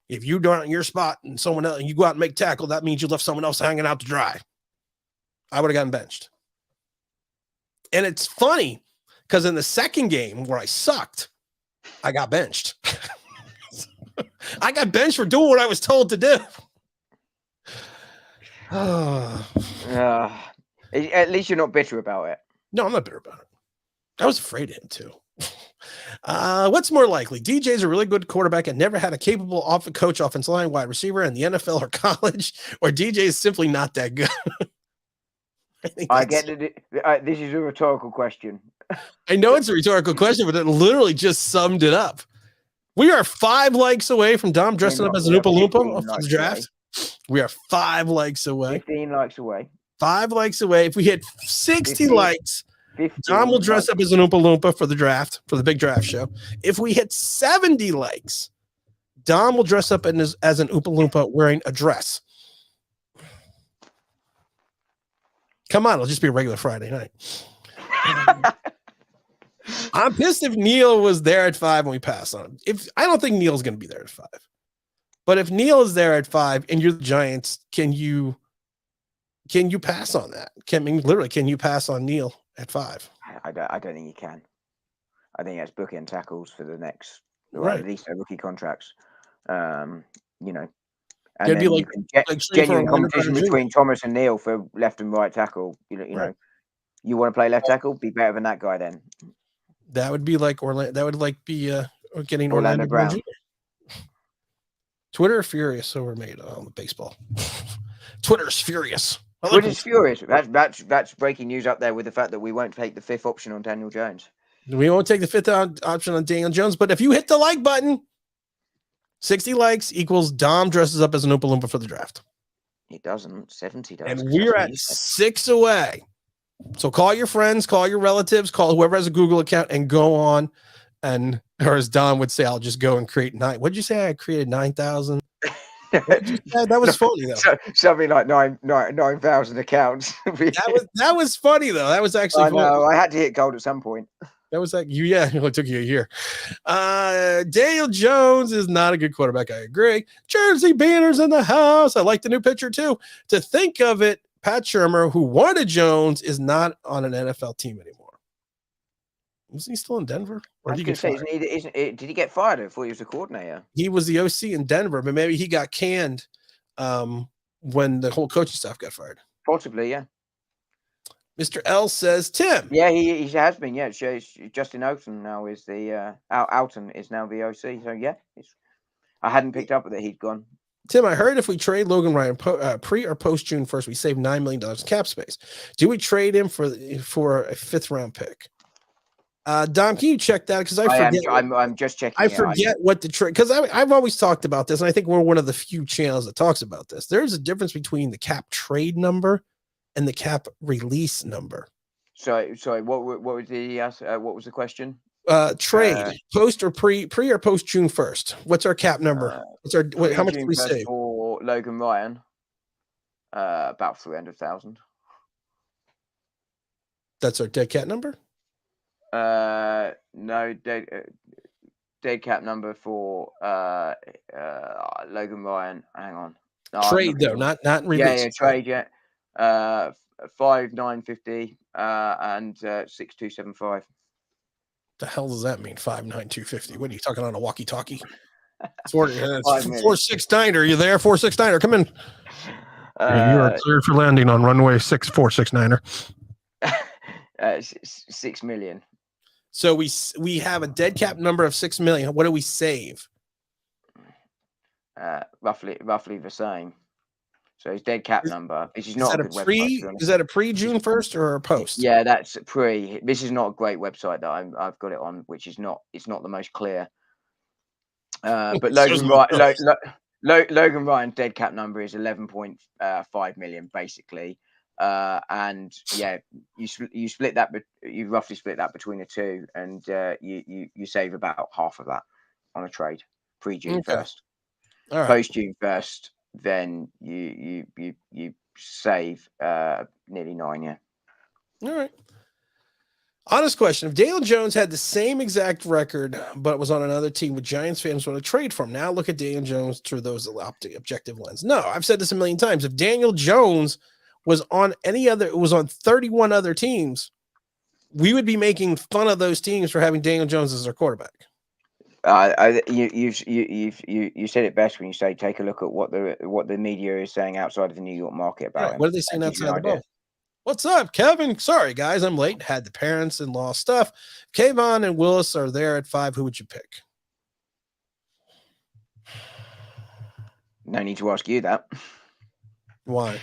A: If you don't your spot and someone else, and you go out and make tackle, that means you left someone else hanging out to dry. I would have gotten benched. And it's funny because in the second game where I sucked, I got benched. I got benched for doing what I was told to do.
B: At least you're not bitter about it.
A: No, I'm not bitter about it. I was afraid of him too. What's more likely? DJ's a really good quarterback and never had a capable coach, offensive line, wide receiver in the NFL or college, or DJ is simply not that good.
B: I get it. This is a rhetorical question.
A: I know it's a rhetorical question, but it literally just summed it up. We are 5 likes away from Dom dressing up as an Oompa Loompa for the draft. We are 5 likes away.
B: 15 likes away.
A: 5 likes away. If we hit 60 likes, Dom will dress up as an Oompa Loompa for the draft, for the big draft show. If we hit 70 likes, Dom will dress up as an Oompa Loompa wearing a dress. Come on, it'll just be a regular Friday night. I'm pissed if Neil was there at 5 and we passed on him. I don't think Neil's going to be there at 5. But if Neil is there at 5 and you're the Giants, can you pass on that? Can you pass on Neil at 5?
B: I don't think you can. I think that's bookend tackles for the next,
A: right.
B: At least their rookie contracts. And
A: it'd be like
B: genuine competition between Thomas and Neil for left and right tackle.
A: Right.
B: You want to play left tackle, be better than that guy then.
A: That would be like Orlando. That would be getting
B: Orlando Brown.
A: Twitter furious over made on the baseball. Twitter's furious.
B: Twitter's furious. That's breaking news up there with the fact that we won't take the 5th option on Daniel Jones.
A: We won't take the 5th option on Daniel Jones, but if you hit the like button, 60 likes equals Dom dresses up as an Oompa Loompa for the draft.
B: It doesn't. 70 does.
A: And we're at 6 away. So call your friends, call your relatives, call whoever has a Google account and go on. Or as Don would say, I'll just go and create 9. What'd you say? I created 9,000. That was funny though.
B: Something like 9,000 accounts.
A: that was funny though. That was actually funny.
B: No, I had to hit gold at some point.
A: That was like you. Yeah, it took you a year. Daniel Jones is not a good quarterback. I agree. Jersey banners in the house. I like the new picture too. To think of it, Pat Shurmur, who wanted Jones, is not on an NFL team anymore. Was he still in Denver? Or did he get fired?
B: Did he get fired? I thought he was a coordinator.
A: He was the OC in Denver, but maybe he got canned when the whole coaching staff got fired.
B: Possibly, yeah.
A: Mr. L says, Tim.
B: Yeah, he has been. Yeah, Justin Alton now is the Alton is now the OC. So yeah, I hadn't picked up that he'd gone.
A: Tim, I heard if we trade Logan Ryan pre or post June 1st, we save $9 million in cap space. Do we trade him for a 5th round pick? Dom, can you check that? Because I forget.
B: I'm just checking.
A: I forget what the trade, because I've always talked about this, and I think we're one of the few channels that talks about this. There's a difference between the cap trade number and the cap release number.
B: Sorry, what was the question?
A: Trade post or pre or post June 1st. What's our cap number? How much do we save
B: for Logan Ryan? About 300,000.
A: That's our dead cap number.
B: No, dead cap number for Logan Ryan. Hang on. No,
A: trade though, not release.
B: Yeah, trade. Yeah. 5,950 and 6,275.
A: The hell does that mean? 5,950. What are you talking on a walkie-talkie? 469. Are you there? 469. Come in. You are cleared for landing on runway 6469.
B: 6 million.
A: So we have a dead cap number of 6 million. What do we save?
B: Roughly the same. So his dead cap number. This is
A: Is
B: not
A: that
B: a
A: a
B: good website, to
A: pre?
B: be honest.
A: Is that a pre-June 1st or a post?
B: Yeah, that's pre. This is not a great website that I've got it on, which is not. It's not the most clear. But
A: So's
B: Logan Ryan's dead cap number is 11.5 million, basically. And yeah, you split that, but you roughly split that between the two, and you save about half of that on a trade pre-June
A: Okay.
B: 1st.
A: All right.
B: Post June 1st, then you save nearly 9. Yeah.
A: All right. Honest question. If Daniel Jones had the same exact record, but was on another team, would Giants fans want to trade for him? Now look at Daniel Jones through those objective lens. No, I've said this a million times. If Daniel Jones was on 31 other teams, we would be making fun of those teams for having Daniel Jones as their quarterback.
B: You said it best when you say take a look at what the media is saying outside of the New York market about him.
A: What are they saying outside the bubble? What's up, Kevin? Sorry, guys, I'm late. Had the parents-in-law stuff. Kayvon and Willis are there at 5. Who would you pick?
B: No need to ask you that.
A: Why?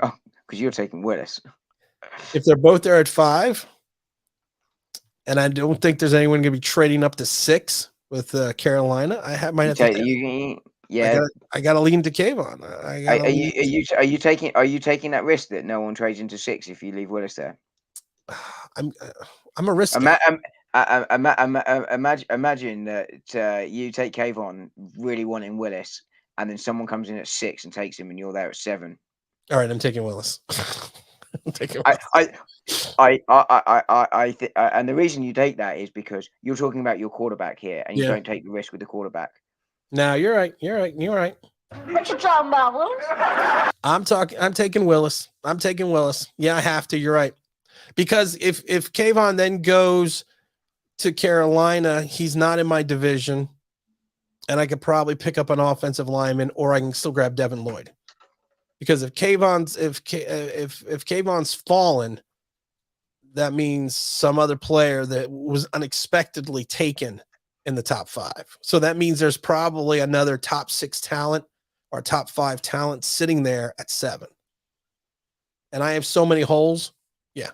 B: Oh, because you're taking Willis.
A: If they're both there at 5, and I don't think there's anyone going to be trading up to 6 with Carolina, I got to lean to Kayvon.
B: Are you taking that risk that no one trades into 6 if you leave Willis there?
A: I'm a risk.
B: Imagine that you take Kayvon really wanting Willis, and then someone comes in at 6 and takes him, and you're there at 7.
A: All right, I'm taking Willis.
B: And the reason you take that is because you're talking about your quarterback here, and you don't take the risk with the quarterback.
A: No, you're right.
G: What you talking about, Willis?
A: I'm taking Willis. Yeah, I have to. You're right. Because if Kayvon then goes to Carolina, he's not in my division, and I could probably pick up an offensive lineman, or I can still grab Devin Lloyd. Because if Kayvon's fallen, that means some other player that was unexpectedly taken in the top 5. So that means there's probably another top 6 talent or top 5 talent sitting there at 7. And I have so many holes. Yeah,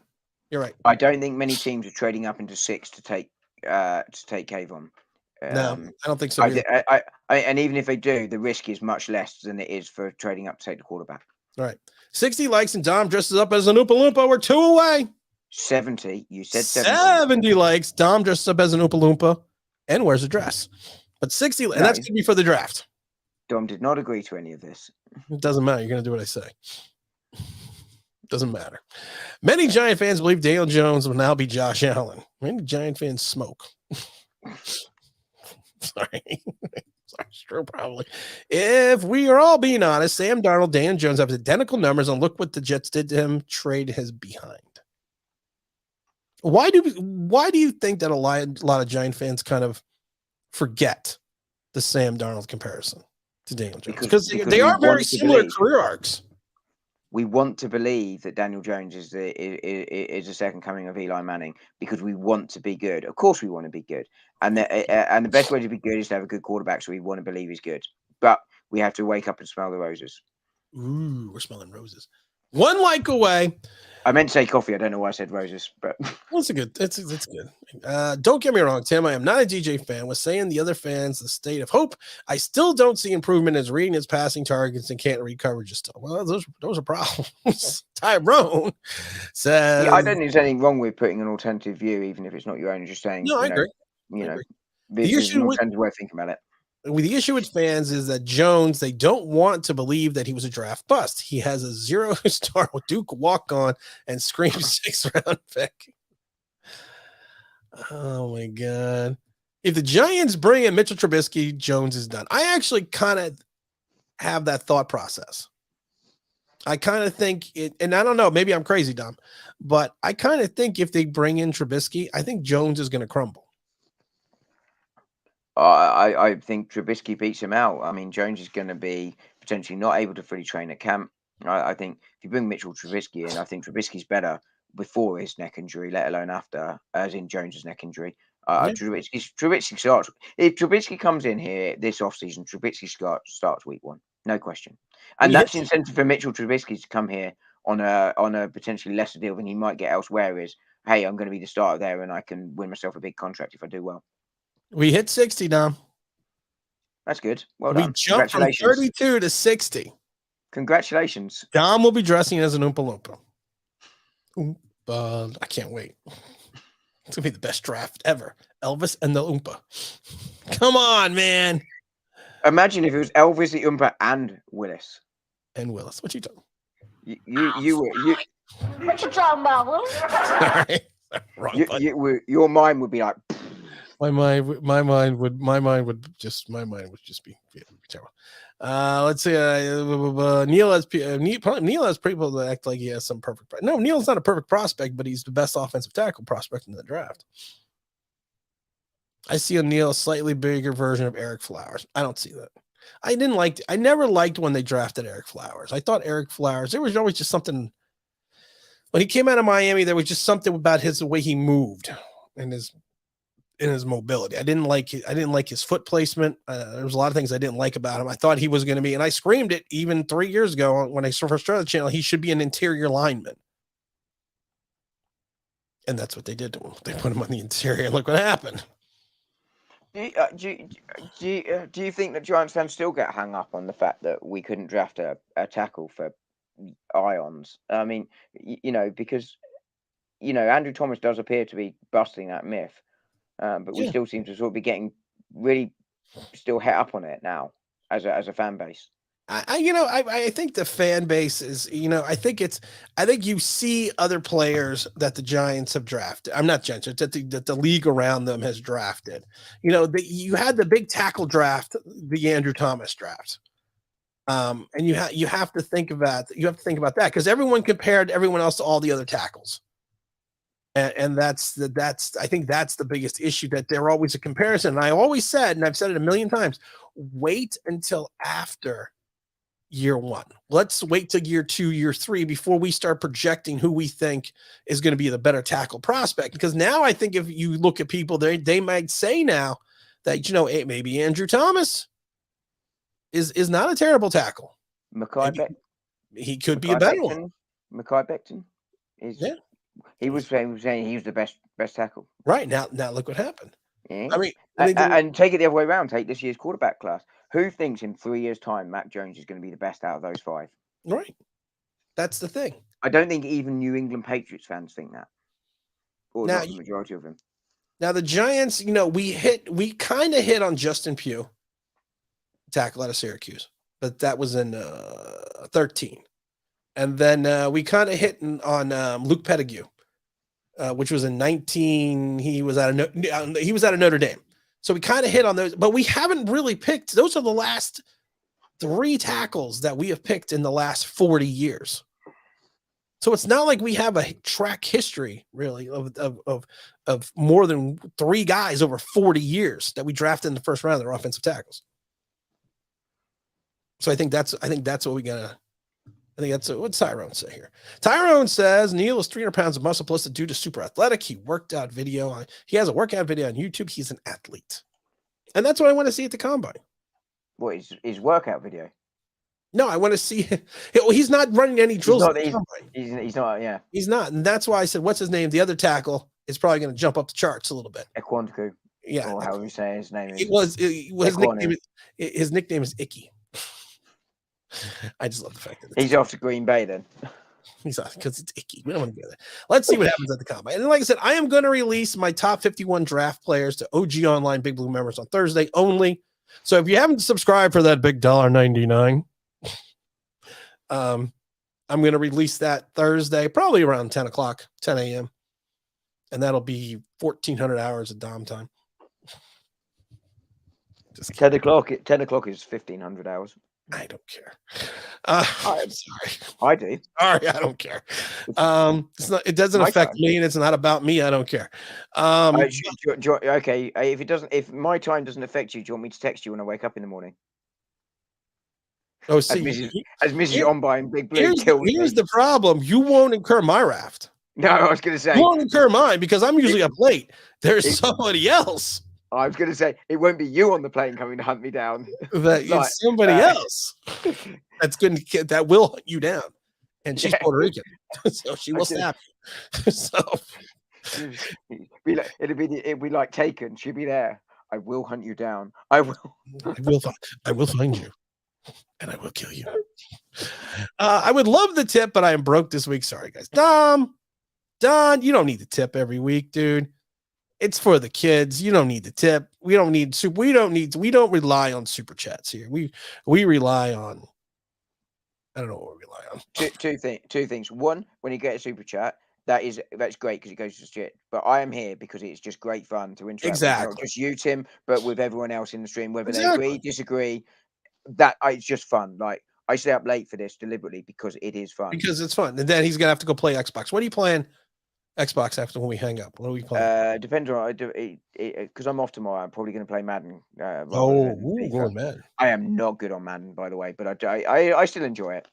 A: you're right.
B: I don't think many teams are trading up into 6 to take Kayvon.
A: No, I don't think so.
B: And even if they do, the risk is much less than it is for trading up to take the quarterback.
A: All right. 60 likes and Dom dresses up as an Oompa Loompa. We're 2 away.
B: 70. You said 70.
A: 70 likes. Dom dresses up as an Oompa Loompa and wears a dress. But 60, and that's going to be for the draft.
B: Dom did not agree to any of this.
A: It doesn't matter. You're going to do what I say. Doesn't matter. Many Giant fans believe Daniel Jones will now be Josh Allen. Many Giant fans smoke. Sorry. It's true, probably. If we are all being honest, Sam Darnold, Dan Jones have identical numbers, and look what the Jets did to him. Trade his behind. Why do you think that a lot of Giant fans kind of forget the Sam Darnold comparison to Daniel Jones? Because they are very similar career arcs.
B: We want to believe that Daniel Jones is the second coming of Eli Manning because we want to be good. Of course, we want to be good, and the best way to be good is to have a good quarterback. So we want to believe he's good, but we have to wake up and smell the roses.
A: Ooh, we're smelling roses. 1 like away.
B: I meant to say coffee. I don't know why I said roses, but
A: that's good. It's good. Don't get me wrong, Tim. I am not a DJ fan. Was saying the other fans the state of hope. I still don't see improvement as reading his passing targets and can't read coverages still. Well, those are problems. Tyrone says,
B: I don't think there's anything wrong with putting an alternative view, even if it's not your own. Just saying,
A: no, I agree.
B: This is an alternative way of thinking about it.
A: The issue with fans is that Jones, they don't want to believe that he was a draft bust. He has a 0-star Duke walk-on and screams 6th-round pick. Oh, my God. If the Giants bring in Mitchell Trubisky, Jones is done. I actually kind of have that thought process. I kind of think it, and I don't know, maybe I'm crazy, Dom, but I kind of think if they bring in Trubisky, I think Jones is going to crumble.
B: I think Trubisky beats him out. I mean, Jones is going to be potentially not able to fully train at camp. I think if you bring Mitchell Trubisky in, I think Trubisky's better before his neck injury, let alone after, as in Jones's neck injury. Trubisky starts. If Trubisky comes in here this offseason, Trubisky starts week 1. No question. And that's incentive for Mitchell Trubisky to come here on a potentially lesser deal than he might get elsewhere. Is, hey, I'm going to be the starter there, and I can win myself a big contract if I do well.
A: We hit 60 now.
B: That's good. Well
A: We
B: done.
A: jumped from 32 to 60.
B: Congratulations.
A: Dom will be dressing as an Oompa Loompa. I can't wait. It's going to be the best draft ever. Elvis and the Oompa. Come on, man.
B: Imagine if it was Elvis, the Oompa, and Willis.
A: And Willis. What you talking?
B: You
G: What you talking about, Will?
A: Sorry. Wrong
B: your mind would be like.
A: My mind would just be terrible. Let's see. Neil has people that act like he has some perfect. No, Neil's not a perfect prospect, but he's the best offensive tackle prospect in the draft. I see a Neil slightly bigger version of Eric Flowers. I don't see that. I never liked when they drafted Eric Flowers. I thought Eric Flowers, there was always just something. When he came out of Miami, there was just something about the way he moved and his mobility. I didn't like his foot placement. There was a lot of things I didn't like about him. I thought he was going to be, and I screamed it even 3 years ago when I first started the channel, he should be an interior lineman. And that's what they did to him. They put him on the interior, and look what happened.
B: Do you think that Giants fans still get hung up on the fact that we couldn't draft a tackle for Ions? I mean, because Andrew Thomas does appear to be busting that myth, but we still seem to sort of be getting really still het up on it now as a fan base.
A: I think the fan base is, I think you see other players that the Giants have drafted. I'm not Giants, that the league around them has drafted. You had the big tackle draft, the Andrew Thomas draft. And you have to think about that because everyone compared everyone else to all the other tackles. And I think that's the biggest issue, that they're always a comparison. And I always said, and I've said it a million times, wait until after year one. Let's wait till year 2, year 3 before we start projecting who we think is going to be the better tackle prospect. Because now I think if you look at people, they might say now that, maybe Andrew Thomas is not a terrible tackle. He could be a better one.
B: Mekhi Becton he was saying he was the best tackle.
A: Right. Now look what happened.
B: Yeah. I mean, and take it the other way around. Take this year's quarterback class. Who thinks in 3 years' time Mac Jones is going to be the best out of those 5?
A: Right. That's the thing.
B: I don't think even New England Patriots fans think that. Or
A: now,
B: not the majority of them.
A: Now the Giants, we kind of hit on Justin Pugh, tackle out of Syracuse, but that was in 13. And then we kind of hit on Luke Pettigrew, which was in 19. He was out of Notre Dame. So we kind of hit on those, but we haven't really picked. Those are the last 3 tackles that we have picked in the last 40 years. So it's not like we have a track history really of more than 3 guys over 40 years that we drafted in the first round that are offensive tackles. So I think that's what we gotta. I think that's what Tyrone say here. Tyrone says Neil is 300 pounds of muscle plus the dude is super athletic. He has a workout video on YouTube. He's an athlete. And that's what I want to see at the combine.
B: What, his workout video?
A: No, I want to see. He's not running any drills.
B: He's not, yeah.
A: He's not. And that's why I said, what's his name? The other tackle is probably going to jump up the charts a little bit.
B: Equantico.
A: Yeah.
B: Or however you say his name is.
A: His nickname is Icky. I just love the fact that
B: he's off to Green Bay then.
A: He's off because it's icky. We don't want to go there. Let's see what happens at the combine. And like I said, I am going to release my top 51 draft players to OG Online Big Blue members on Thursday only. So if you haven't subscribed for that big $1.99, I'm going to release that Thursday, probably around 10 a.m. And that'll be 1,400 hours of Dom time.
B: 10 o'clock is 1,500 hours.
A: I don't care. I'm sorry.
B: I do.
A: Sorry, I don't care. It's not. It doesn't affect me, and it's not about me. I don't care.
B: Okay. If my time doesn't affect you, do you want me to text you when I wake up in the morning?
A: Oh, see,
B: as Mrs. Onby and Big Blue
A: here's the problem. You won't incur my raft.
B: No, I was going to say
A: you won't incur mine because I'm usually up late. There's somebody else.
B: I was going to say it won't be you on the plane coming to hunt me down.
A: It's somebody else. that's good. That will hunt you down. And she's
B: Yeah.
A: Puerto Rican, so she will stab you. So
B: it'd be like Taken. She'd be there. I will hunt you down. I will.
A: I will find you, and I will kill you. I would love the tip, but I am broke this week. Sorry, guys. Don, you don't need the tip every week, dude. It's for the kids. You don't need the tip. We don't rely on super chats here. We rely on, I don't know what we rely on.
B: Two things. One, when you get a super chat, that's great because it goes to shit. But I am here because it's just great fun to interact with not just you, Tim, but with everyone else in the stream, whether they agree, disagree. It's just fun. Like, I stay up late for this deliberately because it is fun.
A: Because it's fun. And then he's gonna have to go play Xbox. What are you playing Xbox after when we hang up? What are we playing?
B: Depends on because I'm off tomorrow. I'm probably going to play Madden.
A: Going Madden.
B: I am not good on Madden, by the way, but I still enjoy it.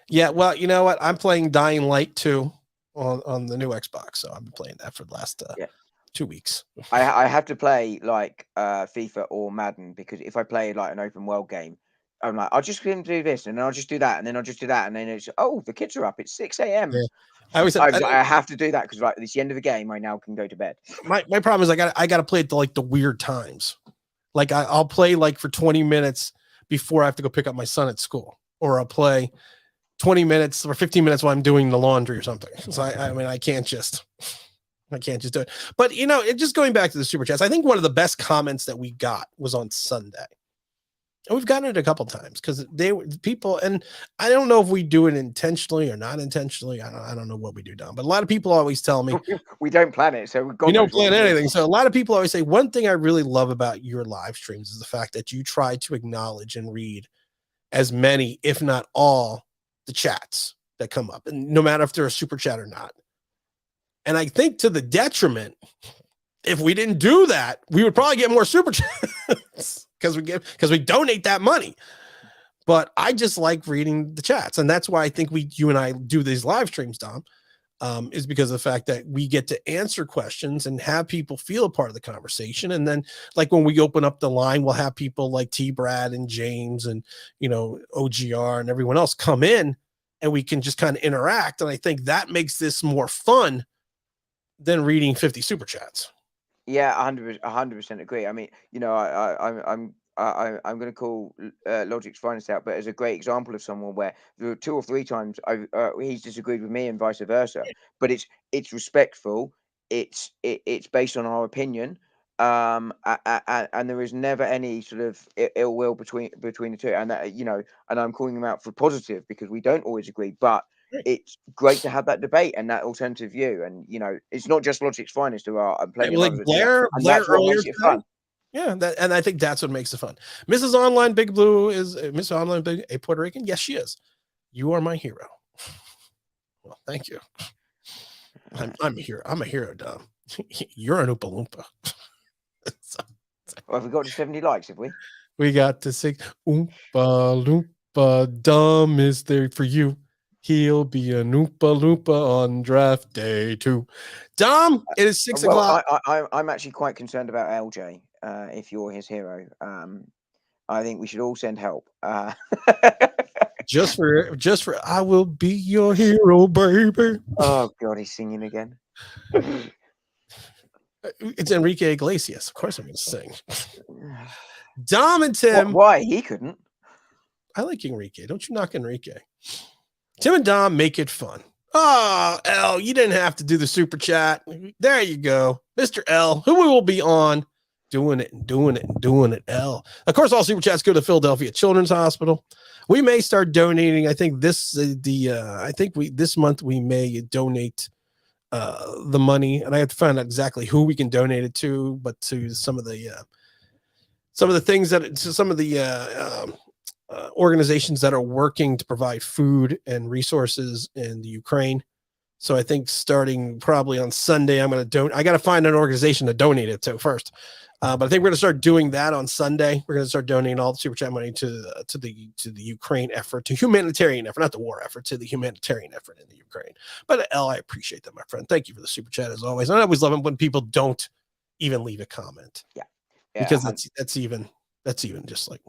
A: Yeah, well, you know what? I'm playing Dying Light 2 on the new Xbox, so I've been playing that for the last 2 weeks.
B: I have to play like FIFA or Madden because if I play like an open world game, I'm like, I'll just do this and then I'll just do that and then I'll just do that and then it's the kids are up. It's 6 a.m.
A: Yeah.
B: I have to do that because like it's the end of the game. I now can go to bed.
A: My problem is I got to play at the weird times. Like I'll play like for 20 minutes before I have to go pick up my son at school, or I'll play 20 minutes or 15 minutes while I'm doing the laundry or something. So I mean, I can't just do it. But it just going back to the super chats. I think one of the best comments that we got was on Sunday. And we've gotten it a couple times because people, and I don't know if we do it intentionally or not intentionally. I don't know what we do, Don, but a lot of people always tell me
B: we don't plan it. So
A: we don't plan anything. So a lot of people always say one thing I really love about your live streams is the fact that you try to acknowledge and read as many, if not all, the chats that come up, and no matter if they're a super chat or not. And I think to the detriment, if we didn't do that, we would probably get more super chats because we donate that money. But I just like reading the chats, and that's why I think you and I do these live streams, Dom, is because of the fact that we get to answer questions and have people feel a part of the conversation. And then, like when we open up the line, we'll have people like T. Brad and James and OGR and everyone else come in, and we can just kind of interact. And I think that makes this more fun than reading 50 super chats.
B: Yeah, 100% agree. I mean, I'm going to call Logic's Finest out, but as a great example of someone where there were 2 or 3 times he's disagreed with me and vice versa. But it's respectful. It's based on our opinion, and there is never any sort of ill will between the two. And and I'm calling them out for positive because we don't always agree, but it's great to have that debate and that alternative view. And it's not just Logic's Finest who are playing
A: like Blair earlier
B: it fun.
A: Yeah, and I think that's what makes it fun. Mrs. Online Big Blue is Mrs. Online Big a Puerto Rican? Yes, she is. You are my hero. Well, thank you. I'm a hero. I'm a hero, Dom. You're an Oompa Loompa.
B: Well, have we got to 70 likes? Have we?
A: We got to 6. Oompa Loompa. Dom is there for you. He'll be an Oompa Loompa on draft day 2. Dom, it is 6 o'clock.
B: I'm actually quite concerned about LJ. If you're his hero, I think we should all send help.
A: just for I will be your hero, baby.
B: Oh God, he's singing again.
A: It's Enrique Iglesias. Of course I'm going to sing. Dom and Tim.
B: Why? He couldn't.
A: I like Enrique. Don't you knock Enrique. Tim and Dom make it fun. Oh, L, you didn't have to do the super chat. There you go. Mr. L, who we will be on doing it, L. Of course, all super chats go to Philadelphia Children's Hospital. We may start donating. I think this month we may donate the money, and I have to find out exactly who we can donate it to, but to some of the organizations that are working to provide food and resources in the Ukraine. So I think starting probably on Sunday, I'm going to donate. I got to find an organization to donate it to first. But I think we're going to start doing that on Sunday. We're going to start donating all the super chat money to the Ukraine effort, to humanitarian effort, not the war effort, to the humanitarian effort in the Ukraine. But L, I appreciate that, my friend. Thank you for the super chat as always. I always love it when people don't even leave a comment.
B: Yeah.
A: Because that's even just like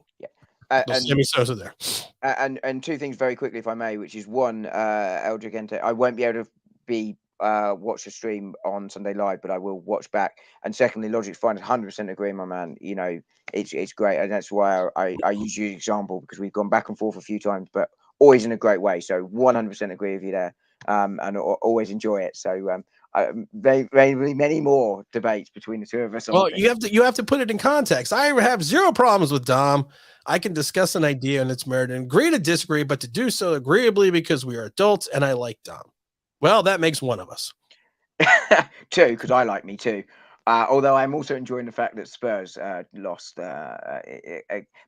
A: Sammy Sosa there.
B: And two things very quickly, if I may, which is one, El Gigante, I won't be able to be watch the stream on Sunday Live, but I will watch back. And secondly, Logic's fine. 100% agree, my man. You know, it's great, and that's why I use you as an example, because we've gone back and forth a few times, but always in a great way. So 100% agree with you there, and always enjoy it. So many more debates between the two of us.
A: Well, you have to put it in context. I have zero problems with Dom. I can discuss an idea and its merit and agree to disagree, but to do so agreeably because we are adults and I like Dom. Well, that makes one of us.
B: Two, because I like me too. Although I'm also enjoying the fact that Spurs lost.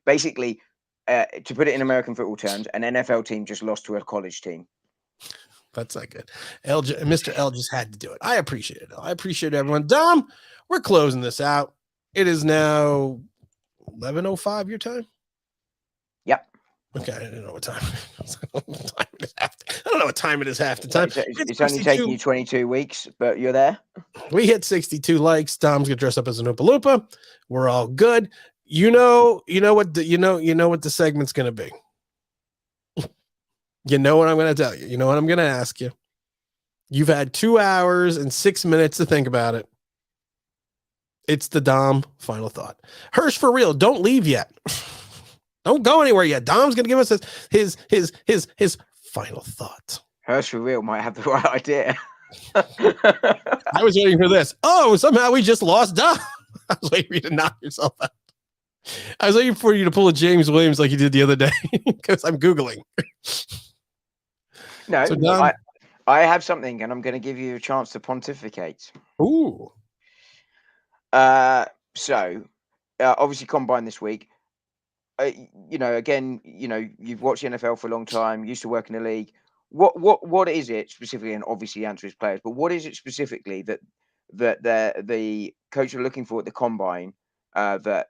B: Basically, to put it in American football terms, an NFL team just lost to a college team.
A: That's not good. Mr. L just had to do it. I appreciate it. I appreciate everyone. Dom, we're closing this out. It is now 11:05 your time.
B: Yep.
A: Okay, I don't know what time. I don't know what time it is half the time.
B: It's only taking you 22 weeks, but you're there.
A: We hit 62 likes. Dom's gonna dress up as an Oompa Loompa. We're all good. You know what the segment's gonna be. You know what I'm gonna tell you. You know what I'm gonna ask you. You've had 2 hours and 6 minutes to think about it. It's the Dom final thought. Hirsch, for real, don't leave yet. Don't go anywhere yet. Dom's gonna give us his final thought.
B: Hirsch, for real, might have the right idea.
A: I was waiting for this. Oh, somehow we just lost Dom. I was waiting for you to knock yourself out. I was waiting for you to pull a James Williams like you did the other day because I'm Googling.
B: No,
A: so Dom,
B: I have something, and I'm going to give you a chance to pontificate.
A: Ooh.
B: So, obviously, Combine this week. Again, you've watched the NFL for a long time, used to work in the league. What is it specifically? And obviously, the answer is players. But what is it specifically that the coach are looking for at the Combine that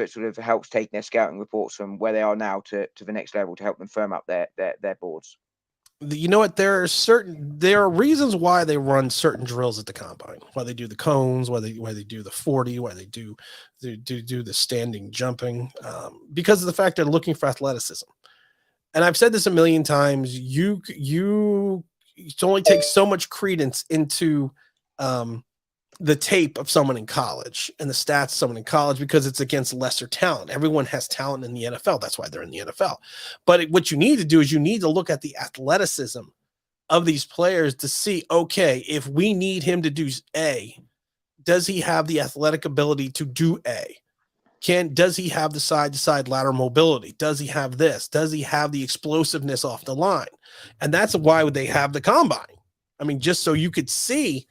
B: sort of helps take their scouting reports from where they are now to the next level to help them firm up their boards?
A: You know what? There are reasons why they run certain drills at the Combine. Why they do the cones, why they do the 40, why they do the standing jumping, because of the fact they're looking for athleticism. And I've said this a million times. You only take so much credence into the tape of someone in college and the stats of someone in college because it's against lesser talent. Everyone has talent in the NFL. That's why they're in the NFL. But what you need to do is you need to look at the athleticism of these players to see, okay, if we need him to do A, does he have the athletic ability to do A? Does he have the side-to-side lateral mobility? Does he have this? Does he have the explosiveness off the line? And that's why they have the Combine. I mean, just so you could see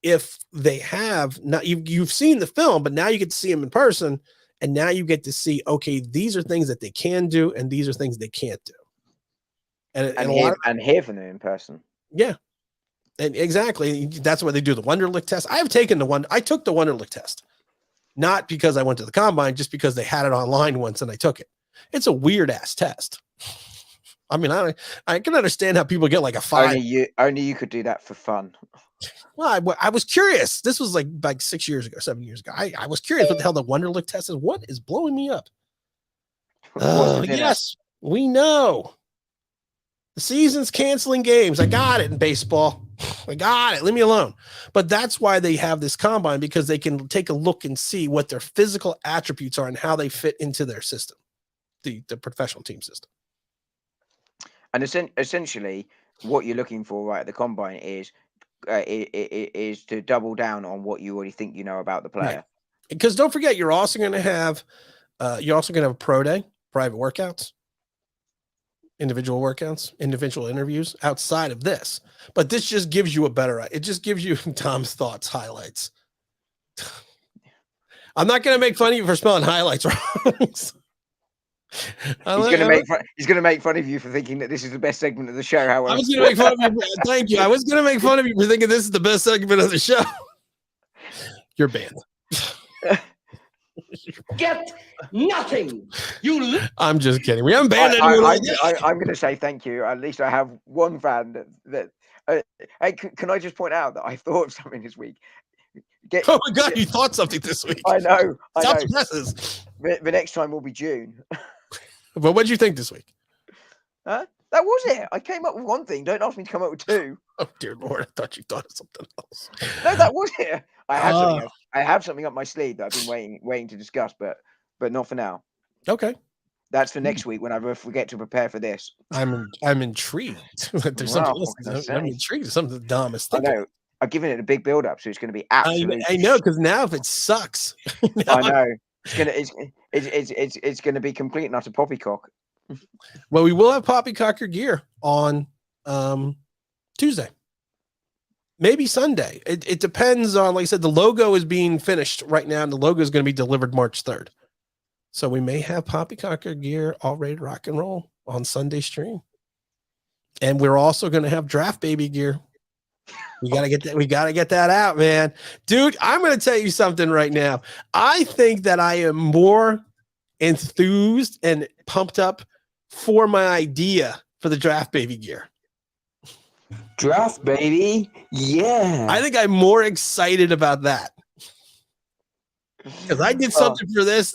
A: if they have not, you've seen the film, but now you get to see them in person, and now you get to see, okay, these are things that they can do, and these are things they can't do. And
B: hear from them in person.
A: Yeah, and exactly. That's why they do the Wonderlic test. I took the Wonderlic test, not because I went to the Combine, just because they had it online once and I took it. It's a weird ass test. I mean, I can understand how people get like a 5.
B: Only you could do that for fun.
A: Well, I was curious. This was like 6 years ago, 7 years ago. I was curious what the hell the Wonderlic test is. What is blowing me up? Yes, we know. The season's canceling games. I got it in baseball. I got it. Leave me alone. But that's why they have this Combine, because they can take a look and see what their physical attributes are and how they fit into their system, the professional team system.
B: And essentially, what you're looking for right at the Combine is to double down on what you already think you know about the player.
A: Right. Because don't forget, you're also going to have a pro day, private workouts, individual workouts, individual interviews outside of this. But this just gives you it just gives you Tom's thoughts, highlights. I'm not going to make fun of you for spelling highlights wrong.
B: He's gonna make fun of you for thinking that this is the best segment of the show. However,
A: I was gonna make fun of you. Thank you. I was gonna make fun of you for thinking this is the best segment of the show. You're banned.
E: Get nothing.
A: I'm just kidding. We haven't banned anyone.
B: I'm going to say thank you. At least I have one fan that. Hey, can I just point out that I thought of something this week?
A: Oh my God, you thought something this week.
B: I know.
A: Stop the presses.
B: The next time will be June.
A: But what'd you think this week?
B: Huh? That was it. I came up with one thing. Don't ask me to come up with two.
A: Oh dear Lord, I thought you thought of something else.
B: No, that was it. I have something else. I have something up my sleeve that I've been waiting to discuss, but not for now.
A: Okay.
B: That's for next week when I forget to prepare for this.
A: I'm intrigued. There's something else. I'm intrigued. Something the Dom is thinking.
B: I know. I've given it a big build up, so it's going to be absolutely.
A: I know, because now if it sucks,
B: I know it's going to be complete and utter poppycock.
A: Well, we will have poppycocker gear on Tuesday, maybe Sunday. It depends on, like I said, the logo is being finished right now, and the logo is going to be delivered March 3rd. So we may have poppycocker gear all ready to rock and roll on Sunday stream, and we're also going to have draft baby gear. We gotta get that. We gotta get that out, man. Dude, I'm going to tell you something right now. I think that I am more enthused and pumped up for my idea for the draft baby gear.
H: Draft baby, yeah.
A: I think I'm more excited about that because I did something for this.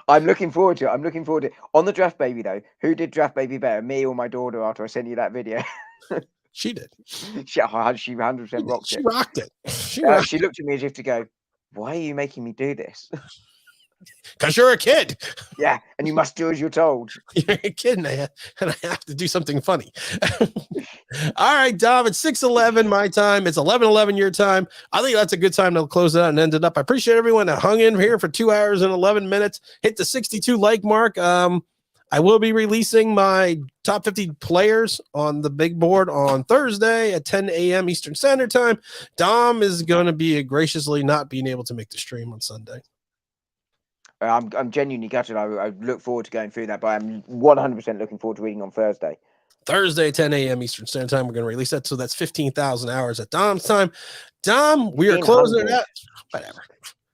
B: I'm looking forward to it. I'm looking forward to it. On the draft baby though, who did draft baby better, me or my daughter? After I sent you that video,
A: she did.
B: She 100% rocked it.
A: She rocked it.
B: She looked at me as if to go, "Why are you making me do this?"
A: Because you're a kid.
B: Yeah, and you must do as you're told.
A: You're a kid, and I have to do something funny. All right, Dom, it's 6:11 my time. It's 11:11 your time. I think that's a good time to close it out and end it up. I appreciate everyone that hung in here for 2 hours and 11 minutes. Hit the 62 like mark. I will be releasing my top 50 players on the big board on Thursday at 10 a.m. Eastern Standard Time. Dom is going to be graciously not being able to make the stream on Sunday.
B: I'm genuinely gutted. I look forward to going through that, but I'm 100% looking forward to reading on Thursday.
A: Thursday, 10 a.m. Eastern Standard Time. We're going to release that. So that's 15,000 hours at Dom's time. Dom, we are closing it out. Whatever.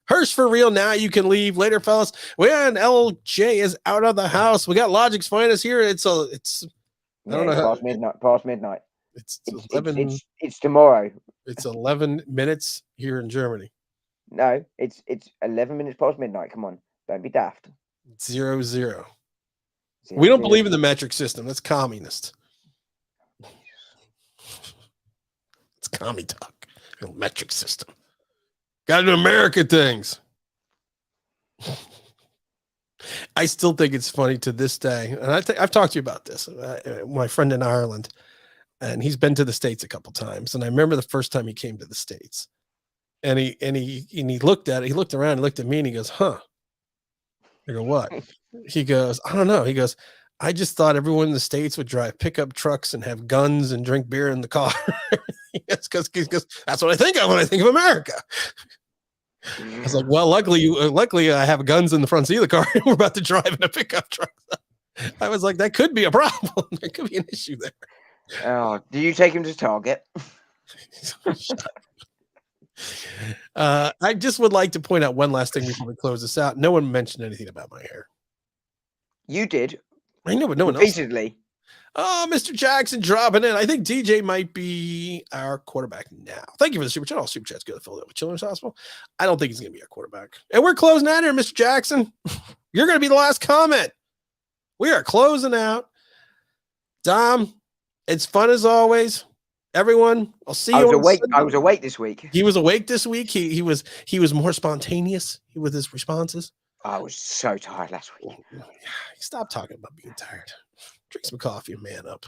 A: Hearst for real. Now you can leave later, fellas. When LJ is out of the house, we got Logic's Finest here. I don't know.
B: Past midnight.
A: It's 11.
B: It's tomorrow.
A: It's 11 minutes here in Germany.
B: No, it's 11 minutes past midnight. Come on. Don't be daft.
A: 0-0. We don't believe in the metric system. That's communist. It's commie talk. Metric system. Got to do American things. I still think it's funny to this day. And I've talked to you about this. My friend in Ireland, and he's been to the States a couple times. And I remember the first time he came to the States. And he looked at it. He looked around and looked at me and he goes, huh? I go, what? He goes, I don't know. He goes, I just thought everyone in the States would drive pickup trucks and have guns and drink beer in the car. Because that's what I think of when I think of America. I was like, well, luckily I have guns in the front seat of the car. And we're about to drive in a pickup truck. I was like, that could be a problem. There could be an issue there.
B: Oh, do you take him to Target?
A: I just would like to point out one last thing before we close this out. No one mentioned anything about my hair.
B: You did.
A: I know, but no one else.
B: Repeatedly.
A: Oh, Mr. Jackson dropping in. I think DJ might be our quarterback now. Thank you for the super chat. All super chats go to Philadelphia Children's Hospital. I don't think he's going to be our quarterback. And we're closing out here, Mr. Jackson. You're going to be the last comment. We are closing out. Dom, it's fun as always. Everyone, I'll see you.
B: I was awake this week.
A: He was awake this week. He was more spontaneous with his responses.
B: I was so tired last week.
A: Stop talking about being tired. Drink some coffee and man up.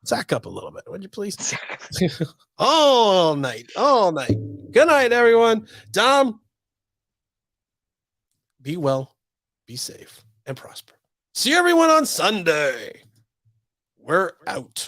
A: Sack up a little bit, would you please? All night. Good night, everyone. Dom, be well, be safe, and prosper. See everyone on Sunday. We're out.